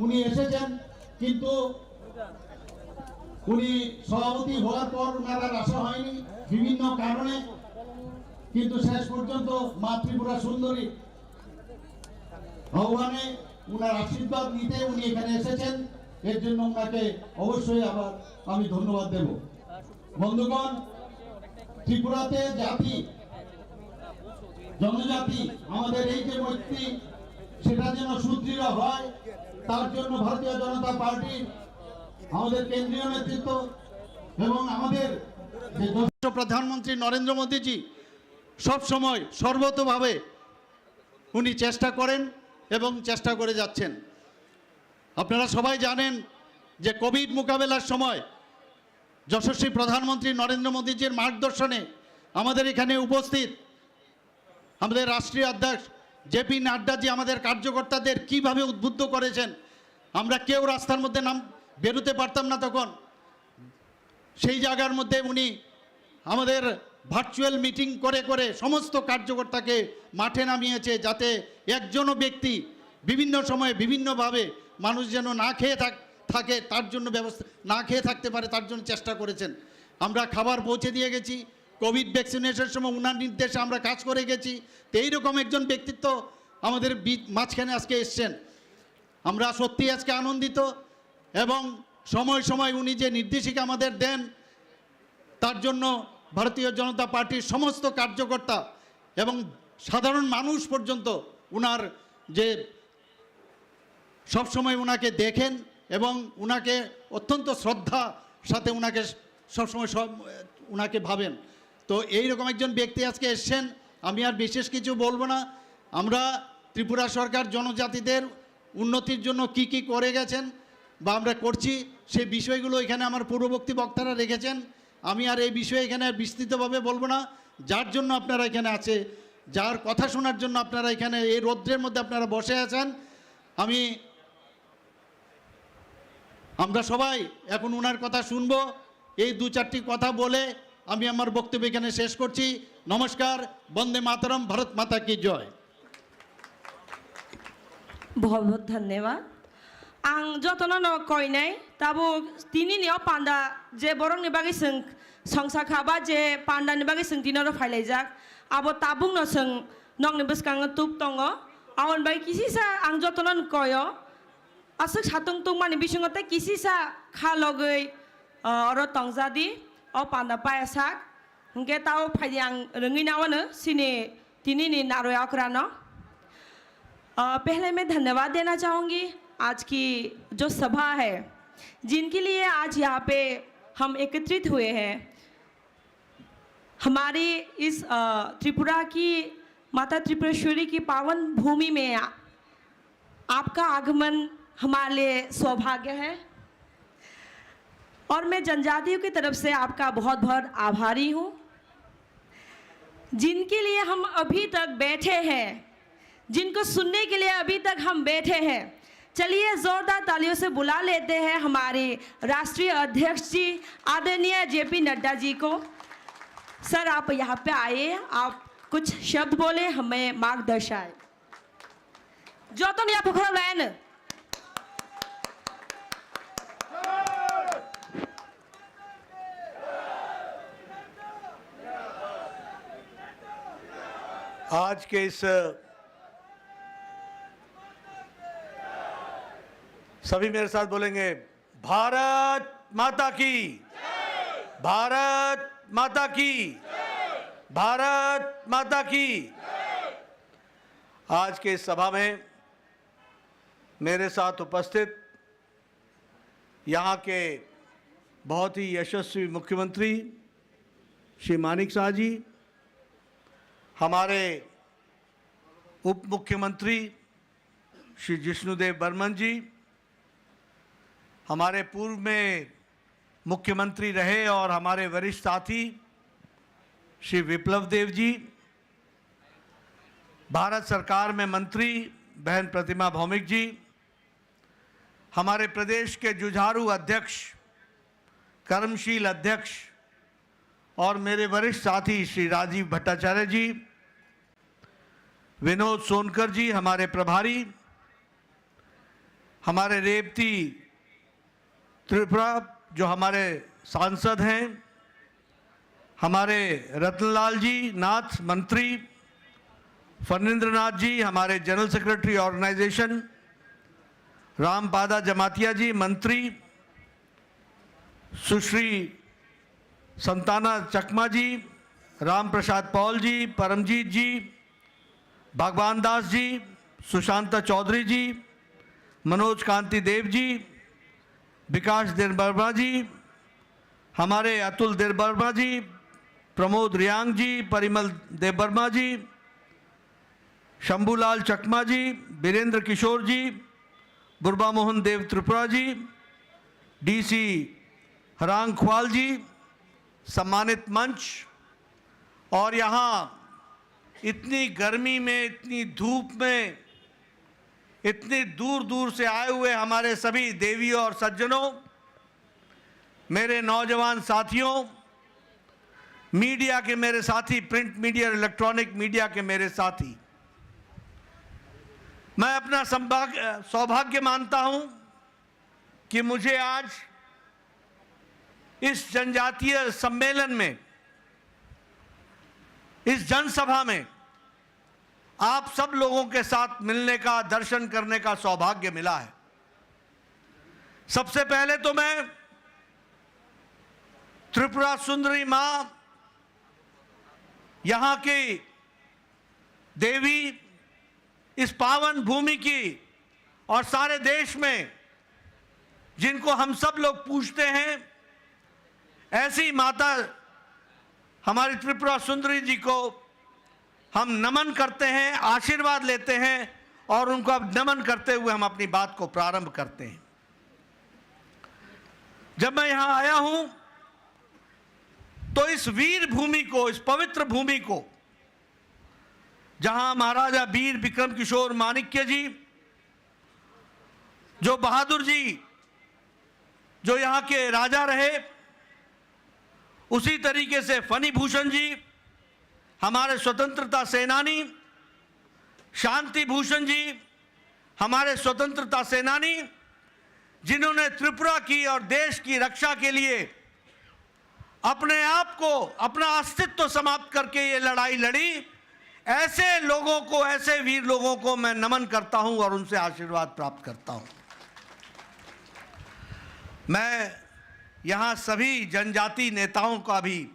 উনি এসেছেন, কিন্তু উনি সভাপতি হওয়ার পর ওনার আর আসা হয়নি বিভিন্ন কারণে। কিন্তু শেষ পর্যন্ত মা ত্রিপুরা সুন্দরী ভগবানে উনার আশীর্বাদ নিতে উনি এখানে এসেছেন, এর জন্য ওনাকে অবশ্যই আবার আমি ধন্যবাদ দেব। বন্ধুগণ, ত্রিপুরাতে জাতি জনজাতি আমাদের এই যে মৈত্রী, সেটা যেন সুদৃঢ় হয়, তার জন্য ভারতীয় জনতা পার্টি, আমাদের কেন্দ্রীয় নেতৃত্ব এবং আমাদের প্রধানমন্ত্রী নরেন্দ্র মোদীজি সব সময় সর্বতোভাবে উনি চেষ্টা করেন এবং চেষ্টা করে যাচ্ছেন। আপনারা সবাই জানেন যে কোভিড মোকাবেলার সময় যশস্বী প্রধানমন্ত্রী নরেন্দ্র মোদীজির মার্গদর্শনে আমাদের এখানে উপস্থিত আমাদের রাষ্ট্রীয় অধ্যক্ষ জেপি নাড্ডাজি আমাদের কার্যকর্তাদের কিভাবে উদ্বুদ্ধ করেছেন। আমরা কেউ রাস্তার মধ্যে বেরোতে পারতাম না তখন। সেই জায়গার মধ্যে উনি আমাদের ভার্চুয়াল মিটিং করে করে সমস্ত কার্যকর্তাকে মাঠে নামিয়েছে, যাতে একজনও ব্যক্তি বিভিন্ন সময়ে বিভিন্নভাবে মানুষ যেন না খেয়ে থাকে তার জন্য ব্যবস্থা, না খেয়ে থাকতে পারে তার জন্য চেষ্টা করেছেন। আমরা খাবার পৌঁছে দিয়ে গেছি, কোভিড ভ্যাকসিনেশনের সময় উনার নির্দেশে আমরা কাজ করে গেছি। তো এইরকম একজন ব্যক্তিত্ব আমাদের মাঝখানে আজকে এসছেন। আমরা সত্যি আজকে আনন্দিত, এবং সময় সময় উনি যে নির্দেশিকা আমাদের দেন তার জন্য ভারতীয় জনতা পার্টির সমস্ত কার্যকর্তা এবং সাধারণ মানুষ পর্যন্ত উনার যে সবসময় উনাকে দেখেন এবং উনাকে অত্যন্ত শ্রদ্ধা সাথে উনাকে সবসময় উনাকে ভাবেন। তো এইরকম একজন ব্যক্তি আজকে এসছেন, আমি আর বিশেষ কিছু বলবো না। আমরা ত্রিপুরা সরকার জনজাতিদের উন্নতির জন্য কি কি করে গেছেন বা আমরা করছি সেই বিষয়গুলো এখানে আমার পূর্ববর্তী বক্তারা রেখেছেন। আমি আর এই বিষয়ে এখানে বিস্তৃতভাবে বলবো না। যার জন্য আপনারা এখানে আছে, যার কথা শোনার জন্য আপনারা এখানে এই রৌদ্রের মধ্যে আপনারা বসে আছেন, আমরা সবাই এখন ওনার কথা শুনবো। এই দু চারটি কথা বলে আমি আমার বক্তব্য এখানে শেষ করছি। নমস্কার, বন্দে মাতরম, ভারত মাতা কি জয়। बहुत बहुत धन्यवाद। आं जतन न कयनाय ताबो तिनिनियाव पान्डा जे बरंनि बागै सों संसाखाबा जे पान्डानि बागै सों तिनारो फायलायजाक आबो ताबुं न सों नंनि बसकांग तुप दङ आवन बाय किसिसा आं जतन न कयो असक साtung tung माने बिसंगते किसिसा खालगै अर तंगजादि अ पान्डा पायासाक हंगे ताव फायदि आं रोङै नावनो सिनि तिनिनि नारोयाक्रानो। पहले मैं धन्यवाद देना चाहूँगी आज की जो सभा है, जिनके लिए आज यहाँ पे हम एकत्रित हुए हैं। हमारी इस त्रिपुरा की माता त्रिपुरेश्वरी की पावन भूमि में आपका आगमन हमारे लिए सौभाग्य है, और मैं जनजातियों की तरफ से आपका बहुत बहुत आभारी हूँ, जिनके लिए हम अभी तक बैठे हैं, जिनको सुनने के लिए अभी तक हम बैठे हैं। चलिए जोरदार तालियों से बुला लेते हैं हमारे राष्ट्रीय अध्यक्ष जी आदरणीय जेपी नड्डा जी को। सर आप यहाँ पे आए, आप कुछ शब्द बोले, हमें मार्गदर्शाए। जो तो नहीं आप खड़ा लाइन आज के इस सभी मेरे साथ बोलेंगे, भारत माता की, भारत माता की, भारत माता की। आज के इस सभा में मेरे साथ उपस्थित यहाँ के बहुत ही यशस्वी मुख्यमंत्री श्री मानिक शाह जी, हमारे उप मुख्यमंत्री श्री जिष्णुदेव बर्मन जी, हमारे पूर्व में मुख्यमंत्री रहे और हमारे वरिष्ठ साथी श्री विप्लव देव जी, भारत सरकार में मंत्री बहन प्रतिमा भौमिक जी, हमारे प्रदेश के जुझारू अध्यक्ष, कर्मशील अध्यक्ष और मेरे वरिष्ठ साथी श्री राजीव भट्टाचार्य जी, विनोद सोनकर जी हमारे प्रभारी, हमारे रेवती त्रिपुरा जो हमारे सांसद हैं, हमारे रतनलाल जी नाथ मंत्री, फणींद्र नाथ जी हमारे जनरल सेक्रेटरी ऑर्गेनाइजेशन, रामपादा जमातिया जी मंत्री, सुश्री संताना चकमा जी, राम प्रसाद पौल जी, परमजीत जी, भगवान दास जी, सुशांता चौधरी जी, मनोज कांति देव जी, विकास देवबर्मा जी, हमारे अतुल देवबर्मा जी, प्रमोद रियांग जी, परिमल देवबर्मा जी, शंभूलाल चकमा जी, वीरेंद्र किशोर जी बुरबा मोहन देव त्रिपुरा जी, डीसी हरांग ख्वाल जी, सम्मानित मंच, और यहाँ इतनी गर्मी में, इतनी धूप में, इतनी दूर दूर से आए हुए हमारे सभी देवियों और सज्जनों, मेरे नौजवान साथियों, मीडिया के मेरे साथी, प्रिंट मीडिया और इलेक्ट्रॉनिक मीडिया के मेरे साथी, मैं अपना सौभाग्य मानता हूं कि मुझे आज इस जनजातीय सम्मेलन में, इस जनसभा में आप सब लोगों के साथ मिलने का, दर्शन करने का सौभाग्य मिला है। सबसे पहले तो मैं त्रिपुरा सुंदरी मां, यहां की देवी, इस पावन भूमि की और सारे देश में जिनको हम सब लोग पूजते हैं, ऐसी माता हमारी त्रिपुरा सुंदरी जी को हम नमन करते हैं, आशीर्वाद लेते हैं, और उनको अब नमन करते हुए हम अपनी बात को प्रारंभ करते हैं। जब मैं यहां आया हूं तो इस वीर भूमि को, इस पवित्र भूमि को, जहां महाराजा वीर विक्रम किशोर माणिक्य जी, जो बहादुर जी, जो यहां के राजा रहे, उसी तरीके से फनी भूषण जी, हमारे स्वतंत्रता सेनानी, शांति भूषण जी, हमारे स्वतंत्रता सेनानी, जिन्होंने त्रिपुरा की और देश की रक्षा के लिए अपने आप को, अपना अस्तित्व समाप्त करके ये लड़ाई लड़ी, ऐसे लोगों को, ऐसे वीर लोगों को मैं नमन करता हूं और उनसे आशीर्वाद प्राप्त करता हूं। मैं यहां सभी जनजाति नेताओं का भी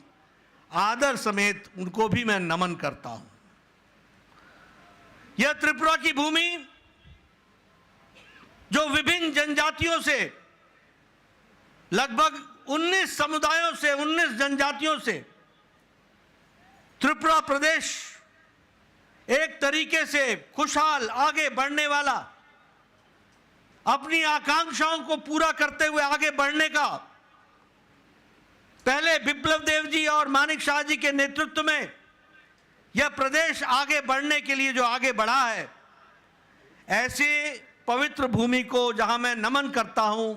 आदर समेत उनको भी मैं नमन करता हूं। यह त्रिपुरा की भूमि, जो विभिन्न जनजातियों से, लगभग 19 समुदायों से, 19 जनजातियों से त्रिपुरा प्रदेश एक तरीके से खुशहाल, आगे बढ़ने वाला, अपनी आकांक्षाओं को पूरा करते हुए आगे बढ़ने का, पहले विप्लव देव जी और मानिक शाह जी के नेतृत्व में यह प्रदेश आगे बढ़ने के लिए जो आगे बढ़ा है, ऐसे पवित्र भूमि को जहां मैं नमन करता हूं,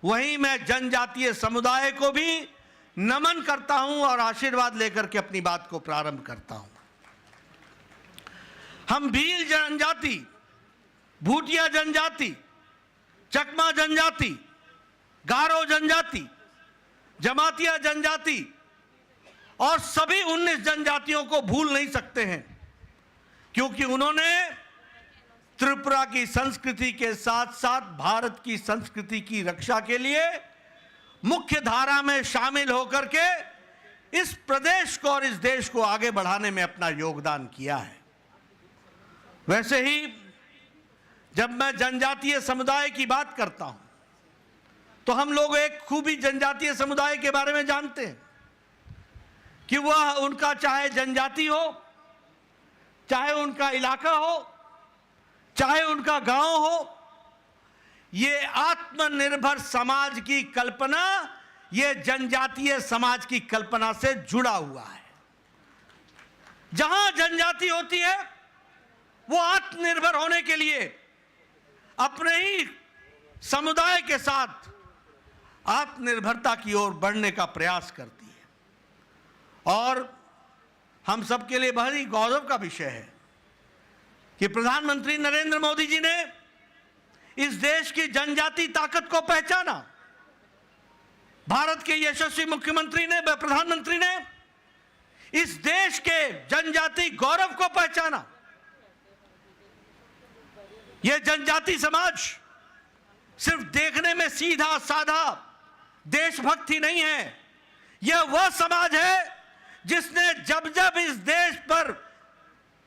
वहीं मैं जनजातीय समुदाय को भी नमन करता हूं और आशीर्वाद लेकर के अपनी बात को प्रारंभ करता हूं। हम भील जनजाति, भूटिया जनजाति, चकमा जनजाति, गारो जनजाति, जमातिया जनजाति और सभी 19 जनजातियों को भूल नहीं सकते हैं, क्योंकि उन्होंने त्रिपुरा की संस्कृति के साथ साथ भारत की संस्कृति की रक्षा के लिए मुख्य धारा में शामिल होकर के इस प्रदेश को और इस देश को आगे बढ़ाने में अपना योगदान किया है। वैसे ही जब मैं जनजातीय समुदाय की बात करता हूं तो हम लोग एक खूबी जनजातीय समुदाय के बारे में जानते हैं कि वह, उनका चाहे जनजाति हो, चाहे उनका इलाका हो, चाहे उनका गांव हो, ये आत्मनिर्भर समाज की कल्पना, ये जनजातीय समाज की कल्पना से जुड़ा हुआ है। जहां जनजाति होती है वो आत्मनिर्भर होने के लिए अपने ही समुदाय के साथ आत्मनिर्भरता की ओर बढ़ने का प्रयास करती है। और हम सबके लिए बहुत ही गौरव का विषय है कि प्रधानमंत्री नरेंद्र मोदी जी ने इस देश की जनजाति ताकत को पहचाना। भारत के यशस्वी मुख्यमंत्री ने, प्रधानमंत्री ने इस देश के जनजाति गौरव को पहचाना। यह जनजाति समाज सिर्फ देखने में सीधा साधा देशभक्ति नहीं है, यह वह समाज है जिसने जब जब इस देश पर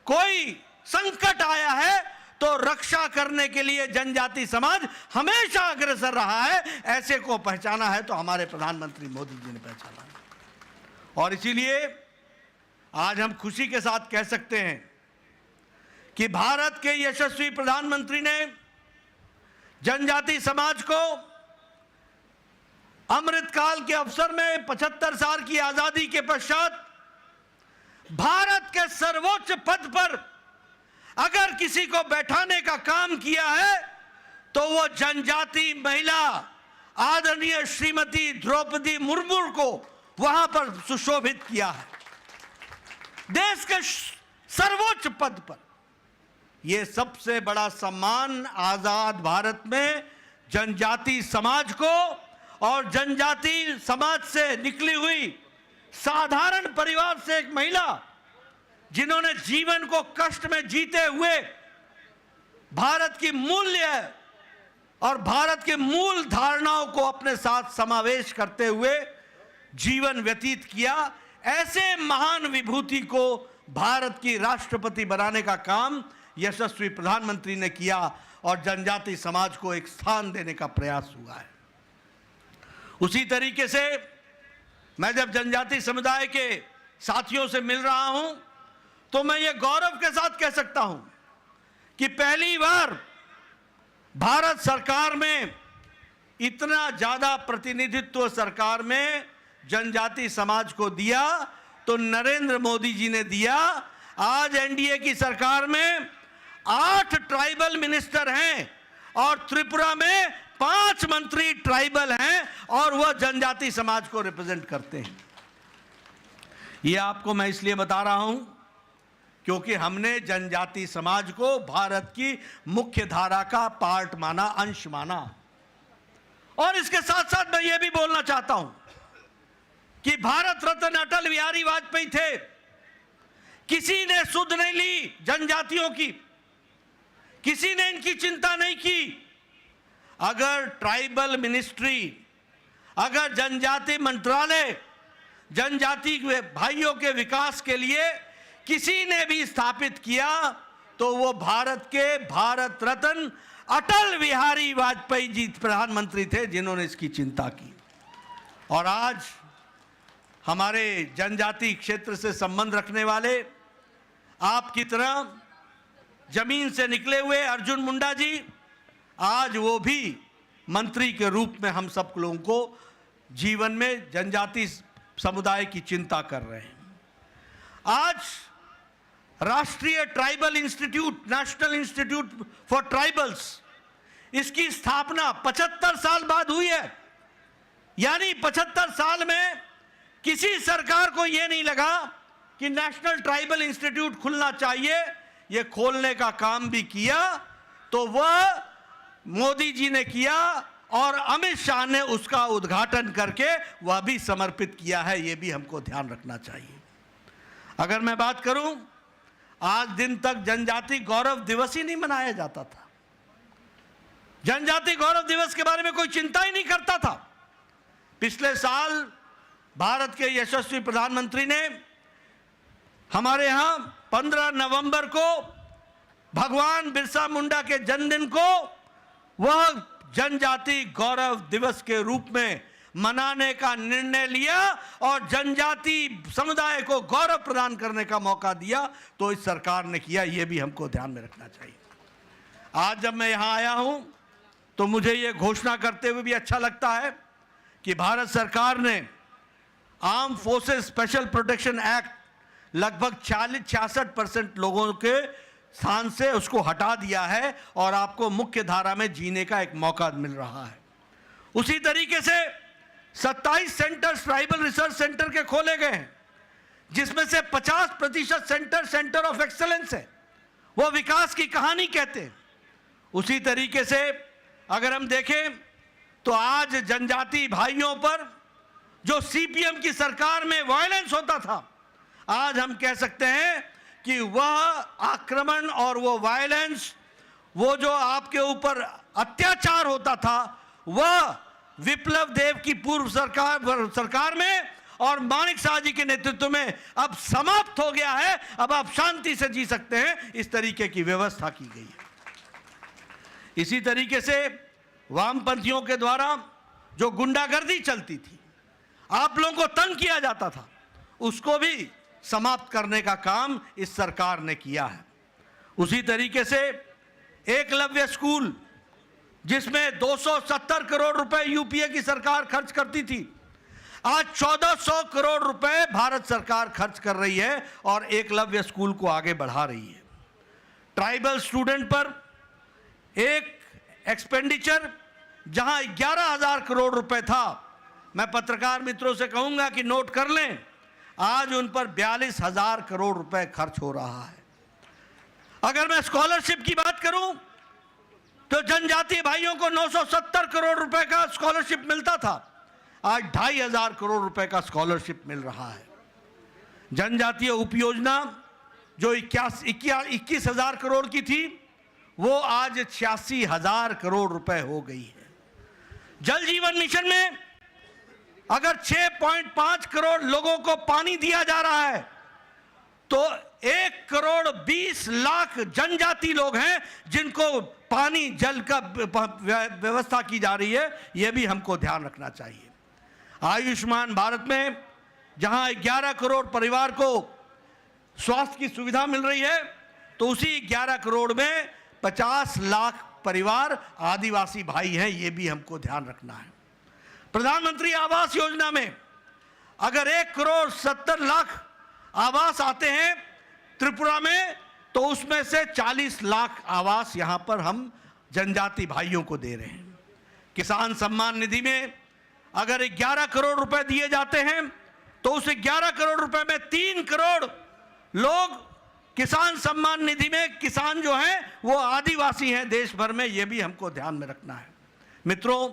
कोई संकट आया है तो रक्षा करने के लिए जनजाति समाज हमेशा अग्रसर रहा है। ऐसे को पहचाना है तो हमारे प्रधानमंत्री मोदी जी ने पहचाना है। और इसीलिए आज हम खुशी के साथ कह सकते हैं कि भारत के यशस्वी प्रधानमंत्री ने जनजाति समाज को अमृतकाल के अवसर में 75 साल की आजादी के पश्चात भारत के सर्वोच्च पद पर अगर किसी को बैठाने का काम किया है तो वो जनजाति महिला आदरणीय श्रीमती द्रौपदी मुर्मू को वहां पर सुशोभित किया है। देश के सर्वोच्च पद पर यह सबसे बड़ा सम्मान आजाद भारत में जनजाति समाज को और जनजाति समाज से निकली हुई साधारण परिवार से एक महिला जिन्होंने जीवन को कष्ट में जीते हुए भारत की मूल्य और भारत के मूल धारणाओं को अपने साथ समावेश करते हुए जीवन व्यतीत किया, ऐसे महान विभूति को भारत की राष्ट्रपति बनाने का काम यशस्वी प्रधानमंत्री ने किया और जनजाति समाज को एक स्थान देने का प्रयास हुआ है। उसी तरीके से मैं जब जनजाति समुदाय के साथियों से मिल रहा हूं तो मैं ये गौरव के साथ कह सकता हूं कि पहली बार भारत सरकार में इतना ज्यादा प्रतिनिधित्व सरकार में जनजाति समाज को दिया तो नरेंद्र मोदी जी ने दिया। आज एनडीए की सरकार में 8 ट्राइबल मिनिस्टर हैं और त्रिपुरा में 5 मंत्री ट्राइबल हैं और वह जनजाति समाज को रिप्रेजेंट करते हैं। यह आपको मैं इसलिए बता रहा हूं क्योंकि हमने जनजाति समाज को भारत की मुख्य धारा का पार्ट माना, अंश माना। और इसके साथ साथ मैं यह भी बोलना चाहता हूं कि भारत रत्न अटल बिहारी वाजपेयी थे, किसी ने सुध नहीं ली जनजातियों की, किसी ने इनकी चिंता नहीं की। अगर ट्राइबल मिनिस्ट्री, अगर जनजाति मंत्रालय जनजाति भाइयों के विकास के लिए किसी ने भी स्थापित किया तो वो भारत के भारत रत्न अटल बिहारी वाजपेयी जी प्रधानमंत्री थे जिन्होंने इसकी चिंता की। और आज हमारे जनजाति क्षेत्र से संबंध रखने वाले आपकी तरह जमीन से निकले हुए अर्जुन मुंडा जी आज वो भी मंत्री के रूप में हम सब लोगों को जीवन में जनजाति समुदाय की चिंता कर रहे हैं। आज राष्ट्रीय tribal institute, national institute for tribals, इसकी स्थापना 75 साल बाद हुई है। यानी 75 साल में किसी सरकार को यह नहीं लगा कि नेशनल ट्राइबल इंस्टीट्यूट खुलना चाहिए, यह खोलने का काम भी किया तो वह मोदी जी ने किया और अमित शाह ने उसका उद्घाटन करके वह भी समर्पित किया है। यह भी हमको ध्यान रखना चाहिए। अगर मैं बात करूं, आज दिन तक जनजाति गौरव दिवस ही नहीं मनाया जाता था। जनजाति गौरव दिवस के बारे में कोई चिंता ही नहीं करता था। पिछले साल भारत के यशस्वी प्रधानमंत्री ने हमारे यहां 15 नवंबर को भगवान बिरसा मुंडा के जन्मदिन को वह जनजाति गौरव दिवस के रूप में मनाने का निर्णय लिया और जनजाति समुदाय को गौरव प्रदान करने का मौका दिया तो इस सरकार ने किया। यह भी हमको ध्यान में रखना चाहिए। आज जब मैं यहां आया हूं तो मुझे यह घोषणा करते हुए भी अच्छा लगता है कि भारत सरकार ने arm forces special protection act लगभग 46-66% लोगों के स्थान से उसको हटा दिया है और आपको मुख्य धारा में जीने का एक मौका मिल रहा है। उसी तरीके से 27 सेंटर्स ट्राइबल रिसर्च सेंटर के खोले गए हैं जिसमें से 50% सेंटर ऑफ एक्सेलेंस है, वो विकास की कहानी कहते हैं। उसी तरीके से अगर हम देखें तो आज जनजाति भाइयों पर जो सीपीएम की सरकार में वायलेंस होता था, आज हम कह सकते हैं कि वह आक्रमण और वो वायलेंस, वो जो आपके ऊपर अत्याचार होता था, वह विप्लव देव की पूर्व सरकार में और माणिक शाह जी के नेतृत्व में अब समाप्त हो गया है। अब आप शांति से जी सकते हैं, इस तरीके की व्यवस्था की गई है। इसी तरीके से वामपंथियों के द्वारा जो गुंडागर्दी चलती थी, आप लोगों को तंग किया जाता था, उसको भी समाप्त करने का काम इस सरकार ने किया है। उसी तरीके से एकलव्य स्कूल जिसमें 270 करोड़ रुपए यूपीए की सरकार खर्च करती थी, आज 1400 करोड़ रुपए भारत सरकार खर्च कर रही है और एकलव्य स्कूल को आगे बढ़ा रही है। ट्राइबल स्टूडेंट पर एक एक्सपेंडिचर जहां 11,000 करोड़ रुपए था, मैं पत्रकार मित्रों से कहूंगा कि नोट कर लें, आज उन पर 42,000 करोड़ रुपए खर्च हो रहा है। अगर मैं स्कॉलरशिप की बात करूं तो जनजातीय भाइयों को 970 करोड़ रुपए का स्कॉलरशिप मिलता था, आज 2,500 करोड़ रुपए का स्कॉलरशिप मिल रहा है। जनजातीय उपयोजना जो 21,000 करोड़ की थी, वो आज 86,000 करोड़ रुपए हो गई है। जल जीवन मिशन में अगर 6.5 करोड़ लोगों को पानी दिया जा रहा है तो 1 करोड़ 20 लाख जनजाति लोग हैं जिनको पानी जल का व्यवस्था की जा रही है। यह भी हमको ध्यान रखना चाहिए। आयुष्मान भारत में जहां 11 करोड़ परिवार को स्वास्थ्य की सुविधा मिल रही है, तो उसी 11 करोड़ में 50 लाख परिवार आदिवासी भाई हैं। यह भी हमको ध्यान रखना है। प्रधानमंत्री आवास योजना में अगर 1 करोड़ 70 लाख आवास आते हैं त्रिपुरा में, तो उसमें से 40 लाख आवास यहां पर हम जनजाति भाइयों को दे रहे हैं। किसान सम्मान निधि में अगर 11 करोड़ रुपए दिए जाते हैं, तो उस 11 करोड़ रुपए में 3 करोड़ लोग किसान सम्मान निधि में, किसान जो हैं वो आदिवासी हैं देश भर में। ये भी हमको ध्यान में रखना है। मित्रों,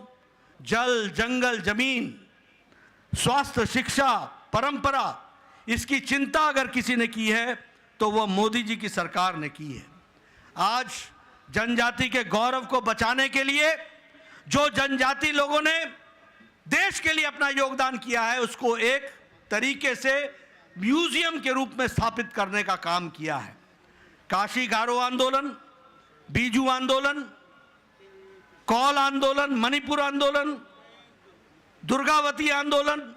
जल, जंगल, जमीन, स्वास्थ्य, शिक्षा, परंपरा, इसकी चिंता अगर किसी ने की है तो वह मोदी जी की सरकार ने की है। आज जनजाति के गौरव को बचाने के लिए जो जनजाति लोगों ने देश के लिए अपना योगदान किया है, उसको एक तरीके से म्यूजियम के रूप में स्थापित करने का काम किया है। काशी गारो आंदोलन, बीजू आंदोलन, कौल आंदोलन, मणिपुर आंदोलन, दुर्गावती आंदोलन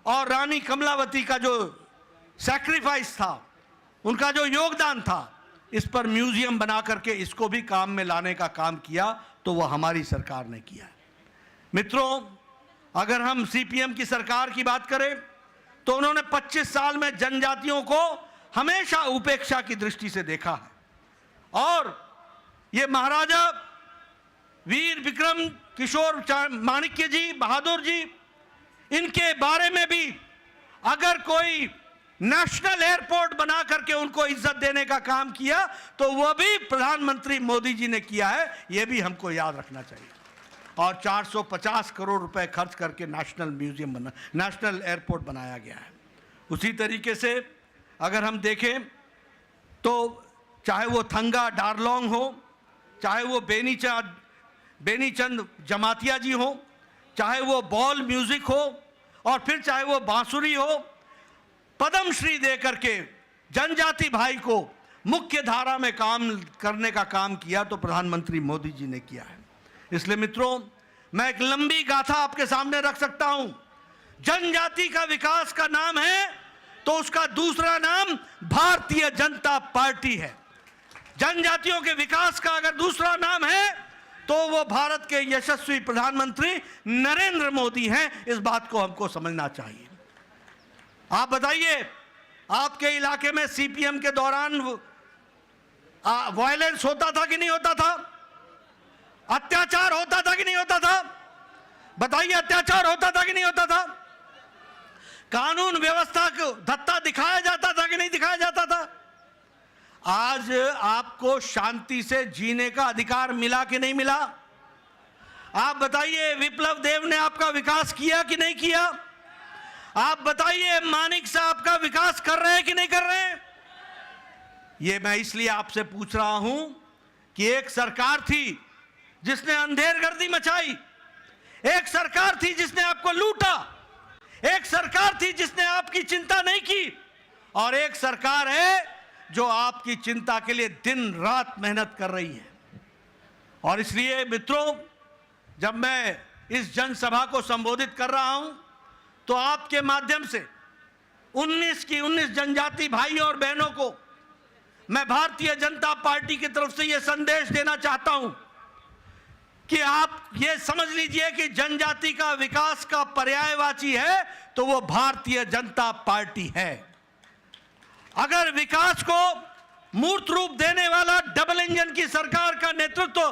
और रानी कमलावती का जो सैक्रिफाइस था, उनका जो योगदान था, इस पर म्यूजियम बना करके इसको भी काम में लाने का काम किया, तो वह हमारी सरकार ने किया है। मित्रों, अगर हम सीपीएम की सरकार की बात करें तो उन्होंने 25 साल में जनजातियों को हमेशा उपेक्षा की दृष्टि से देखा है। और ये महाराजा वीर विक्रम किशोर माणिक्य जी, बहादुर जी, इनके बारे में भी अगर कोई नेशनल एयरपोर्ट बना करके उनको इज्जत देने का काम किया, तो वह भी प्रधानमंत्री मोदी जी ने किया है। यह भी हमको याद रखना चाहिए। और 450 करोड़ रुपए खर्च करके नेशनल एयरपोर्ट बनाया गया है। उसी तरीके से अगर हम देखें तो चाहे वो थंगा डारलोंग हो, चाहे वो बेनीचंद जमातिया जी हो, चाहे वो बॉल म्यूजिक हो, और फिर चाहे वो बांसुरी हो, पद्मश्री दे करके जनजाति भाई को मुख्य धारा में काम करने का काम किया तो प्रधानमंत्री मोदी जी ने किया है। इसलिए मित्रों, मैं एक लंबी गाथा आपके सामने रख सकता हूं। जनजाति का विकास का नाम है तो उसका दूसरा नाम भारतीय जनता पार्टी है। जनजातियों के विकास का अगर दूसरा नाम है तो वो भारत के यशस्वी प्रधानमंत्री नरेंद्र मोदी हैं। इस बात को हमको समझना चाहिए। आप बताइए, आपके इलाके में सीपीएम के दौरान वायलेंस होता था कि नहीं होता था? अत्याचार होता था कि नहीं होता था? बताइए, अत्याचार होता था कि नहीं होता था? कानून व्यवस्था को धत्ता दिखाया जाता था कि नहीं दिखाया जाता था? आज आपको शांति से जीने का अधिकार मिला कि नहीं मिला? आप बताइए, विप्लव देव ने आपका विकास किया कि नहीं किया? आप बताइए, मानिक साहब का विकास कर रहे हैं कि नहीं कर रहे हैं? ये मैं इसलिए आपसे पूछ रहा हूं कि एक सरकार थी जिसने अंधेरगर्दी मचाई, एक सरकार थी जिसने आपको लूटा, एक सरकार थी जिसने आपकी चिंता नहीं की, और एक सरकार है जो आपकी चिंता के लिए दिन रात मेहनत कर रही है। और इसलिए मित्रों, जब मैं इस जनसभा को संबोधित कर रहा हूं तो आपके माध्यम से 19 की 19 जनजाति भाई और बहनों को मैं भारतीय जनता पार्टी की तरफ से यह संदेश देना चाहता हूं कि आप ये समझ लीजिए कि जनजाति का विकास का पर्यायवाची है तो वो भारतीय जनता पार्टी है। अगर विकास को मूर्त रूप देने वाला डबल इंजन की सरकार का नेतृत्व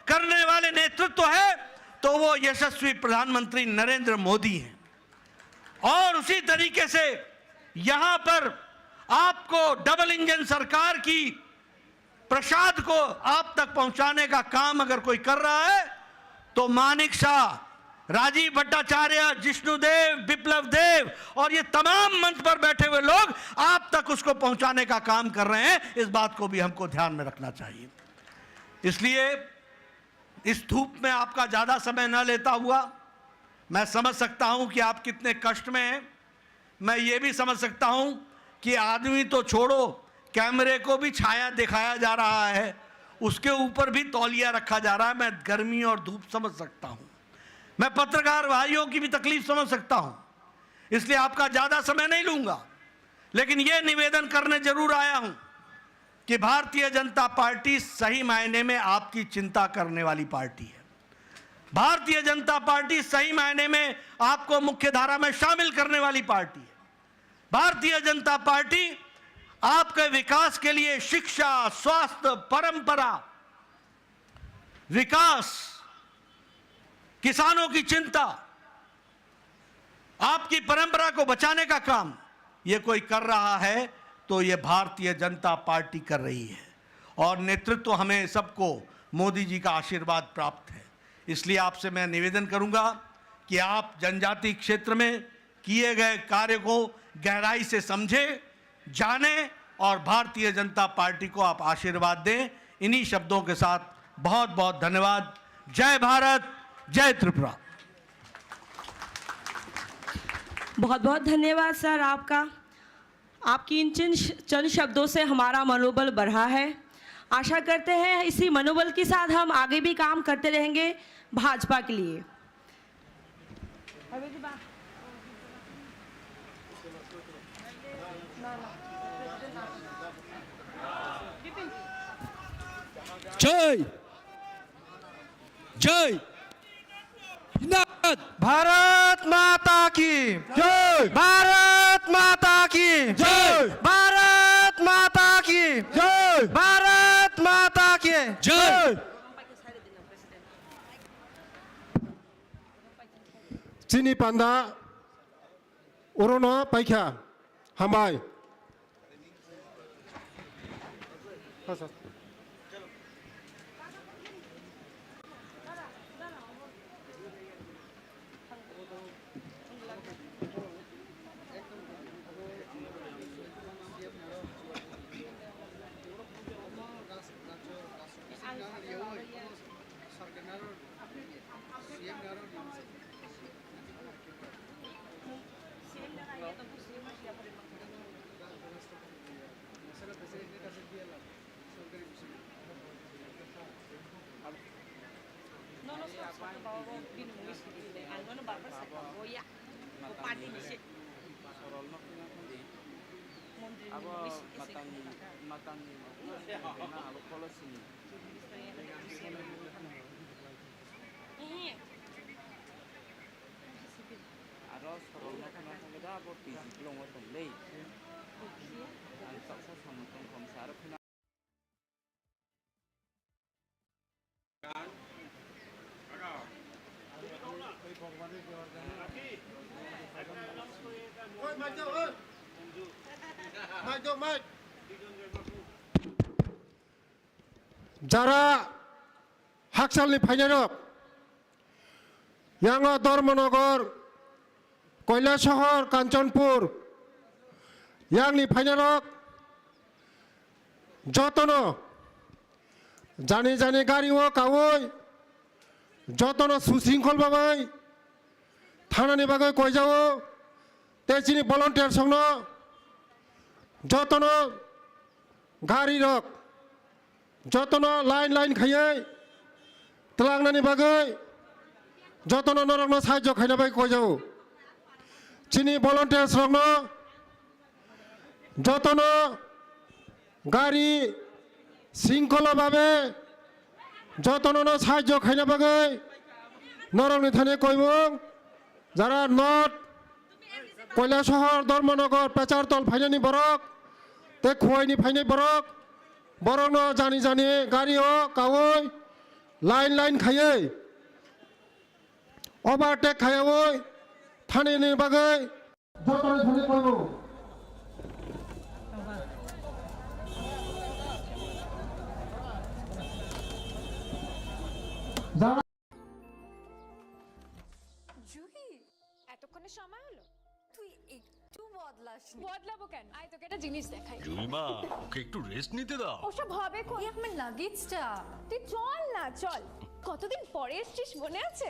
करने वाले नेतृत्व है तो वो यशस्वी प्रधानमंत्री नरेंद्र मोदी हैं। और उसी तरीके से यहां पर आपको डबल इंजन सरकार की प्रसाद को आप तक पहुंचाने का काम अगर कोई कर रहा है तो मानिक शाह, राजीव भट्टाचार्य, जिष्णुदेव, विप्लव देव और ये तमाम मंच पर बैठे हुए लोग आप तक उसको पहुंचाने का काम कर रहे हैं। इस बात को भी हमको ध्यान में रखना चाहिए। इसलिए इस धूप में आपका ज्यादा समय न लेता हुआ, मैं समझ सकता हूं कि आप कितने कष्ट में हैं। मैं ये भी समझ सकता हूं कि आदमी तो छोड़ो, कैमरे को भी छाया दिखाया जा रहा है, उसके ऊपर भी तौलिया रखा जा रहा है। मैं गर्मी और धूप समझ सकता हूं, मैं पत्रकार भाइयों की भी तकलीफ समझ सकता हूं, इसलिए आपका ज्यादा समय नहीं लूंगा। लेकिन यह निवेदन करने जरूर आया हूं कि भारतीय जनता पार्टी सही मायने में आपकी चिंता करने वाली पार्टी है। भारतीय जनता पार्टी सही मायने में आपको मुख्य धारा में शामिल करने वाली पार्टी है। भारतीय जनता पार्टी आपके विकास के लिए शिक्षा, स्वास्थ्य, परंपरा, विकास, किसानों की चिंता, आपकी परंपरा को बचाने का काम ये कोई कर रहा है तो ये भारतीय जनता पार्टी कर रही है। और नेतृत्व हमें सबको मोदी जी का आशीर्वाद प्राप्त है। इसलिए आपसे मैं निवेदन करूंगा कि आप जनजाति क्षेत्र में किए गए कार्य को गहराई से समझें, जानें और भारतीय जनता पार्टी को आप आशीर्वाद दें। इन्हीं शब्दों के साथ बहुत बहुत धन्यवाद। जय भारत, जय त्रिपुरा। बहुत बहुत धन्यवाद सर आपका। आपकी इन चंद शब्दों से हमारा मनोबल बढ़ा है। आशा करते हैं इसी मनोबल के साथ हम आगे भी काम करते रहेंगे भाजपा के लिए। जय जय भारत माता की जय, भारत माता की जय, भारत माता की जय, भारत माता की जय। चिनी पांडा उरोनो पाइखा हमाय। যারা হাকসালনি ফাইনারক ইয়াঙ্গ ধর্মনগর কৈলাসহর কাঞ্চনপুর ইয়াংনি ফাইনারক যতন জানি জানি গাড়িও কাওই যতন সুশৃঙ্খল বাবাই থানানি বাগৈ কই যাও তেচিনি ভলান্টিয়ার সংন যতন গাড়ি রক যতন লাইন লাইন খাইयै তলাংनानि बागै যতন नरकनो साहाय्य खायना बागै कय जाओ चिनी भलान्टियार्स रकनो যতন গাড়ি শৃঙ্খলা ভাবে যতন সাহায্য খাইনা বাগে নরংনি থানে কইমুং যারা নট কয়লা শহর ধর্মনগর পেচারতল ফাইনানি বরক তে খুয়াইনি ফাইনাই বরক বরং জানি জানি গাড়িও কাওই লাইন লাইন খাইয়ে ওভারটেক খাইয়ে থানে বাগে যতন থানে কইমুং জুহি এতক্ষণে সময় হলো তুই একটু বদলাবো কেন আয় তোকে একটা জিনিস দেখাই জুইমা ওকে একটু রেস্ট নিতে দাও ওসব হবে কই আমার লাগেজটা তুই চল না চল কতদিন পরে এসছিস মনে আছে